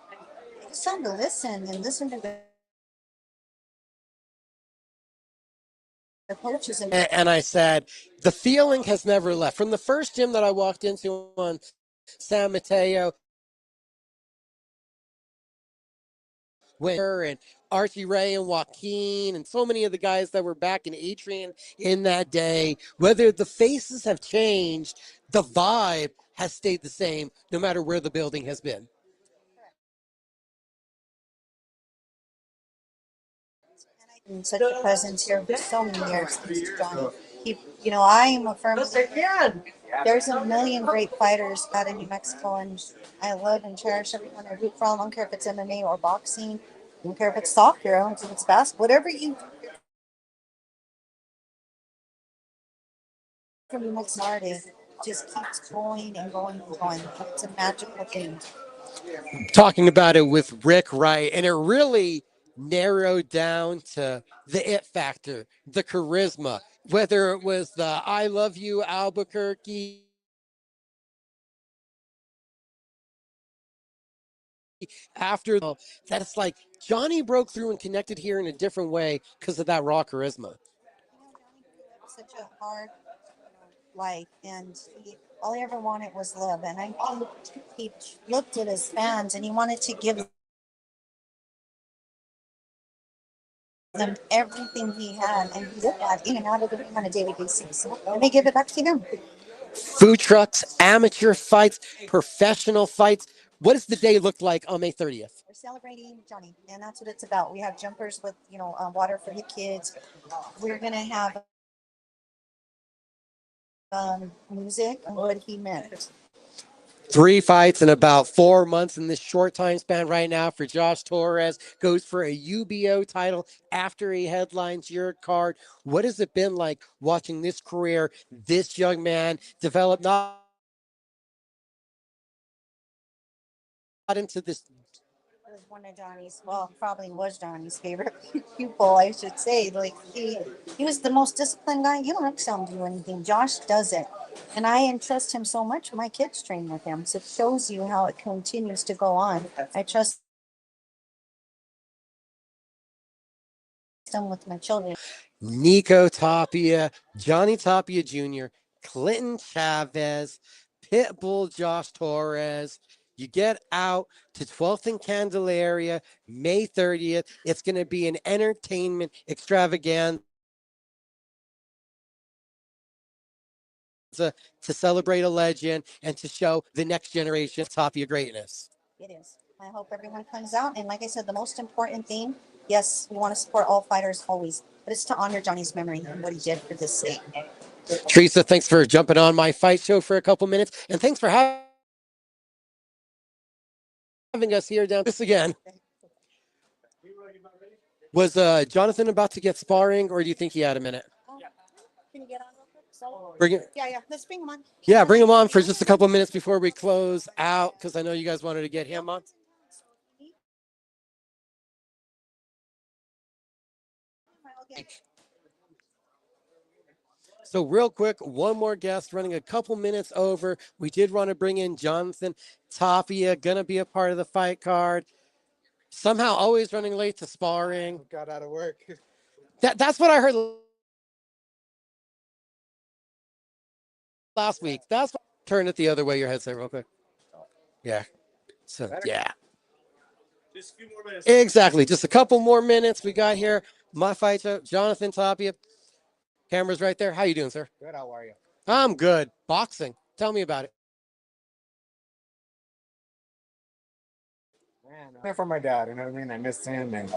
S10: They just have to listen and listen to the coaches.
S8: And I said, the feeling has never left. From the first gym that I walked into on San Mateo, and Archie Ray and Joaquin and so many of the guys that were back in Adrian in that day, whether the faces have changed, the vibe has stayed the same no matter where the building has been.
S10: Such a presence here for so many years. Johnny. I am a firm. There's a million great fighters out in New Mexico, and I love and cherish everyone I root for. I don't care if it's MMA or boxing. I don't care if it's soccer. I don't care if it's basketball. Whatever you from New Mexico artist just keeps going and going and going. It's a magical thing.
S8: Talking about it with Rick Wright, and it really narrowed down to the it factor, the charisma, whether it was the I love you Albuquerque after that, it's like Johnny broke through and connected here in a different way because of that raw charisma.
S10: Such a hard life, and all he ever wanted was love. And I think he looked at his fans and he wanted to give them everything he had, and he did that in and out of the ring on a daily basis. And they give it back to him.
S8: Food trucks, amateur fights, professional fights. What does the day look like on May 30th?
S10: We're celebrating Johnny, and that's what it's about. We have jumpers with, water for the kids. We're going to have music and what he meant.
S8: 3 fights in about 4 months in this short time span right now for Josh Torres. Goes for a UBO title after he headlines your card. What has it been like watching this career, this young man develop not into this.
S10: It was one of Johnny's, well, probably was Johnny's favorite pupil, I should say. Like he was the most disciplined guy. You don't have to tell him to do anything. Josh does it. And I entrust him so much. My kids train with him. So it shows you how it continues to go on. I trust him with my children.
S8: Nico Tapia, Johnny Tapia Jr., Clinton Chavez, PitBull Josh Torres. You get out to 12th and Candelaria, May 30th. It's going to be an entertainment extravaganza to celebrate a legend and to show the next generation of Tapia greatness.
S10: It is. I hope everyone comes out. And like I said, the most important thing, yes, we want to support all fighters always, but it's to honor Johnny's memory and what he did for this state.
S8: Teresa, thanks for jumping on my fight show for a couple minutes. And thanks for having us here down this again. Was Johnathan about to get sparring, or do you think he had a minute?
S10: Can you get on real quick? So,
S8: Bring it.
S10: yeah, let's bring him on.
S8: Yeah, bring him on for just a couple minutes before we close out, because I know you guys wanted to get him on. So real quick, one more guest running a couple minutes over. We did want to bring in Johnathan Tapia, going to be a part of the fight card. Somehow always running late to sparring.
S9: Got out of work.
S8: That's what I heard last week. That's what, turn it the other way, your headset real quick. Yeah. So, yeah.
S6: Just a few more minutes.
S8: Exactly. Just a couple more minutes. We got here. My fight show, Johnathan Tapia. Camera's right there. How you doing, sir?
S9: Good. How are you?
S8: I'm good. Boxing. Tell me about it.
S9: Man, I'm here for my dad. You know what I mean? I missed him, and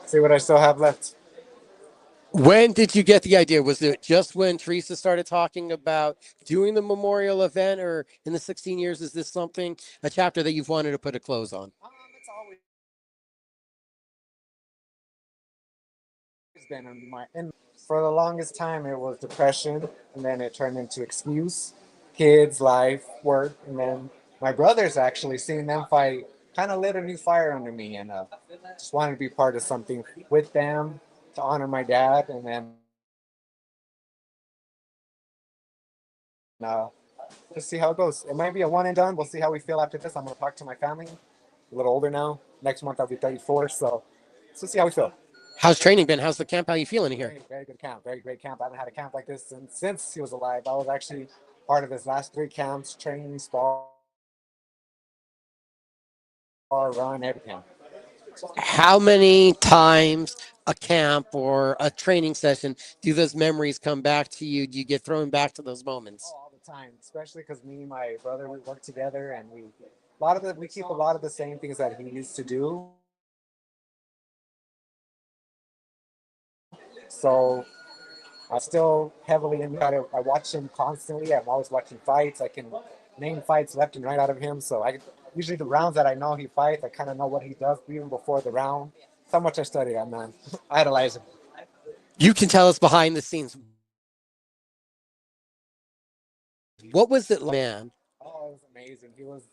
S9: see what I still have left.
S8: When did you get the idea? Was it just when Teresa started talking about doing the memorial event, or in the 16 years, is this something, a chapter that you've wanted to put a close on?
S9: It's always been in my. And for the longest time, it was depression, and then it turned into excuse, kids, life, work, and then my brothers actually seeing them fight kind of lit a new fire under me, and just wanted to be part of something with them to honor my dad, and then just see how it goes. It might be a one and done. We'll see how we feel after this. I'm going to talk to my family. A little older now. Next month I'll be 34, so let's see how we feel.
S8: How's training been? How's the camp? How you feeling here?
S9: Very good camp. Very great camp. I haven't had a camp like this since he was alive. I was actually part of his last 3 camps, training, spar, run, everything.
S8: How many times a camp or a training session do those memories come back to you? Do you get thrown back to those moments?
S9: All the time, especially because me and my brother, we work together, and we keep a lot of the same things that he used to do. So I'm still heavily in that. I watch him constantly. I'm always watching fights. I can name fights left and right out of him. So usually the rounds that I know he fights, I kind of know what he does even before the round. That's how much I study that man. I idolize him.
S8: You can tell us behind the scenes. What was it, man?
S9: Oh, it was amazing. He was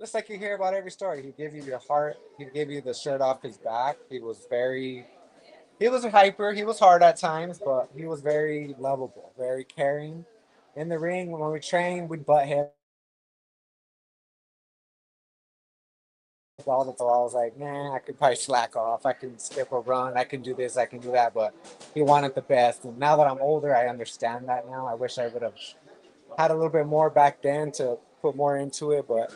S9: just like you hear about every story. He'd give you your heart. He'd give you the shirt off his back. He was hyper. He was hard at times, but he was very lovable, very caring. In the ring, when we trained, we'd butt heads all the time. I was like, nah, I could probably slack off. I can skip a run. I can do this. I can do that. But he wanted the best. And now that I'm older, I understand that now. I wish I would have had a little bit more back then to put more into it. But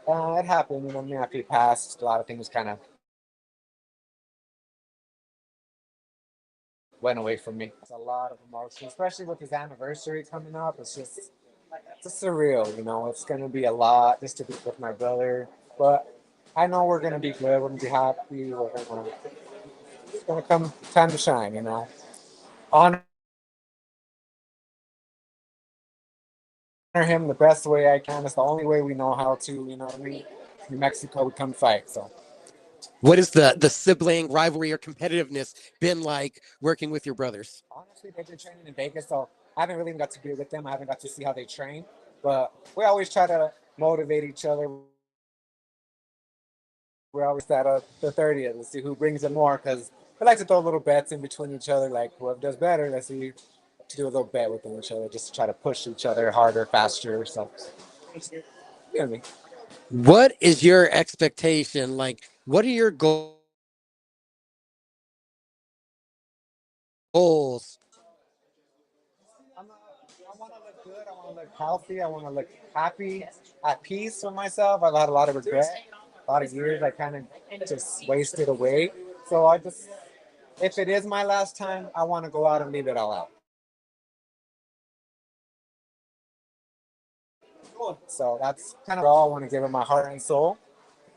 S9: it happened. You know, I mean, after he passed, a lot of things kind of went away from me. It's a lot of emotion, especially with his anniversary coming up. It's just surreal, you know. It's gonna be a lot just to be with my brother, but I know we're gonna be good. We're gonna be happy. It's gonna come time to shine, you know. Honor him the best way I can. It's the only way we know how to, you know what I mean? New Mexico would come fight, so.
S8: What is the sibling rivalry or competitiveness been like working with your brothers?
S9: Honestly, they've been training in Vegas, so I haven't really even got to be with them. I haven't got to see how they train, but we always try to motivate each other. we always set up the 30th. Let's see who brings it more because we like to throw little bets in between each other. Like whoever does better, let's see, to do a little bet within each other just to try to push each other harder, faster. So, you know what I mean?
S8: What is your expectation? Like, what are your goals?
S9: I want to look good. I want to look healthy. I want to look happy, at peace with myself. I've had a lot of regret, a lot of years I kind of just wasted away. So I just, if it is my last time, I want to go out and leave it all out. So that's kind of all I want to give it my heart and soul.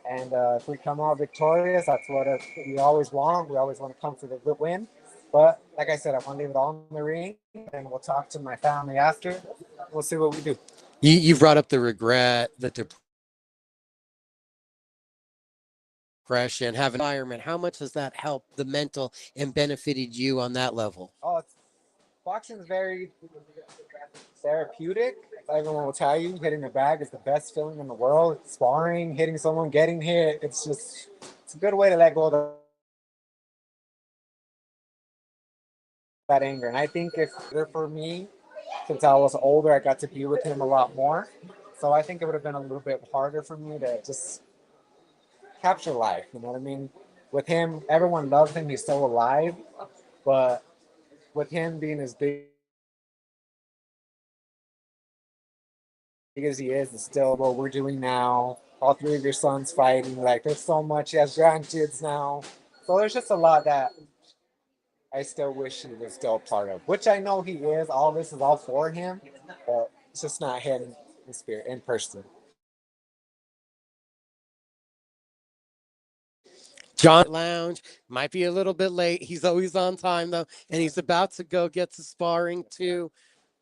S9: And if we come out victorious, that's what we always want. We always want to come for the win. But like I said, I want to leave it all in the ring, and we'll talk to my family after. We'll see what we do.
S8: You brought up the regret, the depression, have an environment. How much has that helped the mental and benefited you on that level?
S9: Oh, boxing is very therapeutic. Everyone will tell you hitting the bag is the best feeling in the world. Sparring, hitting someone, getting hit. It's a good way to let go of that anger. And I think if for me, since I was older, I got to be with him a lot more. So I think it would have been a little bit harder for me to just capture life. You know what I mean? With him, everyone loves him. He's still alive. But with him being as big as he is, it's still what we're doing now. All three of your sons fighting. Like, there's so much. He has grandkids now. So there's just a lot that I still wish he was still a part of, which I know he is. All this is all for him, but it's just not him in spirit, in person.
S8: John Lounge might be a little bit late. He's always on time though, and he's about to go get to sparring too.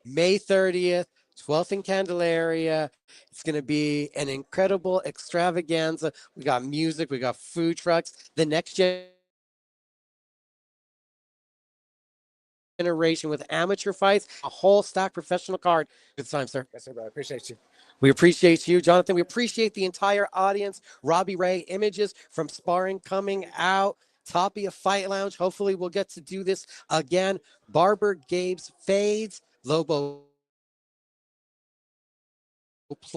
S8: May 30th, 12th in Candelaria. It's going to be an incredible extravaganza. We got music, we got food trucks. The next generation with amateur fights, a whole stack professional card. Good time, sir.
S9: Yes, sir, bro. I appreciate you.
S8: We appreciate you, Johnathan. We appreciate the entire audience. Robbie Ray images from sparring coming out. Tapia Fight Lounge. Hopefully we'll get to do this again. Barber Gabe's Fades. Lobo.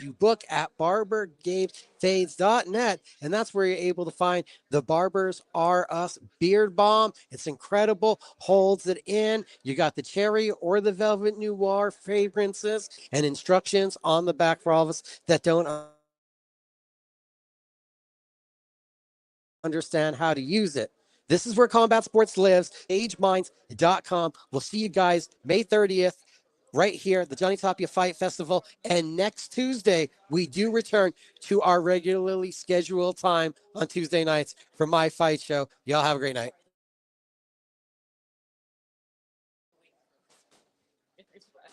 S8: You book at barbergabesfades.net, and that's where you're able to find the Barbers Are Us Beard Balm. It's incredible, holds it in. You got the cherry or the velvet noir fragrances and instructions on the back for all of us that don't understand how to use it. This is where combat sports lives. ageminds.com. We'll see you guys May 30th. Right here, the Johnny Tapia Fight Festival. And next Tuesday, we do return to our regularly scheduled time on Tuesday nights for my fight show. Y'all have a great night.